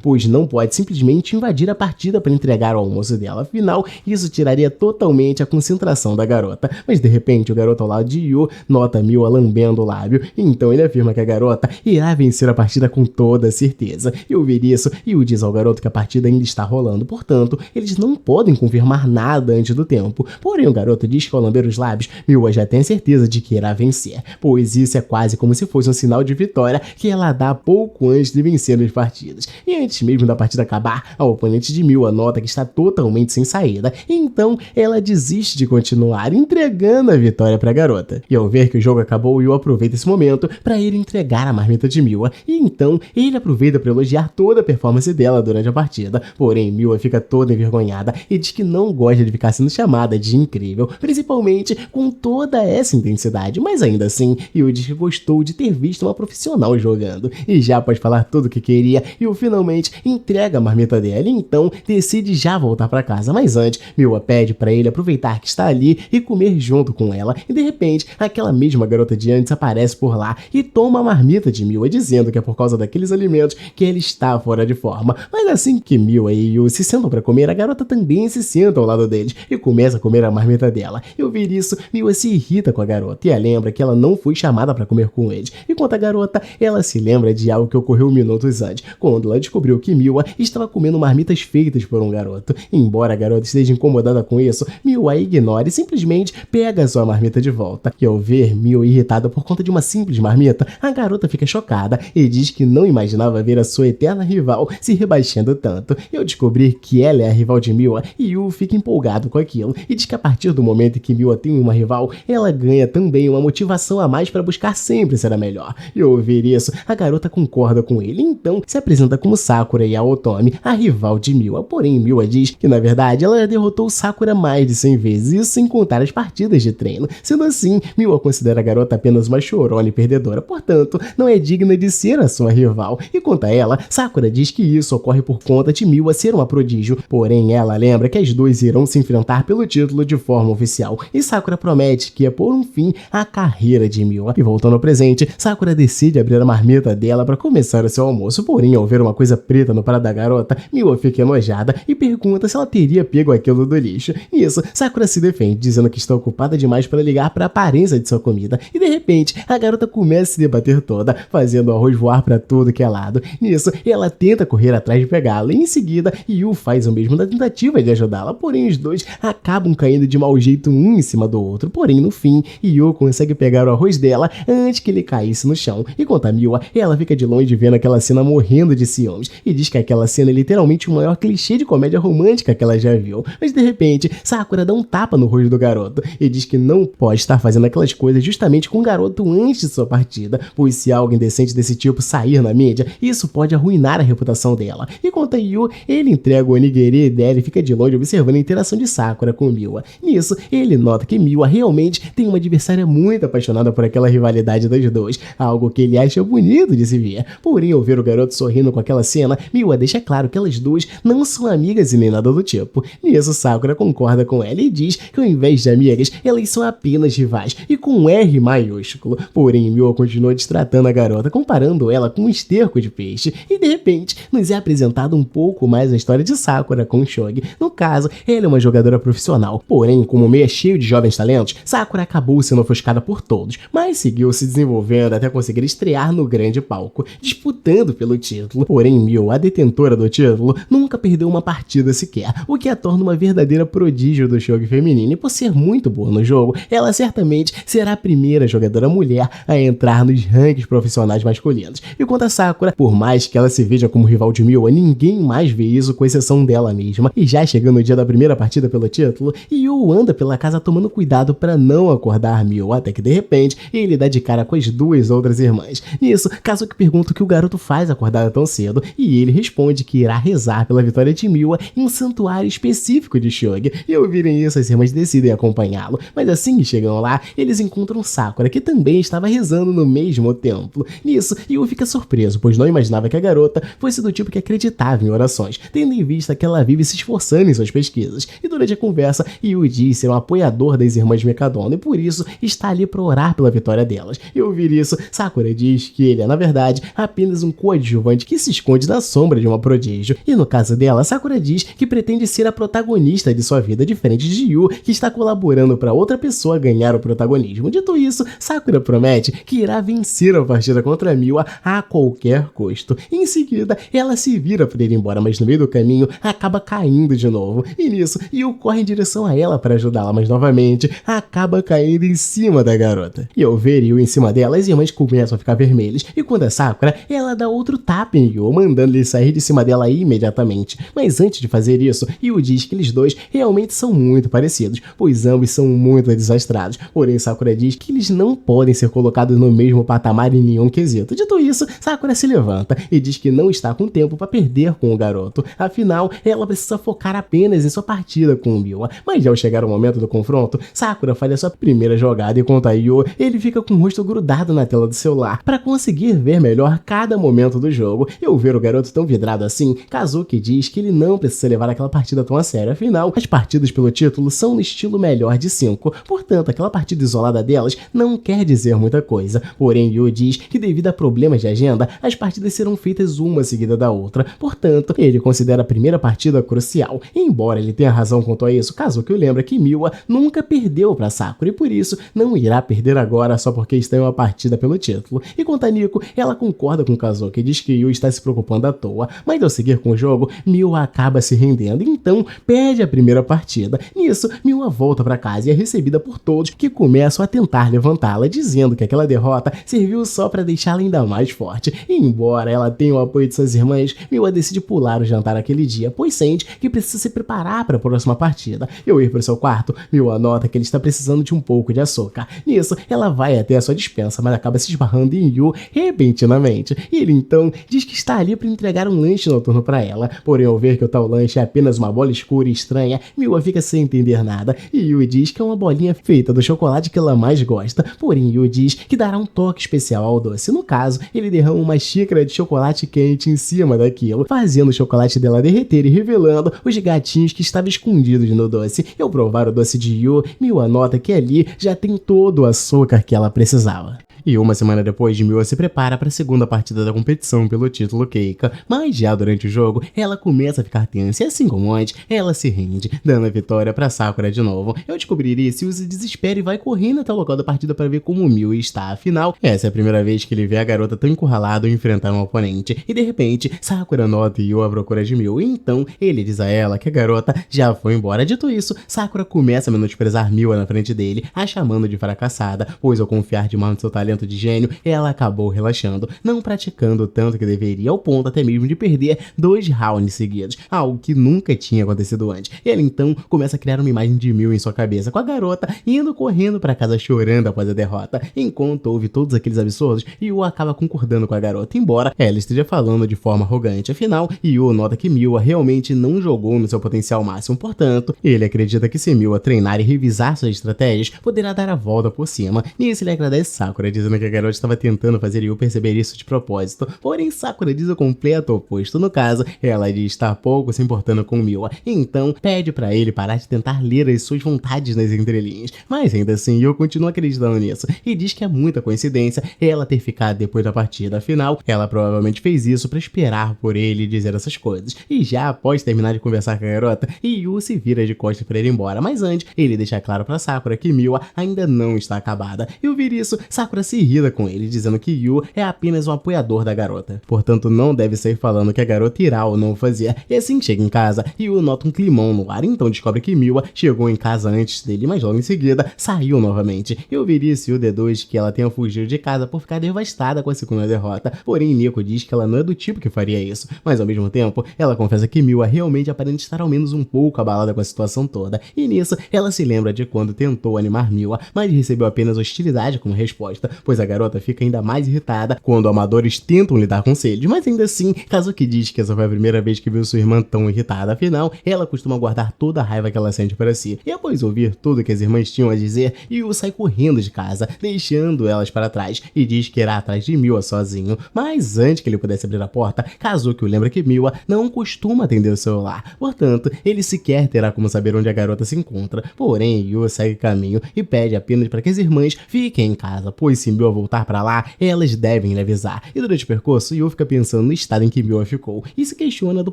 pois não pode simplesmente invadir a partida para entregar o almoço dela, afinal isso tiraria totalmente a concentração da garota. Mas de repente o garoto ao lado de Yu nota Miwa lambendo o lábio, então ele afirma que a garota irá vencer a partida com toda certeza. E ao ouvir isso, Yu diz ao garoto que a partida ainda está rolando, portanto eles não podem confirmar nada antes do tempo. Porém o garoto diz que ao lamber os lábios, Miwa já tem certeza de que irá vencer, pois isso é quase como se fosse um sinal de vitória que ela dá pouco antes de vencer as partidas. E antes mesmo da partida acabar, a oponente de Miwa nota que está totalmente sem saída, então ela desiste de continuar, entregando a vitória para a garota. E ao ver que o jogo acabou, Yu aproveita esse momento para ir entregar a marmita de Miwa, e então ele aproveita para elogiar toda a performance dela durante a partida. Porém, Miwa fica toda envergonhada e diz que não gosta de ficar sendo chamada de incrível, principalmente com toda essa intensidade, mas ainda assim, Yu diz que gostou de ter visto uma profissional jogando. E já após falar tudo o que queria, Yu finalmente entrega a marmita dela e então decide já voltar para casa, mas antes, Miwa pede para ele aproveitar que está ali e comer junto com ela, e de repente, aquela mesma garota de antes aparece por lá e toma a marmita de Miwa, dizendo que é por causa daqueles alimentos que ele está fora de forma. Mas assim que Miwa e Yu se sentam para comer, a garota também se senta ao lado deles e começa a comer a marmita dela. E ao ouvir isso, Miwa se irrita com a garota e a lembra que ela não foi chamada para comer com eles. Enquanto a garota, ela se lembra de algo que ocorreu minutos antes, quando ela descobriu que Miwa estava comendo marmitas feitas por um garoto. Embora a garota esteja incomodada com isso, Miwa a ignora e simplesmente pega a sua marmita de volta. E ao ver Miwa irritada por conta de uma simples marmita, a garota fica chocada e diz que não imaginava ver a sua eterna rival se rebaixando tanto. E ao descobrir que ela é a a rival de Miwa, e Yu fica empolgado com aquilo e diz que a partir do momento em que Miwa tem uma rival, ela ganha também uma motivação a mais para buscar sempre ser a melhor. E ao ouvir isso, a garota concorda com ele, então se apresenta como Sakura Yaotomi, a rival de Miwa. Porém, Miwa diz que na verdade ela já derrotou Sakura mais de 100 vezes, isso sem contar as partidas de treino. Sendo assim, Miwa considera a garota apenas uma chorona e perdedora, portanto, não é digna de ser a sua rival. E quanto a ela, Sakura diz que isso ocorre por conta de Miwa ser uma prodígio, porém ela lembra que as duas irão se enfrentar pelo título de forma oficial, e Sakura promete que é por um fim a carreira de Miwa. E voltando ao presente, Sakura decide abrir a marmita dela para começar o seu almoço, porém ao ver uma coisa preta no prato da garota, Miwa fica enojada e pergunta se ela teria pego aquilo do lixo. Nisso, Sakura se defende, dizendo que está ocupada demais para ligar para a aparência de sua comida, e de repente, a garota começa a se debater toda, fazendo o arroz voar para tudo que é lado. Nisso, ela tenta correr atrás de pegá-la, e em seguida, Yu faz o mesmo na tentativa de ajudá-la, porém os dois acabam caindo de mau jeito um em cima do outro. Porém, no fim, Yu consegue pegar o arroz dela antes que ele caísse no chão. E quanto a Miwa, ela fica de longe vendo aquela cena morrendo de ciúmes, e diz que aquela cena é literalmente o maior clichê de comédia romântica que ela já viu. Mas de repente, Sakura dá um tapa no rosto do garoto e diz que não pode estar fazendo aquelas coisas justamente com o garoto antes de sua partida, pois se algo indecente desse tipo sair na mídia, isso pode arruinar a reputação dela. E quanto a Yu, ele entrega o onigiri dela e fica de longe observando a interação de Sakura com Miwa. Nisso, ele nota que Miwa realmente tem uma adversária muito apaixonada por aquela rivalidade das duas, algo que ele acha bonito de se ver. Porém, ao ver o garoto sorrindo com aquela cena, Miwa deixa claro que elas duas não são amigas e nem nada do tipo. Nisso, Sakura concorda com ela e diz que ao invés de amigas, elas são apenas rivais, e com um R maiúsculo. Porém, Miwa continua destratando a garota, comparando ela com um esterco de peixe, e de repente, nos é apresentado um pouco mais a história de Sakura com Shogi. No caso, ela é uma jogadora profissional, porém, como o meio é cheio de jovens talentos, Sakura acabou sendo ofuscada por todos, mas seguiu se desenvolvendo até conseguir estrear no grande palco, disputando pelo título. Porém, Miwa, a detentora do título, nunca perdeu uma partida sequer, o que a torna uma verdadeira prodígio do Shogi feminino, e por ser muito boa no jogo, ela certamente será a primeira jogadora mulher a entrar nos rankings profissionais masculinos. E quanto a Sakura, por mais que ela se veja como rival de Miwa, ninguém mais vê isso com exceção dela mesma. E já chegando o dia da primeira partida pelo título, Yu anda pela casa tomando cuidado para não acordar Miwa, até que de repente ele dá de cara com as duas outras irmãs. Nisso, Kazuki pergunta o que o garoto faz acordado tão cedo, e ele responde que irá rezar pela vitória de Miwa em um santuário específico de Shogi. E ao ouvirem isso, as irmãs decidem acompanhá-lo, mas assim que chegam lá, eles encontram Sakura, que também estava rezando no mesmo templo. Nisso, Yu fica surpreso, pois não imaginava que a garota fosse do tipo que acreditava em orações, tendo em vista que ela vive se esforçando em suas pesquisas. E durante a conversa, Yu diz ser um apoiador das irmãs Mekadona e por isso está ali para orar pela vitória delas. E ao ouvir isso, Sakura diz que ele é, na verdade, apenas um coadjuvante que se esconde na sombra de uma prodígio. E no caso dela, Sakura diz que pretende ser a protagonista de sua vida, diferente de Yu, que está colaborando para outra pessoa ganhar o protagonismo. Dito isso, Sakura promete que irá vencer a partida contra Miwa a qualquer custo. Em seguida, ela se vira para ir embora, mas no meio do caminho acaba caindo de novo. E nisso, Yu corre em direção a ela para ajudá-la, mas novamente acaba caindo em cima da garota. E ao ver Yu em cima dela, as irmãs começam a ficar vermelhas. E quando é Sakura, ela dá outro tapa em Yu, mandando ele sair de cima dela imediatamente. Mas antes de fazer isso, Yu diz que eles dois realmente são muito parecidos, pois ambos são muito desastrados. Porém, Sakura diz que eles não podem ser colocados no mesmo patamar em nenhum quesito. Dito isso, Sakura se levanta e diz que não está com tempo para perder com o garoto. Afinal, ela precisa focar apenas em sua partida com o Miwa. Mas ao chegar o momento do confronto, Sakura falha sua primeira jogada e quanto a Yu, ele fica com o rosto grudado na tela do celular para conseguir ver melhor cada momento do jogo. E ao ver o garoto tão vidrado assim, Kazuki diz que ele não precisa levar aquela partida tão a sério. Afinal, as partidas pelo título são no estilo melhor de 5. Portanto, aquela partida isolada delas não quer dizer muita coisa. Porém, Yu diz que devido a problemas de agenda, as partidas serão feitas uma seguida da outra. Portanto, ele considera a primeira partida crucial. E embora ele tenha razão quanto a isso, Kazuki lembra que Miwa nunca perdeu para Sakura e por isso não irá perder agora só porque está em uma partida pelo título. E quanto a Nico, ela concorda com Kazuki e diz que Yu está se preocupando à toa. Mas ao seguir com o jogo, Miwa acaba se rendendo, então perde a primeira partida. Nisso, Miwa volta para casa e é recebida por todos que começam a tentar levantá-la, dizendo que aquela derrota serviu só para deixá-la ainda mais forte. E embora ela tenha o apoio de suas irmãs, Miwa decide pular o jantar aquele dia, pois sente que precisa se preparar para a próxima partida. Eu ir para o seu quarto, Miwa nota que ele está precisando de um pouco de açúcar. Nisso, ela vai até a sua despensa, mas acaba se esbarrando em Yu repentinamente. E ele então diz que está ali para entregar um lanche noturno para ela. Porém, ao ver que o tal lanche é apenas uma bola escura e estranha, Miwa fica sem entender nada. E Yu diz que é uma bolinha feita do chocolate que ela mais gosta. Porém, Yu diz que dará um toque especial ao doce. No caso, ele derrama uma xícara de chocolate quente em cima daquilo, fazendo o chocolate dela derreter e revelando os gatinhos que estavam escondidos no doce. Ao provar o doce de Yu, Miwa nota que ali já tem todo o açúcar que ela precisava. E uma semana depois, Miwa se prepara para a segunda partida da competição pelo título Keika, mas já durante o jogo, ela começa a ficar tensa e assim como antes, ela se rende, dando a vitória para Sakura de novo. Eu descobriria se se desespera e vai correndo até o local da partida para ver como Miwa está. Afinal, essa é a primeira vez que ele vê a garota tão encurralada ao enfrentar um oponente. E de repente, Sakura nota Yu à procura de Miwa, então ele diz a ela que a garota já foi embora. Dito isso, Sakura começa a menosprezar Miwa na frente dele, a chamando de fracassada, pois ao confiar demais no seu talento de gênio, ela acabou relaxando, não praticando tanto que deveria, ao ponto até mesmo de perder 2 rounds seguidos, algo que nunca tinha acontecido antes. Ele então começa a criar uma imagem de Miwa em sua cabeça, com a garota indo correndo para casa chorando após a derrota. Enquanto ouve todos aqueles absurdos, Yu acaba concordando com a garota, embora ela esteja falando de forma arrogante. Afinal, Yu nota que Miwa realmente não jogou no seu potencial máximo, portanto, ele acredita que se Miwa treinar e revisar suas estratégias, poderá dar a volta por cima. Nisso ele agradece Sakura, dizendo que a garota estava tentando fazer Yu perceber isso de propósito. Porém, Sakura diz o completo oposto. No caso, ela diz estar pouco se importando com Miwa, então pede para ele parar de tentar ler as suas vontades nas entrelinhas. Mas ainda assim, Yu continua acreditando nisso e diz que é muita coincidência ela ter ficado depois da partida. Afinal, ela provavelmente fez isso para esperar por ele dizer essas coisas. E já após terminar de conversar com a garota, Yu se vira de costas para ir embora. Mas antes, ele deixa claro para Sakura que Miwa ainda não está acabada. E ao ouvir isso, Sakura se irrita com ele, dizendo que Yu é apenas um apoiador da garota, portanto não deve sair falando que a garota irá ou não fazer. E assim chega em casa, Yu nota um climão no ar, então descobre que Miwa chegou em casa antes dele, mas logo em seguida saiu novamente. E ouvir isso, Yu deduz que ela tenha fugido de casa por ficar devastada com a segunda derrota. Porém, Nico diz que ela não é do tipo que faria isso, mas ao mesmo tempo, ela confessa que Miwa realmente aparenta estar ao menos um pouco abalada com a situação toda. E nisso, ela se lembra de quando tentou animar Miwa, mas recebeu apenas hostilidade como resposta, pois a garota fica ainda mais irritada quando amadores tentam lhe dar conselhos. Mas ainda assim, Kazuki diz que essa foi a primeira vez que viu sua irmã tão irritada. Afinal, ela costuma guardar toda a raiva que ela sente para si. E após ouvir tudo que as irmãs tinham a dizer, Yu sai correndo de casa, deixando elas para trás, e diz que irá atrás de Miwa sozinho. Mas antes que ele pudesse abrir a porta, Kazuki lembra que Miwa não costuma atender o celular, portanto, ele sequer terá como saber onde a garota se encontra. Porém, Yu segue caminho e pede apenas para que as irmãs fiquem em casa, pois se Miwa voltar para lá, elas devem lhe avisar. E durante o percurso, Yu fica pensando no estado em que Miwa ficou e se questiona do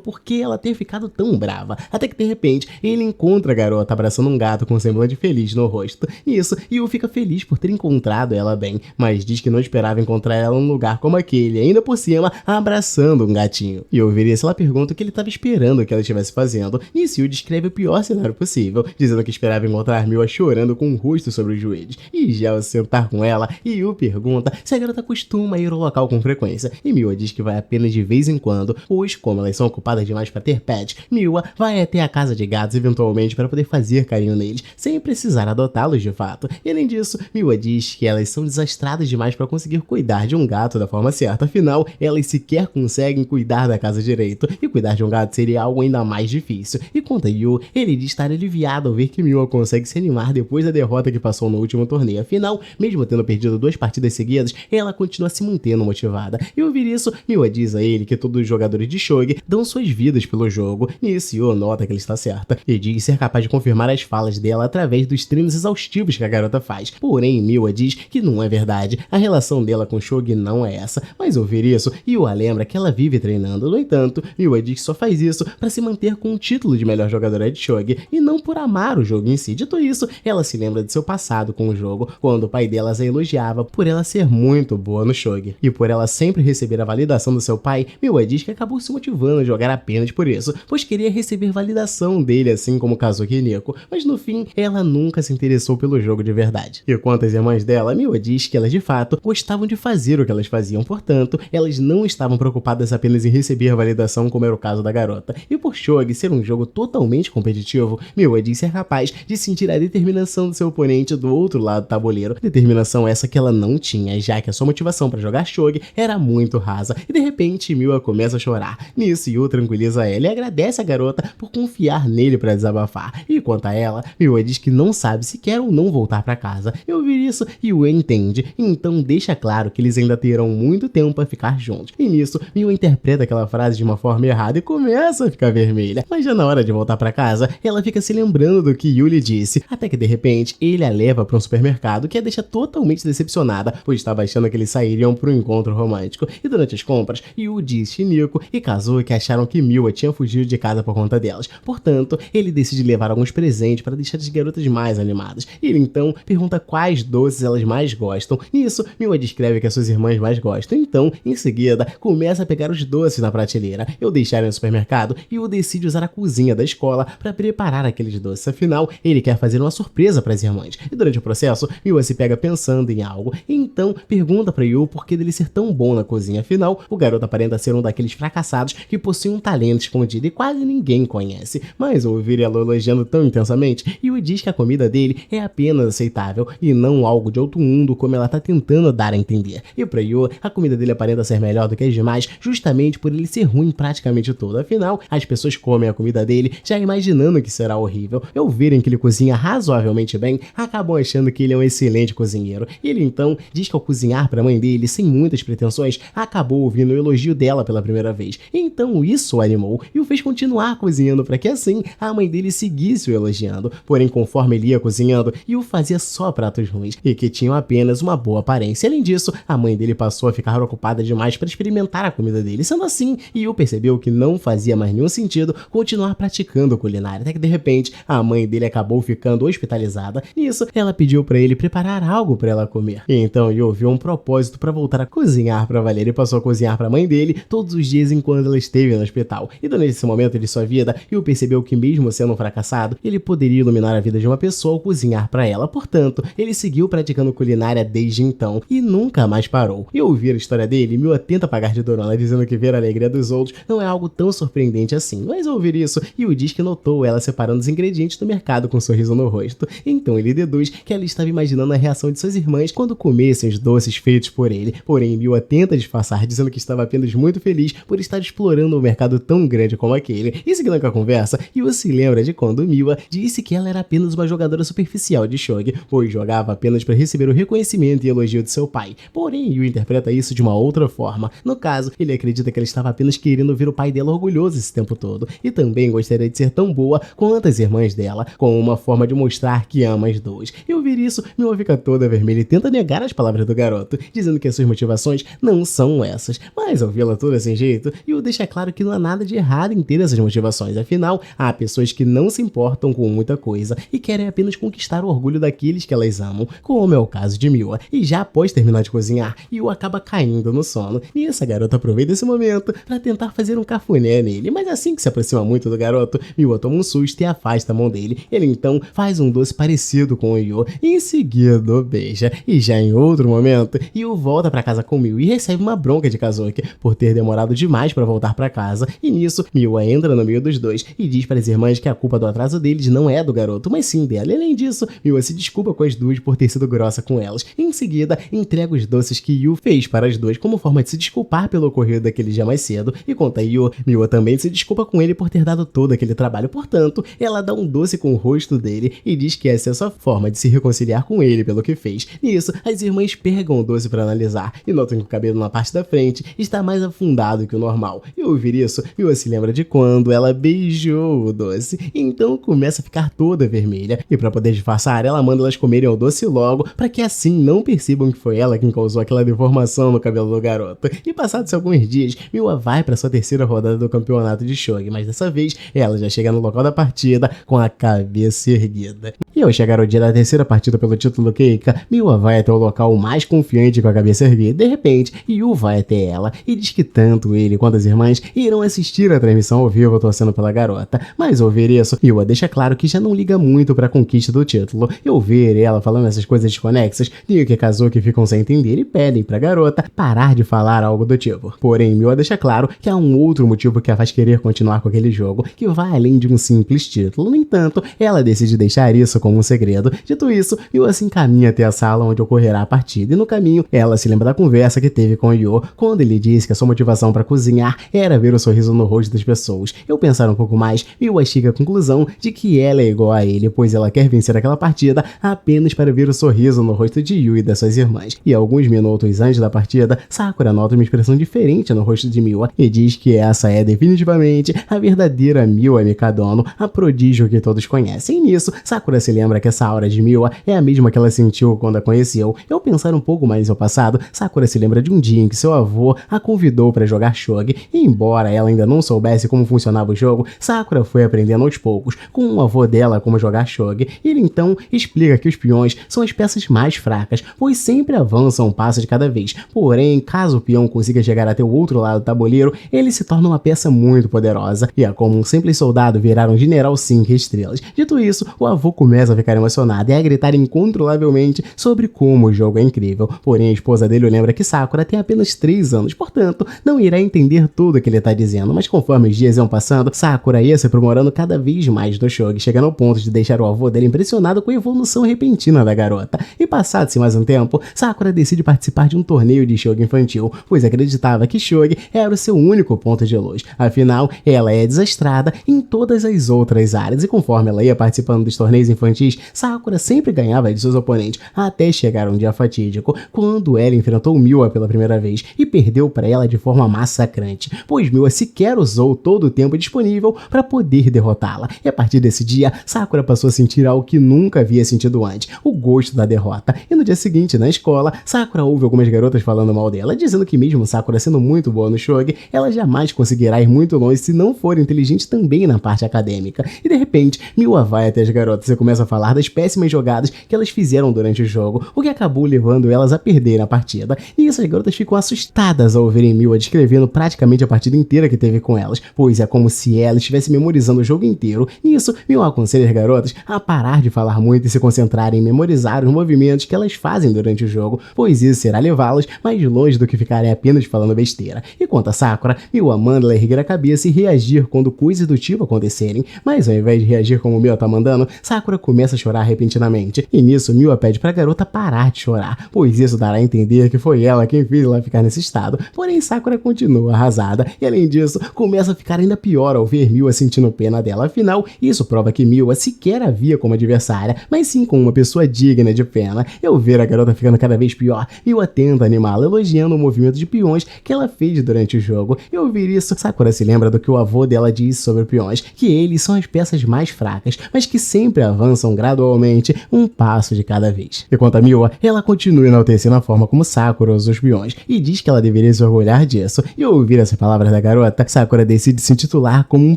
porquê ela ter ficado tão brava, até que de repente ele encontra a garota abraçando um gato com um semblante feliz no rosto. Nisso, Yu fica feliz por ter encontrado ela bem, mas diz que não esperava encontrar ela num lugar como aquele, ainda por cima abraçando um gatinho. E ao ver isso, ela pergunta o que ele estava esperando que ela estivesse fazendo. Nisso, Yu descreve o pior cenário possível, dizendo que esperava encontrar Miwa chorando com o rosto sobre os joelhos. E já ao sentar com ela, Yu pergunta se a garota costuma ir ao local com frequência, e Miwa diz que vai apenas de vez em quando, pois como elas são ocupadas demais para ter pet, Miwa vai até a casa de gatos eventualmente para poder fazer carinho neles, sem precisar adotá-los de fato. E além disso, Miwa diz que elas são desastradas demais para conseguir cuidar de um gato da forma certa, afinal, elas sequer conseguem cuidar da casa direito, e cuidar de um gato seria algo ainda mais difícil. E quanto a Yu, ele diz estar aliviado ao ver que Miwa consegue se animar depois da derrota que passou no último torneio, afinal, mesmo tendo perdido 2 partidas seguidas, ela continua se mantendo motivada. E ouvir isso, Miwa diz a ele que todos os jogadores de Shogi dão suas vidas pelo jogo. Nisso, Yu nota que ele está certa e diz ser capaz de confirmar as falas dela através dos treinos exaustivos que a garota faz. Porém, Miwa diz que não é verdade, a relação dela com Shogi não é essa. Mas ouvir isso, Yu a lembra que ela vive treinando. No entanto, Miwa diz que só faz isso para se manter com o título de melhor jogadora de Shogi e não por amar o jogo em si. Dito isso, ela se lembra de seu passado com o jogo, quando o pai delas a elogiava gostava por ela ser muito boa no shogi. E por ela sempre receber a validação do seu pai, Miwa diz que acabou se motivando a jogar apenas por isso, pois queria receber validação dele assim como Kazuki e Nico, mas no fim ela nunca se interessou pelo jogo de verdade. E quanto às irmãs dela, Miwa diz que elas de fato gostavam de fazer o que elas faziam, portanto, elas não estavam preocupadas apenas em receber validação como era o caso da garota. E por shogi ser um jogo totalmente competitivo, Miwa diz ser capaz de sentir a determinação do seu oponente do outro lado do tabuleiro, determinação essa que ela não tinha, já que a sua motivação para jogar shogi era muito rasa, e de repente Miwa começa a chorar. Nisso, Yu tranquiliza ela e agradece a garota por confiar nele para desabafar. E quanto a ela, Miwa diz que não sabe se quer ou não voltar para casa. E ouvir isso, Yu entende, então deixa claro que eles ainda terão muito tempo para ficar juntos. E nisso, Miwa interpreta aquela frase de uma forma errada e começa a ficar vermelha. Mas já na hora de voltar para casa, ela fica se lembrando do que Yu lhe disse, até que de repente ele a leva para um supermercado que a deixa totalmente decepcionada, pois estava achando que eles sairiam para um encontro romântico. E durante as compras, Yu diz que Nico e Kazuki acharam que Miwa tinha fugido de casa por conta delas. Portanto, ele decide levar alguns presentes para deixar as garotas mais animadas. E ele então pergunta quais doces elas mais gostam. Nisso, Miwa descreve que as suas irmãs mais gostam. Então, em seguida, começa a pegar os doces na prateleira. Eu deixar no supermercado e Yu decide usar a cozinha da escola para preparar aqueles doces. Afinal, ele quer fazer uma surpresa para as irmãs. E durante o processo, Miwa se pega pensando em algo. E então, pergunta para Yu por que dele ser tão bom na cozinha. Afinal, o garoto aparenta ser um daqueles fracassados que possui um talento escondido e quase ninguém conhece. Mas ao ouvir ela elogiando tão intensamente, Yu diz que a comida dele é apenas aceitável e não algo de outro mundo como ela tá tentando dar a entender. E pra Yu, a comida dele aparenta ser melhor do que as demais justamente por ele ser ruim praticamente todo. Afinal, as pessoas comem a comida dele já imaginando que será horrível. E ao verem que ele cozinha razoavelmente bem, acabam achando que ele é um excelente cozinheiro. E ele então diz que ao cozinhar pra mãe dele sem muitas pretensões, acabou ouvindo o elogio dela pela primeira vez. Então isso o animou e o fez continuar cozinhando para que assim a mãe dele seguisse o elogiando. Porém, conforme ele ia cozinhando, Yu fazia só pratos ruins e que tinham apenas uma boa aparência. Além disso, a mãe dele passou a ficar ocupada demais para experimentar a comida dele. Sendo assim, Yu percebeu que não fazia mais nenhum sentido continuar praticando culinária, até que de repente a mãe dele acabou ficando hospitalizada. Nisso, ela pediu para ele preparar algo para ela comer. E então Yu viu um propósito para voltar a cozinhar para valer e passou a cozinhar para a mãe dele todos os dias enquanto ela esteve no hospital. E durante esse momento de sua vida, Yu percebeu que mesmo sendo um fracassado, ele poderia iluminar a vida de uma pessoa ao cozinhar para ela. Portanto, ele seguiu praticando culinária desde então e nunca mais parou. E ao ouvir a história dele, Miwa tenta pagar de dorona, dizendo que ver a alegria dos outros não é algo tão surpreendente assim. Mas ao ouvir isso, Yu diz que notou ela separando os ingredientes do mercado com um sorriso no rosto. Então ele deduz que ela estava imaginando a reação de suas irmãs quando comessem os doces feitos por ele. Porém, Miwa tenta disfarçar, dizendo que estava apenas muito feliz por estar explorando um mercado tão grande como aquele. E seguindo com a conversa, Yu se lembra de quando Miwa disse que ela era apenas uma jogadora superficial de shogi, pois jogava apenas para receber o reconhecimento e elogio de seu pai. Porém, Yu interpreta isso de uma outra forma. No caso, ele acredita que ela estava apenas querendo ver o pai dela orgulhoso esse tempo todo, e também gostaria de ser tão boa quanto as irmãs dela, como uma forma de mostrar que ama as duas. E ao ouvir isso, Miwa fica toda vermelha e tenta negar as palavras do garoto, dizendo que as suas motivações não são essas. Mas ao vê-la toda sem jeito, Yu deixa claro que não há nada de errado em ter essas motivações. Afinal, há pessoas que não se importam com muita coisa e querem apenas conquistar o orgulho daqueles que elas amam, como é o caso de Miwa. E já após terminar de cozinhar, Yu acaba caindo no sono. E essa garota aproveita esse momento para tentar fazer um cafuné nele. Mas assim que se aproxima muito do garoto, Miwa toma um susto e afasta a mão dele. Ele então faz um doce parecido com o Yu e em seguida o beija. E já em outro momento, Yu volta para casa com Miwa e recebe uma bronca de Kazuki por ter demorado demais para voltar para casa. E nisso, Miwa entra no meio dos dois e diz para as irmãs que a culpa do atraso deles não é do garoto, mas sim dela. E além disso, Miwa se desculpa com as duas por ter sido grossa com elas. E em seguida, entrega os doces que Yu fez para as duas como forma de se desculpar pelo ocorrido daquele dia mais cedo. E quanto a Yu, Miwa também se desculpa com ele por ter dado todo aquele trabalho. Portanto, ela dá um doce com o rosto dele e diz que essa é a sua forma de se reconciliar com ele pelo que fez. Nisso, as irmãs pegam o doce para analisar e notam que o cabelo na parte da frente está mais afundado que o normal. E ao ouvir isso, Miwa se lembra de quando ela beijou o doce. Então começa a ficar toda vermelha e para poder disfarçar, ela manda elas comerem o doce logo para que assim não percebam que foi ela quem causou aquela deformação no cabelo do garoto. E passados alguns dias, Miwa vai para sua terceira rodada do campeonato de shogi, mas dessa vez ela já chega no local da partida com a cabeça erguida. E ao chegar o dia da terceira partida pelo título Keika, Miwa vai até até o local mais confiante com a cabeça erguida. De repente, Yu vai até ela e diz que tanto ele quanto as irmãs irão assistir a transmissão ao vivo torcendo pela garota. Mas ao ouvir isso, Yu deixa claro que já não liga muito pra conquista do título. E ao ver ela falando essas coisas desconexas, Nico e Kazuki ficam sem entender e pedem pra garota parar de falar algo do tipo. Porém, Miwa deixa claro que há um outro motivo que a faz querer continuar com aquele jogo, que vai além de um simples título. No entanto, ela decide deixar isso como um segredo. Dito isso, Miwa se encaminha até a sala onde ocorrerá a partida, e no caminho, ela se lembra da conversa que teve com Yu, quando ele disse que a sua motivação para cozinhar era ver o sorriso no rosto das pessoas. Ao pensar um pouco mais, Miwa chega à conclusão de que ela é igual a ele, pois ela quer vencer aquela partida apenas para ver o sorriso no rosto de Yu e das suas irmãs. E alguns minutos antes da partida, Sakura nota uma expressão diferente no rosto de Miwa e diz que essa é definitivamente a verdadeira Miwa Mikadono, a prodígio que todos conhecem. E nisso, Sakura se lembra que essa aura de Miwa é a mesma que ela sentiu quando a conheceu. Ao pensar um pouco mais no seu passado, Sakura se lembra de um dia em que seu avô a convidou para jogar shogi, e embora ela ainda não soubesse como funcionava o jogo, Sakura foi aprendendo aos poucos com o avô dela como jogar shogi. Ele então explica que os peões são as peças mais fracas, pois sempre avançam um passo de cada vez. Porém, caso o peão consiga chegar até o outro lado do tabuleiro, ele se torna uma peça muito poderosa, e é como um simples soldado virar um general 5 estrelas. Dito isso, o avô começa a ficar emocionado e a gritar incontrolavelmente sobre como o jogo é incrível. Porém, a esposa dele lembra que Sakura tem apenas 3 anos, portanto, não irá entender tudo o que ele está dizendo. Mas conforme os dias iam passando, Sakura ia se aprimorando cada vez mais do shogi, chegando ao ponto de deixar o avô dele impressionado com a evolução repentina da garota. E passado-se mais um tempo, Sakura decide participar de um torneio de shogi infantil, pois acreditava que shogi era o seu único ponto de luz. Afinal, ela é desastrada em todas as outras áreas, e conforme ela ia participando dos torneios infantis, Sakura sempre ganhava de seus oponentes, até chegar um dia fatídico, quando ela enfrentou Miwa pela primeira vez e perdeu para ela de forma massacrante, pois Miwa sequer usou todo o tempo disponível para poder derrotá-la. E a partir desse dia, Sakura passou a sentir algo que nunca havia sentido antes, o gosto da derrota. E no dia seguinte, na escola, Sakura ouve algumas garotas falando mal dela, dizendo que mesmo Sakura sendo muito boa no shogi, ela jamais conseguirá ir muito longe se não for inteligente também na parte acadêmica. E de repente, Miwa vai até as garotas e começa a falar das péssimas jogadas que elas fizeram durante o jogo, o que acabou levando elas a perder a partida. E essas garotas ficam assustadas ao verem Miwa descrevendo praticamente a partida inteira que teve com elas, pois é como se ela estivesse memorizando o jogo inteiro. E isso, Miwa aconselha as garotas a parar de falar muito e se concentrarem em memorizar os movimentos que elas fazem durante o jogo, pois isso será levá-las mais longe do que ficarem apenas falando besteira. E quanto a Sakura, Miwa manda ela erguer a cabeça e reagir quando coisas do tipo acontecerem, mas ao invés de reagir como Miwa tá mandando, Sakura começa a chorar repentinamente. E nisso, Miwa pede pra garota parar de chorar, pois isso dará a entender que foi ela quem fez ela ficar nesse estado. Porém, Sakura continua arrasada, e além disso, começa a ficar ainda pior ao ver Miwa sentindo pena dela. Afinal, isso prova que Miwa sequer a via como adversária, mas sim como uma pessoa digna de pena. E ao ver a garota ficando cada vez pior, Miwa tenta animá-la, elogiando o movimento de peões que ela fez durante o jogo. E ao ouvir isso, Sakura se lembra do que o avô dela disse sobre peões, que eles são as peças mais fracas, mas que sempre avançam gradualmente, um passo de cada vez. E quanto a Miwa, ela continua enaltecendo a forma como Sakura usa os peões, e diz que ela deveria se orgulhar disso. E ao ouvir essas palavras da garota, Sakura decide se intitular como um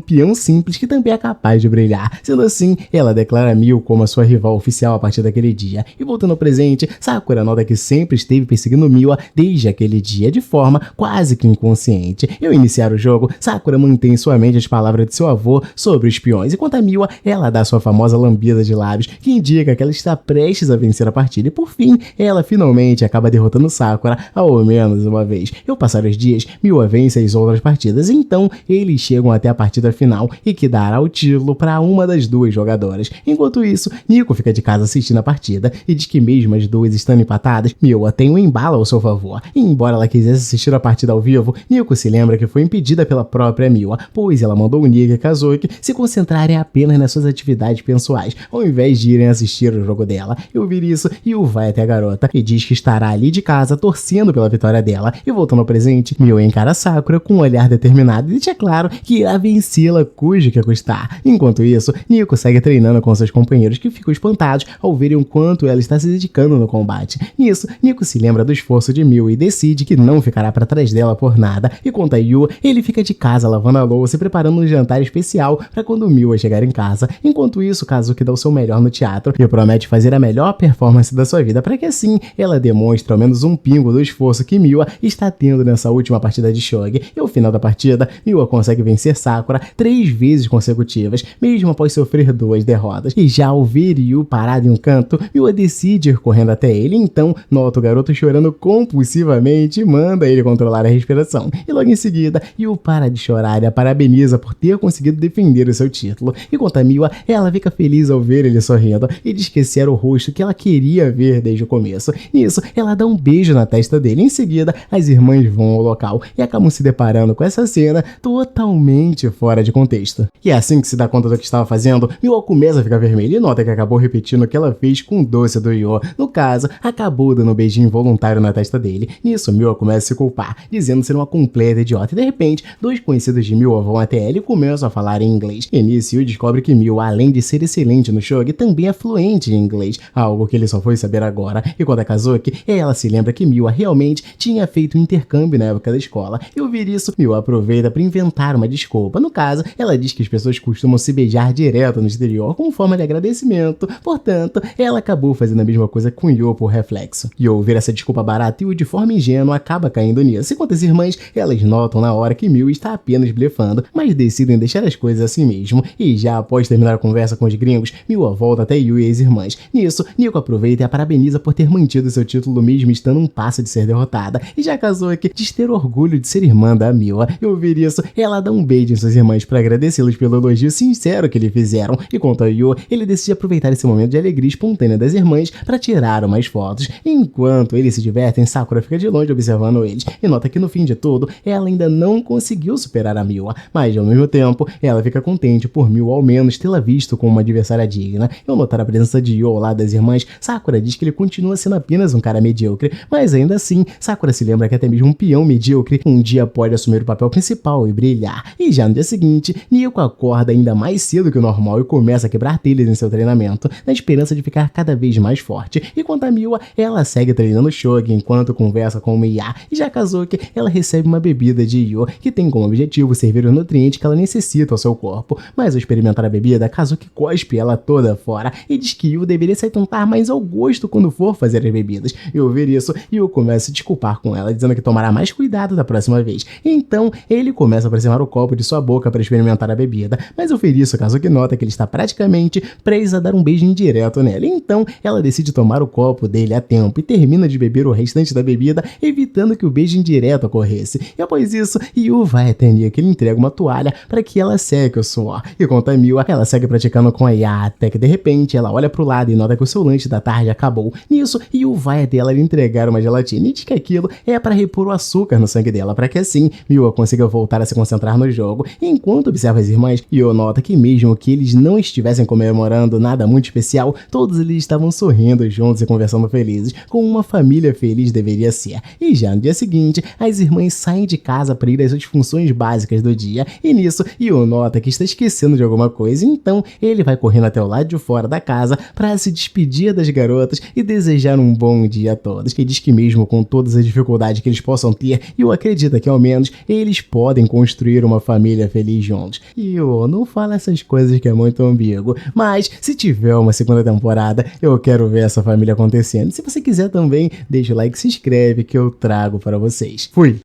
peão simples que também é capaz de brilhar. Sendo assim, ela declara Miu como a sua rival oficial a partir daquele dia. E voltando ao presente, Sakura nota que sempre esteve perseguindo Miwa desde aquele dia, de forma quase que inconsciente. E ao iniciar o jogo, Sakura mantém em sua mente as palavras de seu avô sobre os peões, e quanto a Miwa, ela dá sua famosa lambida de lábios, que indica que ela está prestes a vencer a partida, e por fim, ela finalmente acaba derrotando Sakura, ao menos uma vez. E ao passar os dias, Miwa vence as outras partidas, e então eles chegam até a partida final, e que dará o título para uma das duas jogadoras. Enquanto isso, Nico fica de casa assistindo a partida, e diz que mesmo as duas estando empatadas, Miwa tem um embalo ao seu favor. E embora ela quisesse assistir a partida ao vivo, Nico se lembra que foi impedida pela própria Miwa, pois ela mandou o Nick e Kazuki se concentrarem apenas nas suas atividades pessoais, ao invés de irem assistir o jogo dela. E ao ouvir isso, Yu vai até a garota e diz que estará ali de casa torcendo pela vitória dela. E voltando ao presente, Miwa encara Sakura com um olhar determinado e deixa claro que irá vencê-la cujo que custar. Enquanto isso, Nico segue treinando com seus companheiros, que ficam espantados ao verem o quanto ela está se dedicando no combate. Nisso, Nico se lembra do esforço de Miwa e decide que não ficará para trás dela por nada. E quanto a Yu, ele fica de casa lavando a louça e preparando um jantar especial para quando Miwa chegar em casa. Enquanto isso, Kazuki dá o seu melhor no teatro e promete fazer a melhor performance da sua vida para que assim ela demonstre ao menos um pingo do esforço que Miwa está tendo nessa última partida de Shogi. E ao final da partida, Miwa consegue vencer Sakura 3 vezes consecutivas, mesmo após sofrer 2 derrotas. E já ao ver Yu parado em um canto, Miwa decide ir correndo até ele, então nota o garoto chorando compulsivamente e manda ele controlar a respiração. E logo em seguida, Yu para de chorar e a parabeniza por ter conseguido defender o seu título. Enquanto a Miwa, ela fica feliz ao ver ele sorrindo e diz que esse era o rosto que ela queria ver desde o começo. Nisso, ela dá um beijo na testa dele. Em seguida, as irmãs vão ao local e acabam se deparando com essa cena totalmente fora de contexto. E é assim que se dá conta do que estava fazendo, Miwa começa a ficar vermelha e nota que acabou repetindo o que ela fez com o doce do Yu. No caso, acabou dando um beijinho involuntário na testa dele. Nisso, Miwa começa a se culpar, dizendo ser uma completa idiota. E de repente, 2 conhecidos de Miwa vão até ela e começam a falar em inglês. E nisso, Yu descobre que Miwa, além de ser excelente no Shogi, também é fluente em inglês, algo que ele só foi saber agora. E quando a Kazuki, ela se lembra que Miwa realmente tinha feito um intercâmbio na época da escola. E ao ouvir isso, Miwa aproveita para inventar uma desculpa. No caso, ela diz que as pessoas costumam se beijar direto no exterior como forma de agradecimento. Portanto, ela acabou fazendo a mesma coisa com Yu por reflexo. E ao ouvir essa desculpa barata, Yu de forma ingênua acaba caindo nisso. Enquanto as irmãs, elas notam na hora que Miwa está apenas blefando, mas decidem deixar as coisas assim mesmo. E já após terminar a conversa com os gringos, Miwa volta até Yu e as irmãs. Nisso, Nico aproveita e a parabeniza por ter mantido seu título mesmo estando um passo de ser derrotada. E já Kazuki diz ter orgulho de ser irmã da Miwa. E ao ouvir isso, ela dá um beijo em suas irmãs para agradecê-los pelo elogio sincero que lhe fizeram. E quanto a Yu, ele decide aproveitar esse momento de alegria espontânea das irmãs para tirar umas fotos. Enquanto eles se divertem, Sakura fica de longe observando eles e nota que no fim de tudo, ela ainda não conseguiu superar a Miwa, mas ao mesmo tempo, ela fica contente por Miwa ao menos tê-la visto como uma adversária digna. E ao notar a presença de Yu ao lado das irmãs, Sakura diz que ele continua sendo apenas um cara medíocre, mas ainda assim, Sakura se lembra que até mesmo um peão medíocre um dia pode assumir o papel principal e brilhar. E já no dia seguinte, Nico acorda ainda mais cedo que o normal e começa a quebrar telhas em seu treinamento, na esperança de ficar cada vez mais forte. E quanto a Miwa, ela segue treinando Shogi enquanto conversa com o Miya. E já Kazuki, ela recebe uma bebida de Yu, que tem como objetivo servir os nutrientes que ela necessita ao seu corpo. Mas ao experimentar a bebida, Kazuki cospe ela toda fora e diz que Yu deveria se atentar mais ao gosto quando for fazer as bebidas. E ao ver isso, Yu começa a se desculpar com ela, dizendo que tomará mais cuidado da próxima vez. Então, ele começa a aproximar o copo de sua boca para experimentar a bebida, mas ao ver isso, Kazuki nota que ele está praticamente preso a dar um beijo indireto nela. Então, ela decide tomar o copo dele a tempo e termina de beber o restante da bebida, evitando que o beijo indireto ocorresse. E após isso, Yu vai até Nia, que ele entrega uma toalha para que ela seque o suor. E quanto a Miwa, ela segue praticando com a Ya, até que de repente ela olha pro lado e nota que o seu lanche da tarde acabou. Nisso, Yu vai até ela lhe entregar uma gelatina e diz que aquilo é para repor o açúcar no sangue dela, para que assim Miwa consiga voltar a se concentrar no jogo. E enquanto observa as irmãs, Yu nota que mesmo que eles não estivessem comemorando nada muito especial, todos eles estavam sorrindo juntos e conversando felizes, como uma família feliz deveria ser. E já no dia seguinte, as irmãs saem de casa para ir às suas funções básicas do dia, e nisso Yu nota que está esquecendo de alguma coisa, então ele vai correndo até o lado de fora da casa para se despedir das garotas e desejar um bom dia a todos. E diz que mesmo com todas as dificuldades que eles possam ter, Yu acredita que ao menos eles podem construir uma família feliz juntos. E Yu, não fala essas coisas que é muito ambíguo, mas se tiver uma segunda temporada, eu quero ver essa família acontecendo. Se você quiser também, deixa o like e se inscreve que eu trago para vocês. Fui!